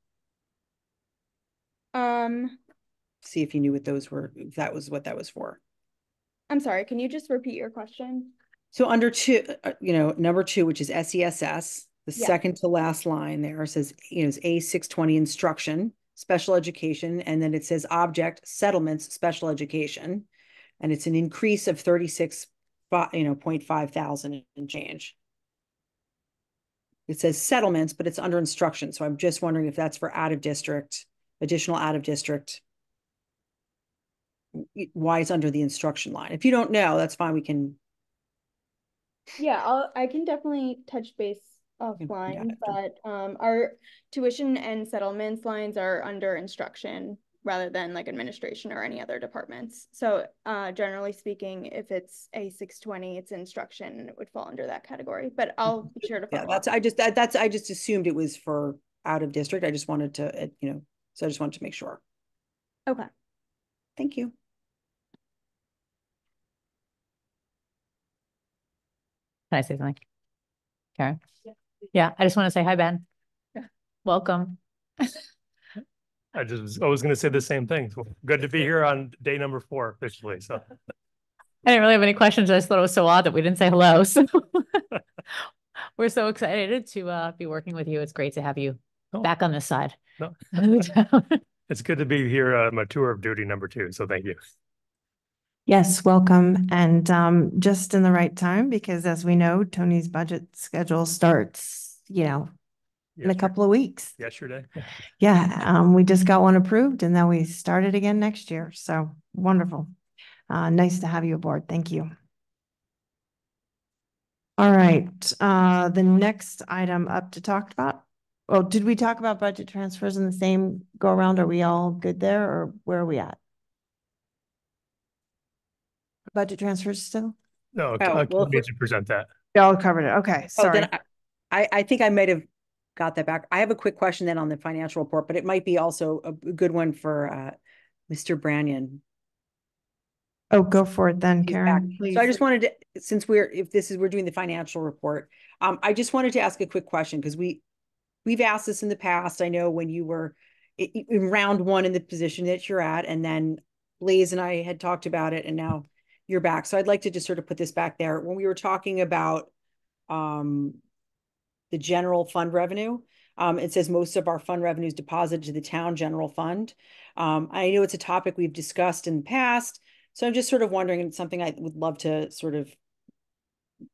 see if you knew what those were, if that was what that was for.
I'm sorry, can you just repeat your question?
So under 2, number 2, which is SESS, the second to last line there says, is A620 instruction, special education, and then it says object settlements, special education, and it's an increase of 36,500 and change. It says settlements, but it's under instruction. So I'm just wondering if that's for out of district, additional out of district. Why it's under the instruction line. If you don't know, that's fine. We can.
Yeah, I can definitely touch base offline, but our tuition and settlements lines are under instruction rather than like administration or any other departments. So generally speaking, if it's A620, it's instruction and it would fall under that category, but I'll be sure to follow up.
I just assumed it was for out of district. I just wanted to, so I just wanted to make sure.
Okay.
Thank you.
Can I say something? Karen? Yeah, I just want to say hi, Ben. Welcome.
I was going to say the same thing. Good to be here on day number 4 officially. So
I didn't really have any questions. I just thought it was so odd that we didn't say hello. So we're so excited to be working with you. It's great to have you back on this side.
No. It's good to be here on my tour of duty number 2. So thank you.
Yes, welcome. And just in the right time, because as we know, Tony's budget schedule starts, in a couple of weeks.
Yesterday.
Yeah, we just got one approved and then we started again next year. So wonderful. Nice to have you aboard. Thank you. All right, the next item up to talk about. Oh, did we talk about budget transfers in the same go around? Are we all good there or where are we at? Budget transfers still?
No,
well,
need to present that.
Y'all covered it. Okay, sorry.
Then I think I might have got that back. I have a quick question then on the financial report, but it might be also a good one for Mr. Branyan.
Oh, go for it then, Karen. Please.
So I just wanted to, since we're doing the financial report, I just wanted to ask a quick question because we've asked this in the past. I know when you were in round 1 in the position that you're at, and then Blaze and I had talked about it, and now you're back. So I'd like to just sort of put this back there. When we were talking about the the general fund revenue. It says most of our fund revenue is deposited to the town general fund. I know it's a topic we've discussed in the past, so I'm just sort of wondering, and it's something I would love to sort of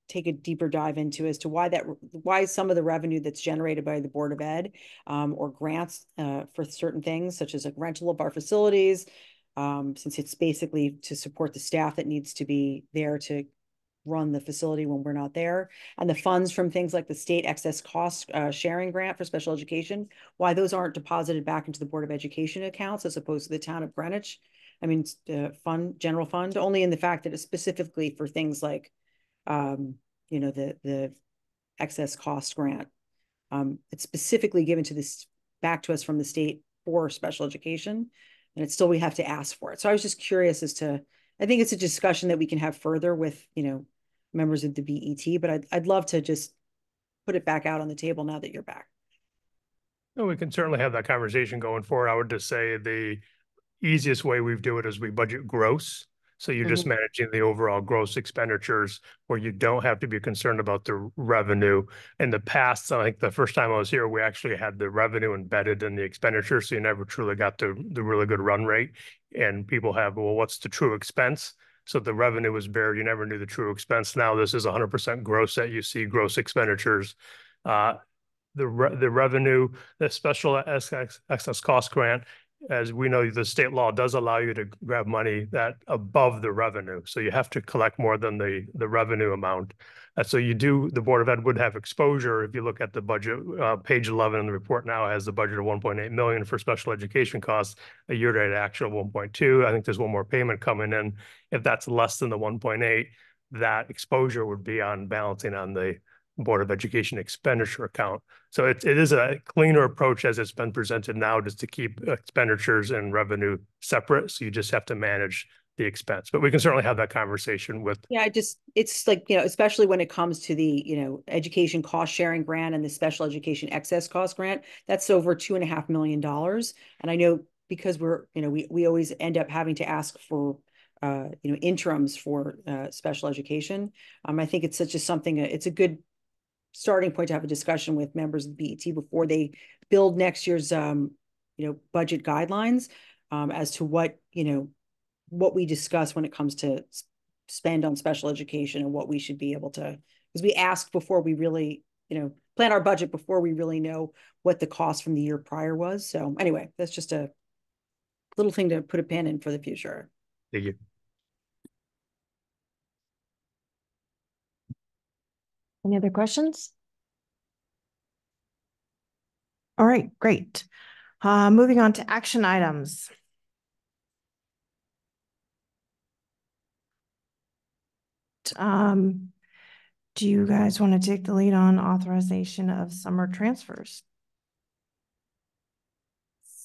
take a deeper dive into as to why some of the revenue that's generated by the Board of Ed or grants for certain things, such as like rental of our facilities, since it's basically to support the staff that needs to be there to run the facility when we're not there, and the funds from things like the state excess cost sharing grant for special education, why those aren't deposited back into the Board of Education accounts as opposed to the town of Greenwich. I mean, general fund, only in the fact that it's specifically for things like, you know, the excess cost grant. It's specifically given to this back to us from the state for special education, and it's still, we have to ask for it. So I was just curious as to, I think it's a discussion that we can have further with, you know, members of the BET, but I'd love to just put it back out on the table now that you're back.
No, we can certainly have that conversation going forward. I would just say the easiest way we do it is we budget gross. So you're just managing the overall gross expenditures where you don't have to be concerned about the revenue. In the past, I think the first time I was here, we actually had the revenue embedded in the expenditure. So you never truly got the really good run rate. And people have, well, what's the true expense? So the revenue was buried. You never knew the true expense. Now this is 100% gross that you see gross expenditures. The revenue, the special excess cost grant, as we know, the state law does allow you to grab money that above the revenue. So you have to collect more than the revenue amount. So you do, the Board of Ed would have exposure. If you look at the budget, page 11 in the report now has the budget of 1.8 million for special education costs, a year-to-date actual 1.2. I think there's one more payment coming in. If that's less than the 1.8, that exposure would be on balancing on the Board of Education expenditure account. So it is a cleaner approach as it's been presented now, just to keep expenditures and revenue separate. So you just have to manage the expense, but we can certainly have that conversation with.
Yeah, it's like, you know, especially when it comes to the, you know, education cost sharing grant and the special education excess cost grant, that's over $2.5 million. And I know because we're, you know, we always end up having to ask for you know, interims for special education. I think it's such a something, it's a good starting point to have a discussion with members of the BET before they build next year's, you know, budget guidelines as to what, you know, what we discuss when it comes to spend on special education and what we should be able to, because we ask before we really, you know, plan our budget before we really know what the cost from the year prior was. So anyway, that's just a little thing to put a pin in for the future.
Thank you.
Any other questions? All right, great. Moving on to action items. Do you guys want to take the lead on authorization of summer transfers?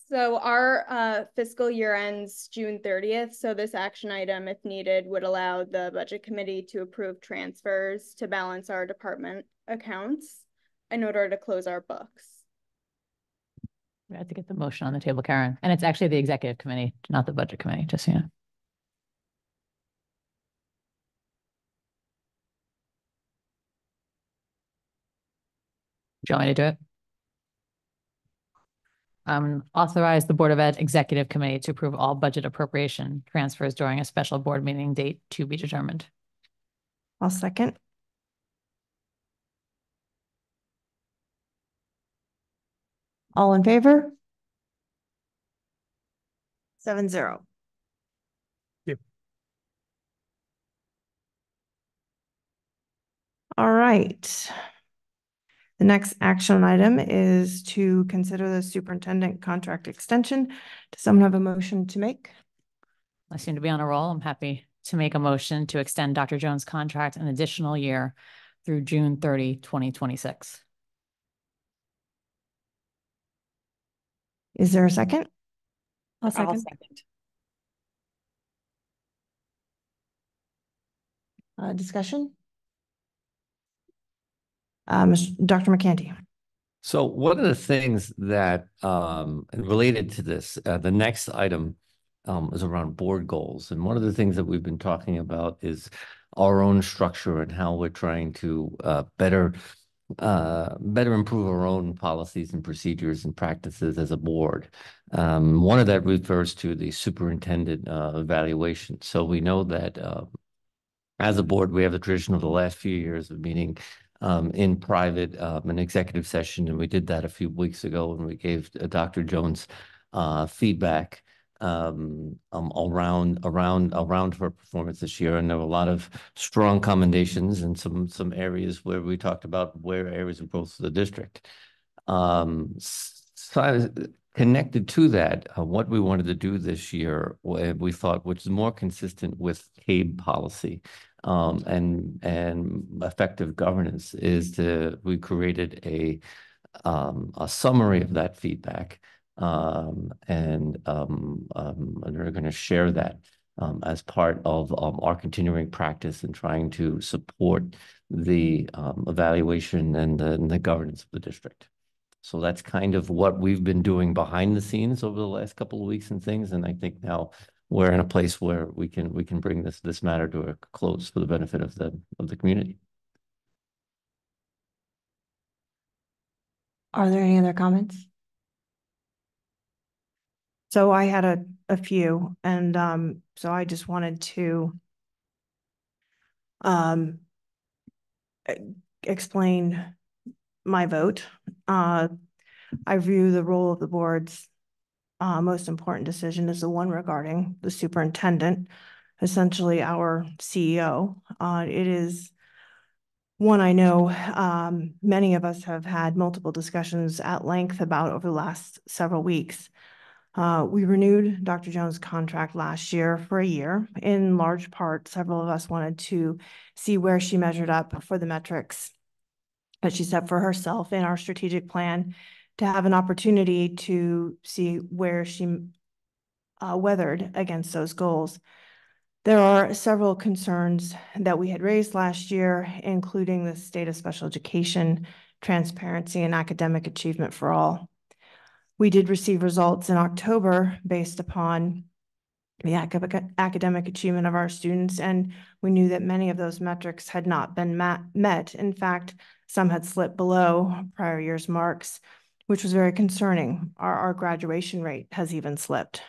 So our fiscal year ends June 30th. So this action item, if needed, would allow the budget committee to approve transfers to balance our department accounts in order to close our books.
We have to get the motion on the table, Karen. And it's actually the executive committee, not the budget committee, just so you know. Do you want me to do it? Authorize the Board of Ed Executive Committee to approve all budget appropriation transfers during a special board meeting date to be determined.
I'll second. All in favor? 7-0.
Yep.
All right. The next action item is to consider the superintendent contract extension. Does someone have a motion to make?
I seem to be on a roll. I'm happy to make a motion to extend Dr. Jones' contract an additional year through June 30, 2026.
Is there a second?
I'll second.
Discussion? Dr. McCanty.
So one of the things that related to this, the next item is around board goals. And one of the things that we've been talking about is our own structure and how we're trying to better better improve our own policies and procedures and practices as a board. One of that refers to the superintendent evaluation. So we know that as a board, we have the tradition of the last few years of meeting in private, an executive session, and we did that a few weeks ago, and we gave Dr. Jones feedback around her performance this year, and there were a lot of strong commendations and some areas where we talked about where areas of growth for the district. So connected to that, what we wanted to do this year, we thought, which is more consistent with CABE policy and effective governance, is we created a summary of that feedback, and we're going to share that as part of our continuing practice in trying to support the evaluation and the governance of the district. So that's kind of what we've been doing behind the scenes over the last couple of weeks and things. And I think now we're in a place where we can bring this matter to a close for the benefit of the community.
Are there any other comments? So I had a few, and so I just wanted to explain my vote. I view the role of the board's most important decision as the one regarding the superintendent, essentially our CEO. It is one I know many of us have had multiple discussions at length about over the last several weeks. We renewed Dr. Jones' contract last year for a year. In large part, several of us wanted to see where she measured up for the metrics that she set for herself in our strategic plan, to have an opportunity to see where she weathered against those goals. There are several concerns that we had raised last year, including the state of special education, transparency, and academic achievement for all. We did receive results in October based upon the academic achievement of our students, and we knew that many of those metrics had not been met. In fact, some had slipped below prior year's marks, which was very concerning. Our graduation rate has even slipped.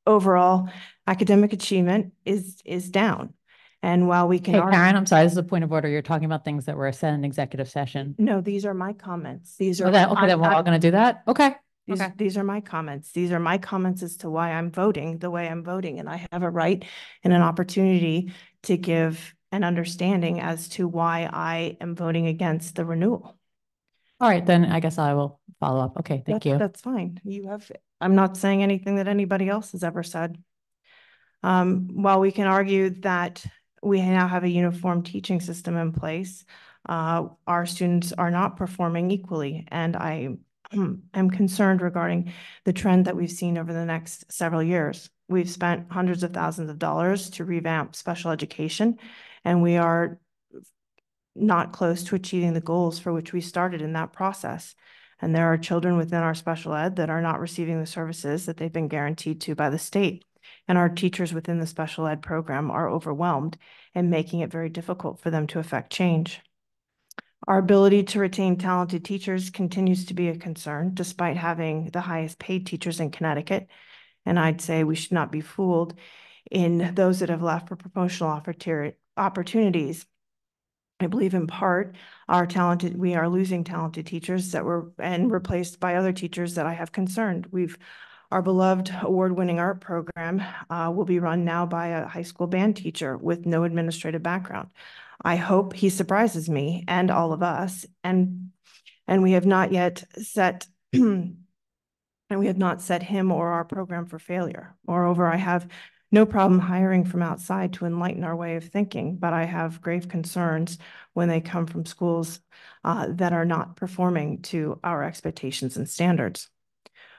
Overall, academic achievement is down. And while we can—
Hey, Karen, I'm sorry, this is a point of order. You're talking about things that were said in executive session.
No, these are my comments. These are—
Okay, then we're all going to do that? Okay.
These are my comments. These are my comments as to why I'm voting the way I'm voting, and I have a right and an opportunity to give an understanding as to why I am voting against the renewal.
All right, then I guess I will follow up. Okay, thank you.
That's fine. I'm not saying anything that anybody else has ever said. While we can argue that we now have a uniform teaching system in place, our students are not performing equally, and I am concerned regarding the trend that we've seen over the next several years. We've spent hundreds of thousands of dollars to revamp special education, and we are not close to achieving the goals for which we started in that process. And there are children within our special ed that are not receiving the services that they've been guaranteed to by the state. And our teachers within the special ed program are overwhelmed and making it very difficult for them to affect change. Our ability to retain talented teachers continues to be a concern, despite having the highest paid teachers in Connecticut. And I'd say we should not be fooled in those that have left for promotional opportunities. I believe in part we are losing talented teachers that were replaced by other teachers that I have concerned. Our beloved award-winning art program will be run now by a high school band teacher with no administrative background. I hope he surprises me and all of us, and we have not yet set him or our program for failure. Moreover, I have no problem hiring from outside to enlighten our way of thinking, but I have grave concerns when they come from schools that are not performing to our expectations and standards.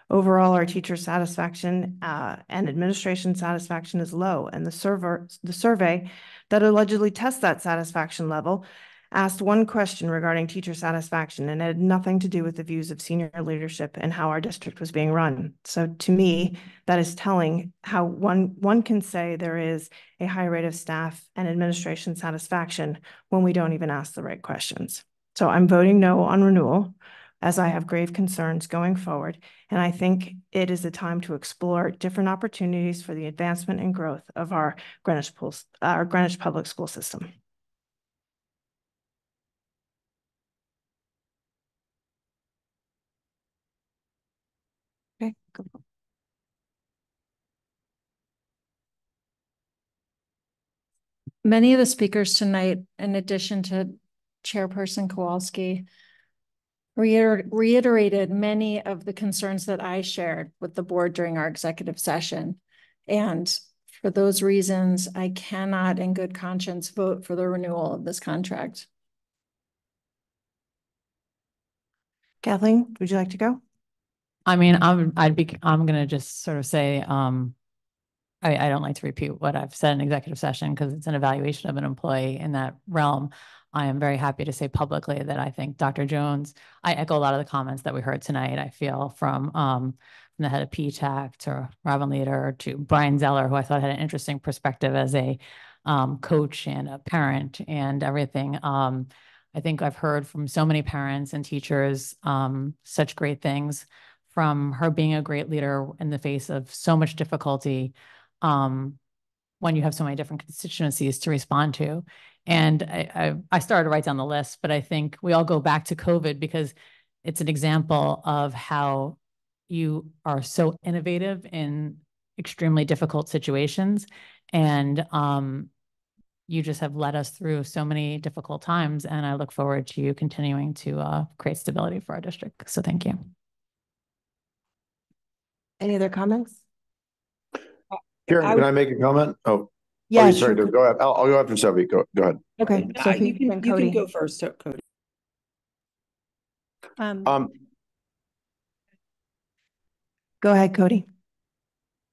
Overall, our teacher satisfaction and administration satisfaction is low, and the survey that allegedly tests that satisfaction level asked one question regarding teacher satisfaction, and it had nothing to do with the views of senior leadership and how our district was being run. So to me, that is telling how one can say there is a high rate of staff and administration satisfaction when we don't even ask the right questions. So I'm voting no on renewal, as I have grave concerns going forward. And I think it is a time to explore different opportunities for the advancement and growth of our Greenwich Public School System. Okay, go.
Many of the speakers tonight, in addition to Chairperson Kowalski, reiterated many of the concerns that I shared with the board during our executive session. And for those reasons, I cannot in good conscience vote for the renewal of this contract.
Kathleen, would you like to go?
I mean, I'm gonna just sort of say, I don't like to repeat what I've said in executive session because it's an evaluation of an employee in that realm. I am very happy to say publicly that I think Dr. Jones, I echo a lot of the comments that we heard tonight. I feel from the head of PTAC to Robin Leader to Brian Zeller, who I thought had an interesting perspective as a coach and a parent and everything. I think I've heard from so many parents and teachers such great things from her being a great leader in the face of so much difficulty when you have so many different constituencies to respond to. And I started to write down the list, but I think we all go back to COVID because it's an example of how you are so innovative in extremely difficult situations. And you just have led us through so many difficult times. And I look forward to you continuing to create stability for our district. So thank you.
Any other comments?
Karen, can I make a comment? Oh,
yeah,
sorry.
sure.
Go ahead. I'll go after Sophie. Go ahead.
Okay, Sophie,
you can go first, Cody.
Go ahead, Cody.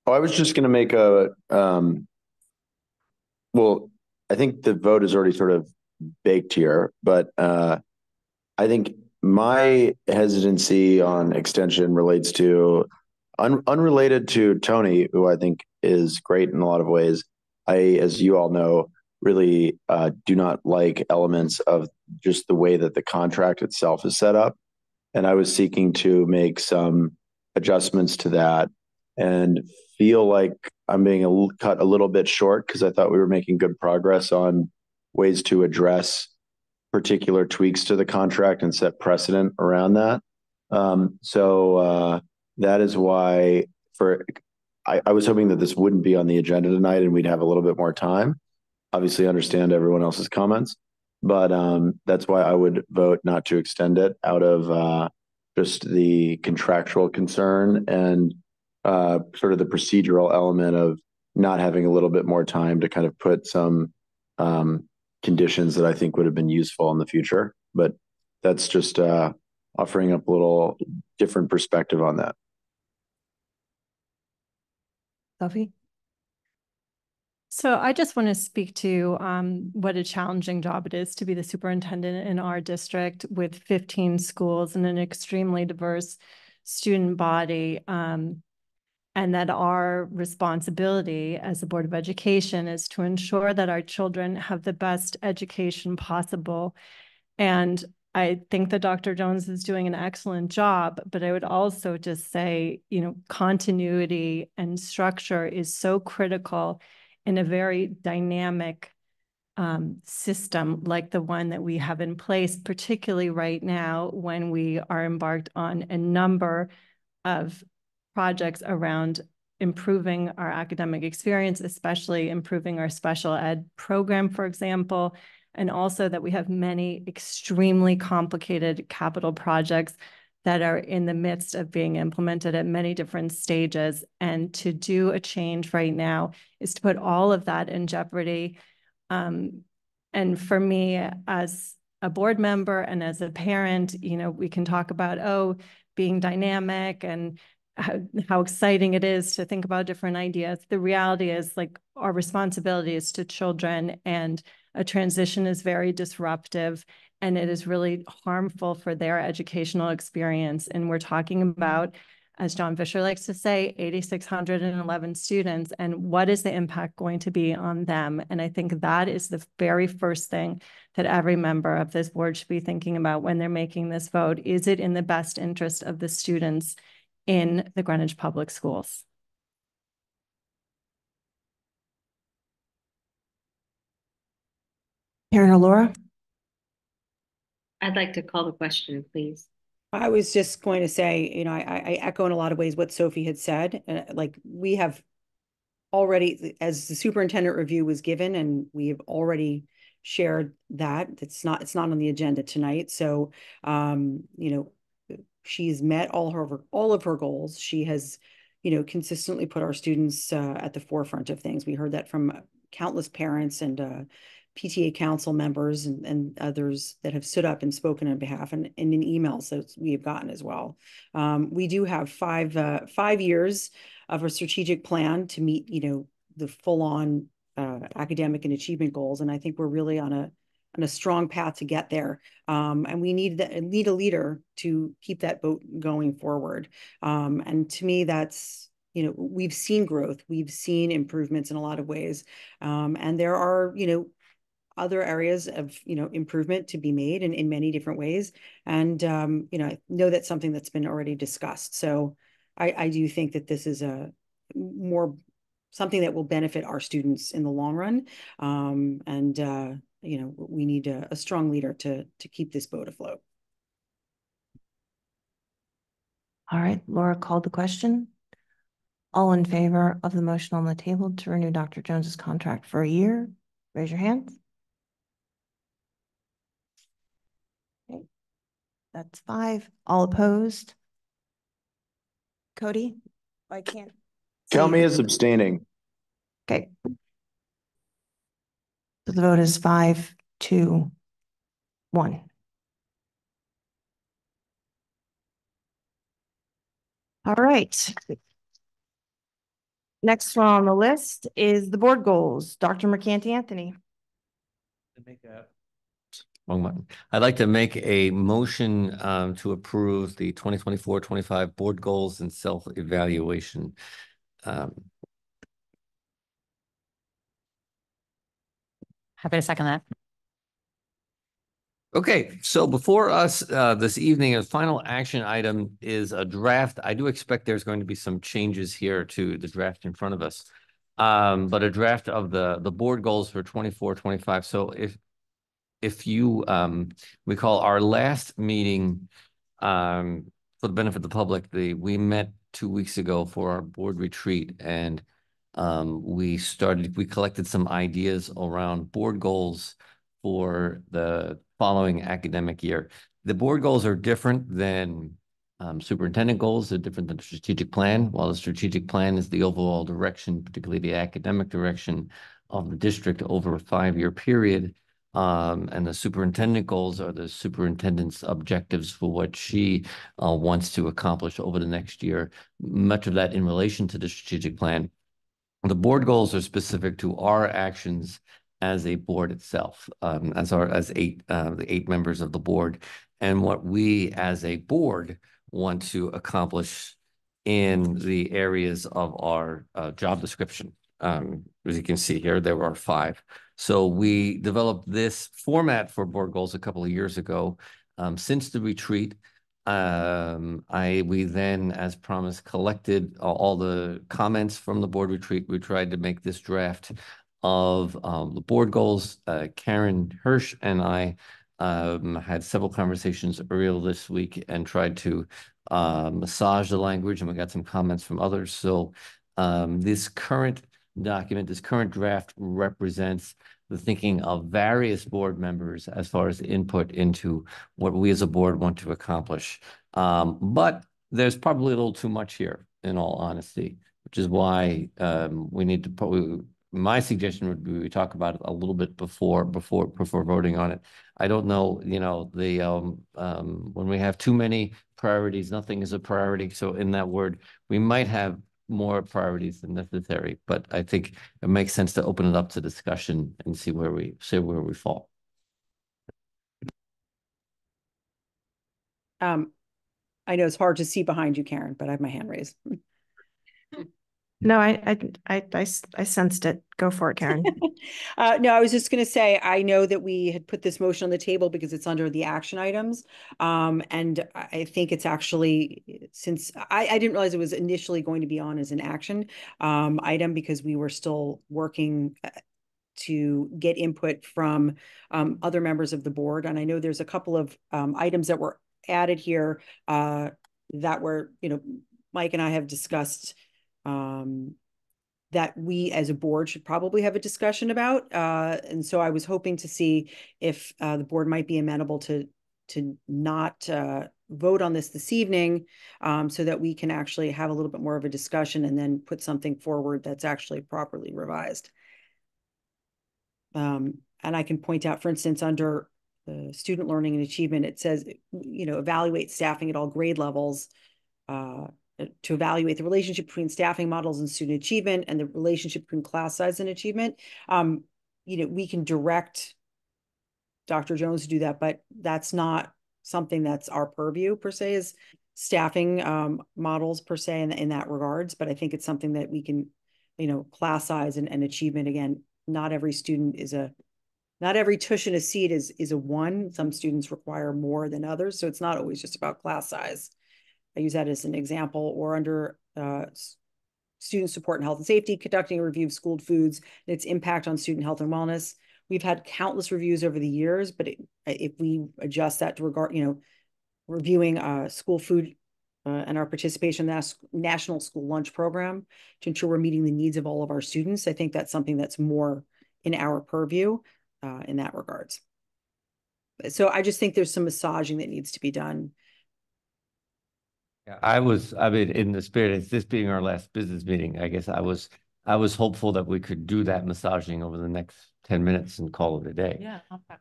I was just going to make a, well, I think the vote is already sort of baked here, but I think my hesitancy on extension relates to unrelated to Tony, who I think is great in a lot of ways. I, as you all know, really do not like elements of just the way that the contract itself is set up. And I was seeking to make some adjustments to that and feel like I'm being cut a little bit short because I thought we were making good progress on ways to address particular tweaks to the contract and set precedent around that. So that is why I was hoping that this wouldn't be on the agenda tonight and we'd have a little bit more time. Obviously, understand everyone else's comments, but that's why I would vote not to extend it out of just the contractual concern and sort of the procedural element of not having a little bit more time to kind of put some conditions that I think would have been useful in the future. But that's just offering up a little different perspective on that.
Sophie?
So I just want to speak to what a challenging job it is to be the superintendent in our district with 15 schools and an extremely diverse student body. And that our responsibility as the Board of Education is to ensure that our children have the best education possible. And I think that Dr. Jones is doing an excellent job, but I would also just say, continuity and structure is so critical in a very dynamic system like the one that we have in place, particularly right now when we are embarked on a number of projects around improving our academic experience, especially improving our special ed program, for example, and also that we have many extremely complicated capital projects that are in the midst of being implemented at many different stages. And to do a change right now is to put all of that in jeopardy. And for me, as a board member and as a parent, we can talk about, being dynamic and how exciting it is to think about different ideas. The reality is our responsibility is to children, and a transition is very disruptive and it is really harmful for their educational experience. And we're talking about
as John Fisher likes to say, 8,611 students, and what is the impact going to be on them? And I think that is the very first thing that every member of this board should be thinking about when they're making this vote. Is it in the best interest of the students in the Greenwich Public Schools?
Karen or Laura?
I'd like to call the question, please.
I was just going to say, you know, I echo in a lot of ways what Sophie had said. Like we have already, as the superintendent review was given, and we have already shared that. It's not on the agenda tonight. So, you know, she's met all of her goals. She has, you know, consistently put our students at the forefront of things. We heard that from countless parents and PTA council members and others that have stood up and spoken on behalf, and in emails that we have gotten as well. We do have 5 years of a strategic plan to meet, you know, the full-on academic and achievement goals, and I think we're really on a strong path to get there. And we need a leader to keep that boat going forward. And to me, that's, you know, we've seen growth, we've seen improvements in a lot of ways, and there are, you know, other areas of, you know, improvement to be made in many different ways. And, you know, I know that's something that's been already discussed. So I do think that this is something that will benefit our students in the long run. And, you know, we need a strong leader to keep this boat afloat.
All right, Laura called the question. All in favor of the motion on the table to renew Dr. Jones's contract for a year, raise your hands. Okay. That's 5. All opposed? Cody? I can't.
Count me as abstaining.
Okay. So the vote is 5-1. All right. Next one on the list is the board goals. Dr. Mercanti Anthony.
I'd like to make a motion to approve the 2024-25 board goals and self-evaluation.
Happy to second that.
Okay, so before us this evening, a final action item is a draft. I do expect there's going to be some changes here to the draft in front of us, but a draft of the board goals for 24-25. So if you recall our last meeting, for the benefit of the public, we met 2 weeks ago for our board retreat, and we collected some ideas around board goals for the following academic year. The board goals are different than superintendent goals. They're different than the strategic plan. While the strategic plan is the overall direction, particularly the academic direction of the district over a 5-year period, and the superintendent goals are the superintendent's objectives for what she wants to accomplish over the next year, much of that in relation to the strategic plan. The board goals are specific to our actions as a board itself, the 8 members of the board, and what we as a board want to accomplish in the areas of our job description. As you can see here, there are 5. So we developed this format for board goals a couple of years ago. Since the retreat, we then, as promised, collected all the comments from the board retreat. We tried to make this draft of the board goals. Karen Hirsch and I had several conversations earlier this week and tried to massage the language, and we got some comments from others. So this current document, this current draft represents the thinking of various board members as far as input into what we as a board want to accomplish. But there's probably a little too much here, in all honesty, which is why we need to my suggestion would be we talk about it a little bit before voting on it. I don't know, you know, when we have too many priorities, nothing is a priority. So in that word, we might have more priorities than necessary, but I think it makes sense to open it up to discussion and see where we fall.
I know it's hard to see behind you, Karen, but I have my hand raised.
No, I sensed it. Go for it, Karen.
No, I was just going to say, I know that we had put this motion on the table because it's under the action items. And I think it's actually, since I didn't realize it was initially going to be on as an action item because we were still working to get input from other members of the board. And I know there's a couple of items that were added here that were, Mike and I have discussed that we as a board should probably have a discussion about. And so I was hoping to see if the board might be amenable to not vote on this evening so that we can actually have a little bit more of a discussion and then put something forward that's actually properly revised. And I can point out, for instance, under student learning and achievement, it says, evaluate staffing at all grade levels to evaluate the relationship between staffing models and student achievement and the relationship between class size and achievement. We can direct Dr. Jones to do that, but that's not something that's our purview per se, is staffing models per se in that regards. But I think it's something that we can, class size and achievement. Again, not every student is not every tush in a seat is a 1. Some students require more than others. So it's not always just about class size. I use that as an example. Or under student support and health and safety, conducting a review of school foods and its impact on student health and wellness. We've had countless reviews over the years, but if we adjust that to regard, reviewing school food and our participation in the National School Lunch Program to ensure we're meeting the needs of all of our students, I think that's something that's more in our purview in that regards. So I just think there's some massaging that needs to be done.
Yeah, I mean, in the spirit, it's this being our last business meeting, I guess I was hopeful that we could do that massaging over the next 10 minutes and call it a day.
Yeah. Okay.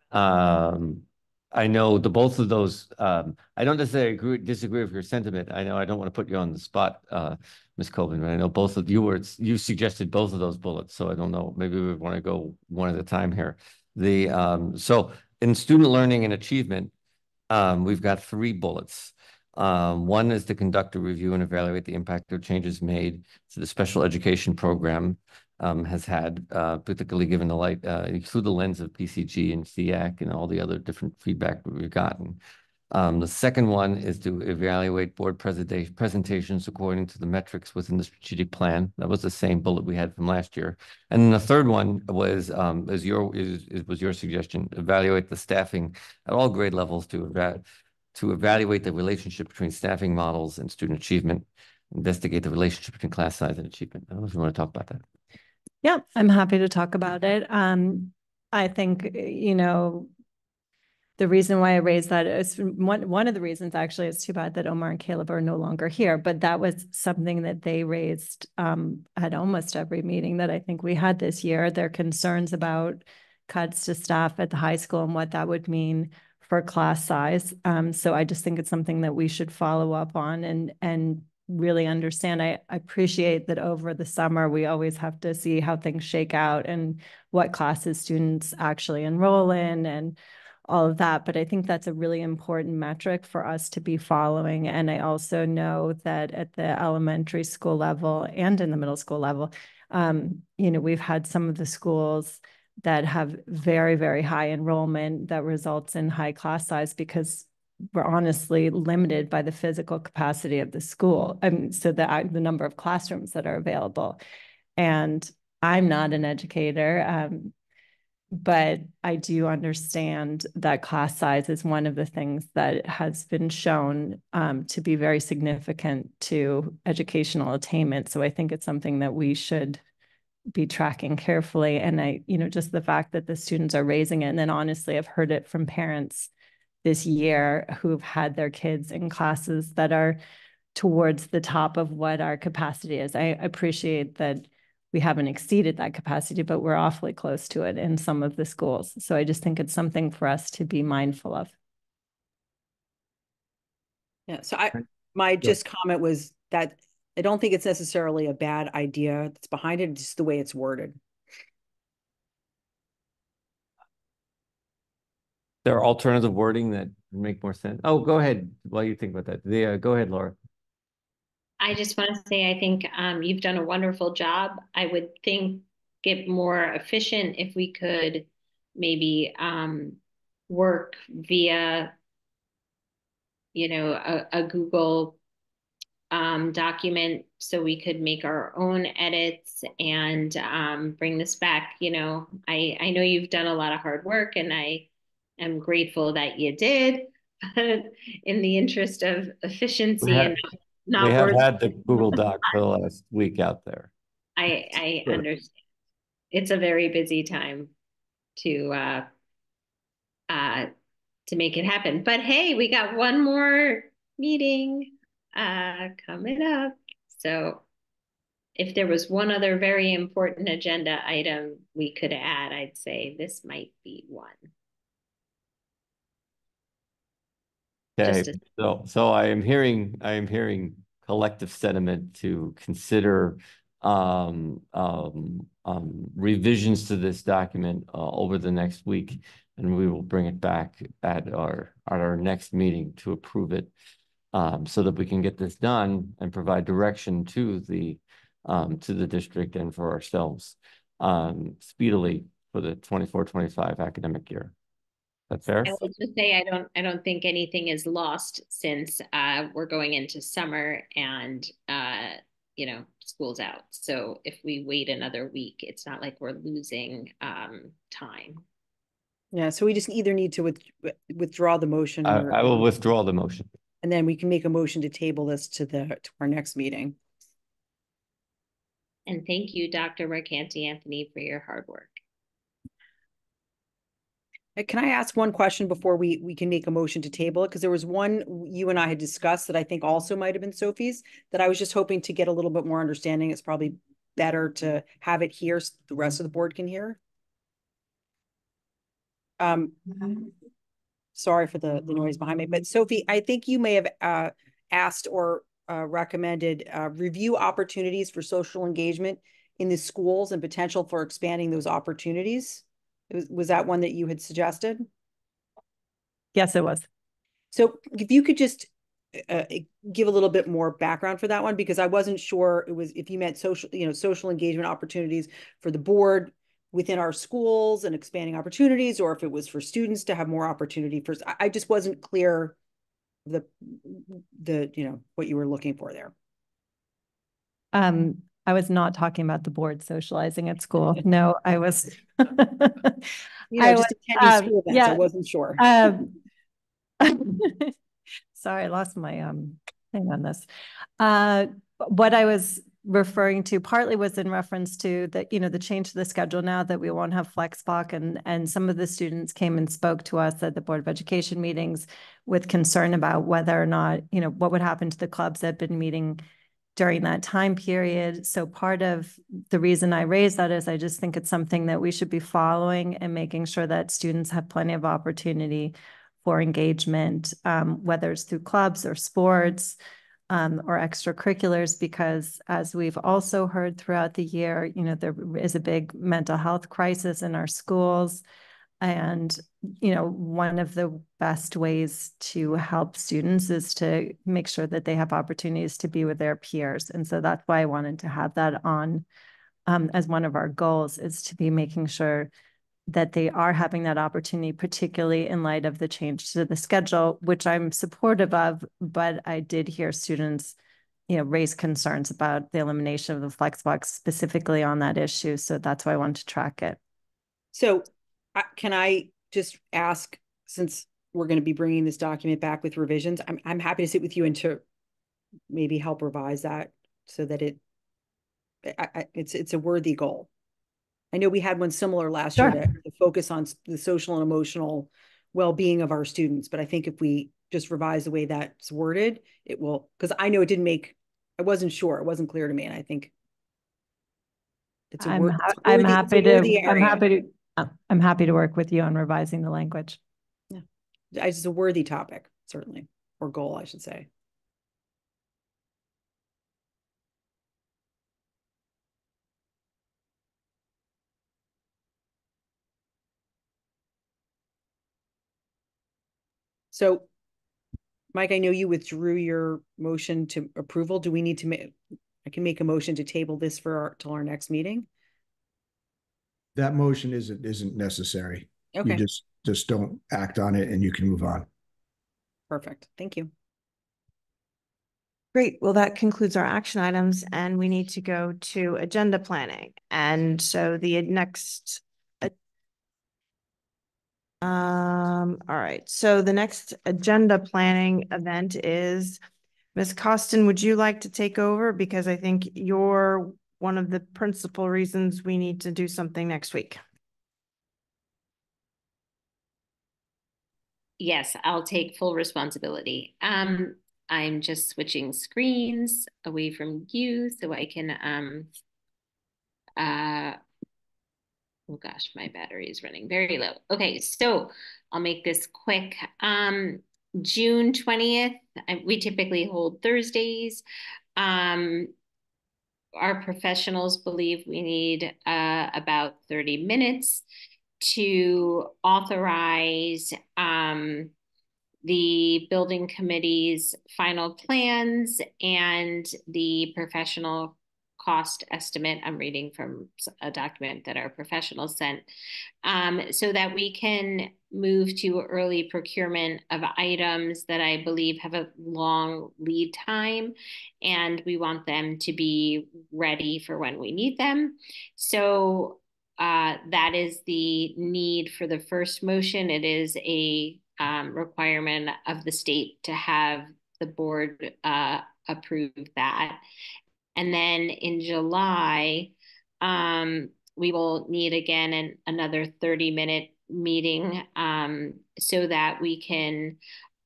I know both of those, I don't necessarily disagree with your sentiment. I know I don't want to put you on the spot, Ms. Colvin, but I know both of you suggested both of those bullets. So I don't know, maybe we want to go one at a time here. So in student learning and achievement, we've got 3 bullets. One is to conduct a review and evaluate the impact of changes made to the special education program has had, particularly given the light, through the lens of PCG and SEAC and all the other different feedback that we've gotten. The second one is to evaluate board presentations according to the metrics within the strategic plan. That was the same bullet we had from last year. And then the third one was your suggestion: evaluate the staffing at all grade levels to evaluate the relationship between staffing models and student achievement, investigate the relationship between class size and achievement. I don't know if you want to talk about that.
Yeah, I'm happy to talk about it. I think, the reason why I raised that is one of the reasons, actually. It's too bad that Omar and Caleb are no longer here, but that was something that they raised at almost every meeting that I think we had this year. Their concerns about cuts to staff at the high school and what that would mean for class size. So I just think it's something that we should follow up on and really understand. I appreciate that over the summer, we always have to see how things shake out and what classes students actually enroll in and all of that. But I think that's a really important metric for us to be following. And I also know that at the elementary school level and in the middle school level, we've had some of the schools that have very, very high enrollment that results in high class size because we're honestly limited by the physical capacity of the school. So the number of classrooms that are available. And I'm not an educator, but I do understand that class size is one of the things that has been shown to be very significant to educational attainment. So I think it's something that we should be tracking carefully. And just the fact that the students are raising it. And then honestly, I've heard it from parents this year who've had their kids in classes that are towards the top of what our capacity is. I appreciate that we haven't exceeded that capacity, but we're awfully close to it in some of the schools. So I just think it's something for us to be mindful of.
Yeah, so my comment was that I don't think it's necessarily a bad idea that's behind it, just the way it's worded.
There are alternative wording that make more sense. Oh, go ahead while you think about that. Go ahead, Laura.
I just want to say, I think you've done a wonderful job. I would think get more efficient if we could maybe work via, a Google document so we could make our own edits and bring this back. I know you've done a lot of hard work and I am grateful that you did, but in the interest of efficiency and not
we have
words,
had the Google Doc for the last week out there.
I
Sure.
understand. It's a very busy time to make it happen. But hey, we got one more meeting coming up. So if there was one other very important agenda item we could add, I'd say this might be one.
Okay, so I am hearing collective sentiment to consider revisions to this document over the next week, and we will bring it back at our next meeting to approve it, so that we can get this done and provide direction to the district and for ourselves speedily for the 24-25 academic year. That's fair?
I would just say I don't think anything is lost since we're going into summer and school's out. So if we wait another week, it's not like we're losing time.
Yeah, so we just either need to withdraw the motion.
I will withdraw the motion.
And then we can make a motion to table this to our next meeting.
And thank you, Dr. Mercanti Anthony, for your hard work.
Can I ask one question before we can make a motion to table it? Because there was one you and I had discussed that I think also might have been Sophie's that I was just hoping to get a little bit more understanding. It's probably better to have it here so the rest of the board can hear. Sorry for the noise behind me, but Sophie, I think you may have asked or recommended review opportunities for social engagement in the schools and potential for expanding those opportunities. Was that one that you had suggested?
Yes, it was.
So if you could just give a little bit more background for that one, because I wasn't sure it was if you meant social engagement opportunities for the board within our schools and expanding opportunities, or if it was for students to have more opportunity for. I just wasn't clear the what you were looking for there.
I was not talking about the board socializing at school. No, I was.
Just attending school events. I wasn't sure.
Sorry, I lost my thing on this. What I was referring to partly was in reference to the change to the schedule now that we won't have FlexBlock, and some of the students came and spoke to us at the Board of Education meetings with concern about whether or not, what would happen to the clubs that had been meeting during that time period. So part of the reason I raised that is I just think it's something that we should be following and making sure that students have plenty of opportunity for engagement, whether it's through clubs or sports or extracurriculars, because as we've also heard throughout the year, there is a big mental health crisis in our schools. And, one of the best ways to help students is to make sure that they have opportunities to be with their peers. And so that's why I wanted to have that on as one of our goals, is to be making sure that they are having that opportunity, particularly in light of the change to the schedule, which I'm supportive of, but I did hear students, raise concerns about the elimination of the FlexBlock specifically on that issue. So that's why I wanted to track it.
So can I just ask, since we're going to be bringing this document back with revisions, I'm happy to sit with you and to maybe help revise that so that it's a worthy goal. I know we had one similar last year to focus on the social and emotional well-being of our students, but I think if we just revise the way that's worded, it will, because I know it didn't make, I wasn't sure, it wasn't clear to me, and I think it's I'm happy
to work with you on revising the language.
Yeah, it's a worthy topic, certainly, or goal, I should say. So, Mike, I know you withdrew your motion to approval. Do we need to make, I can make a motion to table this for till our next meeting?
That motion isn't necessary.
Okay.
You just don't act on it and you can move on.
Perfect. Thank you.
Great. Well, that concludes our action items and we need to go to agenda planning. And so the next all right. So the next agenda planning event is Ms. Costin, would you like to take over? Because I think you're one of the principal reasons we need to do something next week.
Yes, I'll take full responsibility. I'm just switching screens away from you so I can oh gosh, my battery is running very low. Okay, so I'll make this quick. June 20th, we typically hold Thursdays. Our professionals believe we need about 30 minutes to authorize the building committee's final plans and the professional cost estimate. I'm reading from a document that our professionals sent, so that we can move to early procurement of items that I believe have a long lead time, and we want them to be ready for when we need them. So that is the need for the first motion. It is a requirement of the state to have the board approve that. And then in July, we will need again another 30-minute meeting so that we can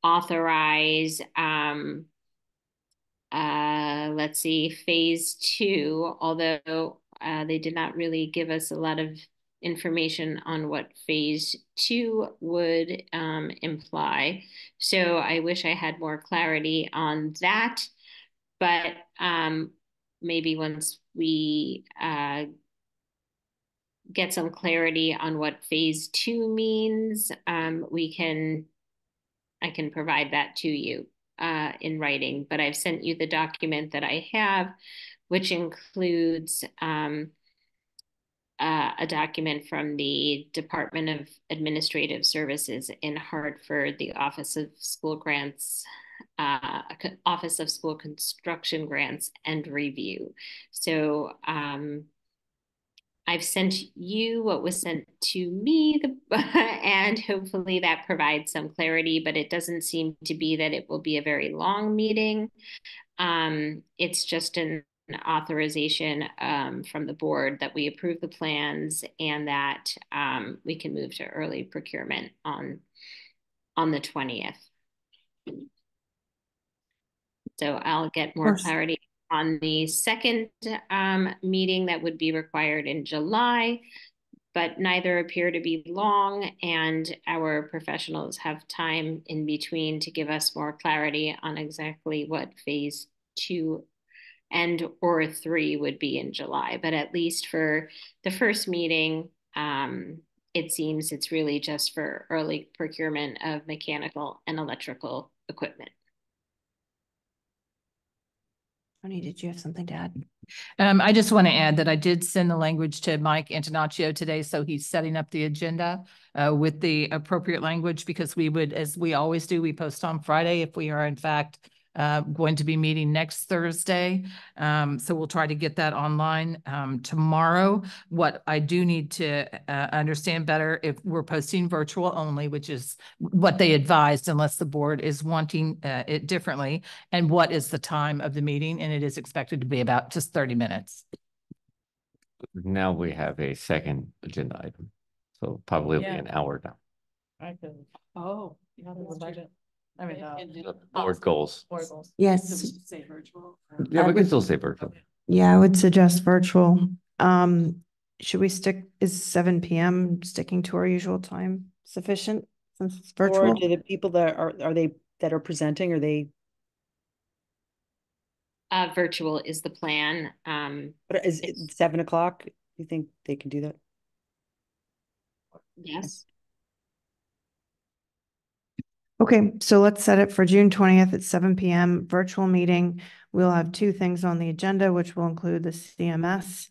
authorize, let's see, phase 2, although they did not really give us a lot of information on what phase 2 would imply. So I wish I had more clarity on that, but maybe once we get some clarity on what phase 2 means, I can provide that to you in writing, but I've sent you the document that I have, which includes a document from the Department of Administrative Services in Hartford, the Office of School Grants, Office of School Construction Grants and Review. So I've sent you what was sent to me, and hopefully that provides some clarity, but it doesn't seem to be that it will be a very long meeting. It's just an authorization from the board that we approve the plans and that we can move to early procurement on the 20th. So I'll get more clarity on the second meeting that would be required in July, but neither appear to be long, and our professionals have time in between to give us more clarity on exactly what phase 2 and or 3 would be in July. But at least for the first meeting, it seems it's really just for early procurement of mechanical and electrical equipment.
Tony, did you have something to add?
I just want to add that I did send the language to Mike Antonaccio today, so he's setting up the agenda with the appropriate language, because we would, as we always do, we post on Friday if we are in fact going to be meeting next Thursday. So we'll try to get that online tomorrow. What I do need to understand better, if we're posting virtual only, which is what they advised, unless the board is wanting it differently, and what is the time of the meeting, and it is expected to be about just 30 minutes.
Now we have a second agenda item, so probably it'll be an hour now.
Oh, yeah, that's budget. I mean,
Board goals.
Board goals.
Yes.
Say virtual.
Yeah, we can still say virtual.
Yeah, I would suggest virtual. Should we is 7 p.m. sticking to our usual time sufficient since it's virtual?
Or do the people that are presenting, are they?
Virtual is the plan.
But is it 7 o'clock? You think they can do that?
Yes.
Okay, so let's set it for June 20th at 7 p.m. virtual meeting. We'll have two things on the agenda, which will include the CMS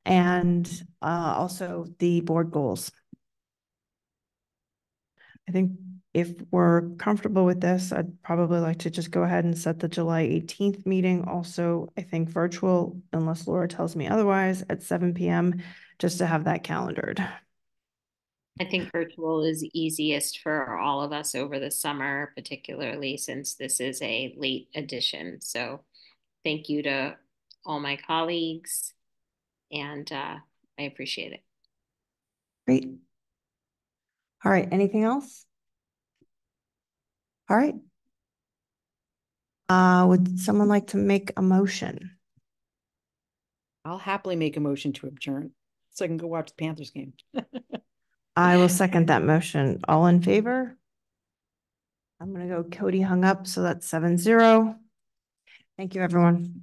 and also the board goals. I think if we're comfortable with this, I'd probably like to just go ahead and set the July 18th meeting. Also, I think virtual, unless Laura tells me otherwise, at 7 p.m., just to have that calendared.
I think virtual is easiest for all of us over the summer, particularly since this is a late edition. So thank you to all my colleagues, and I appreciate it.
Great. All right, anything else? All right. Would someone like to make a motion?
I'll happily make a motion to adjourn so I can go watch the Panthers game.
I will second that motion. All in favor? I'm going to go Cody hung up, so that's 7-0. Thank you, everyone.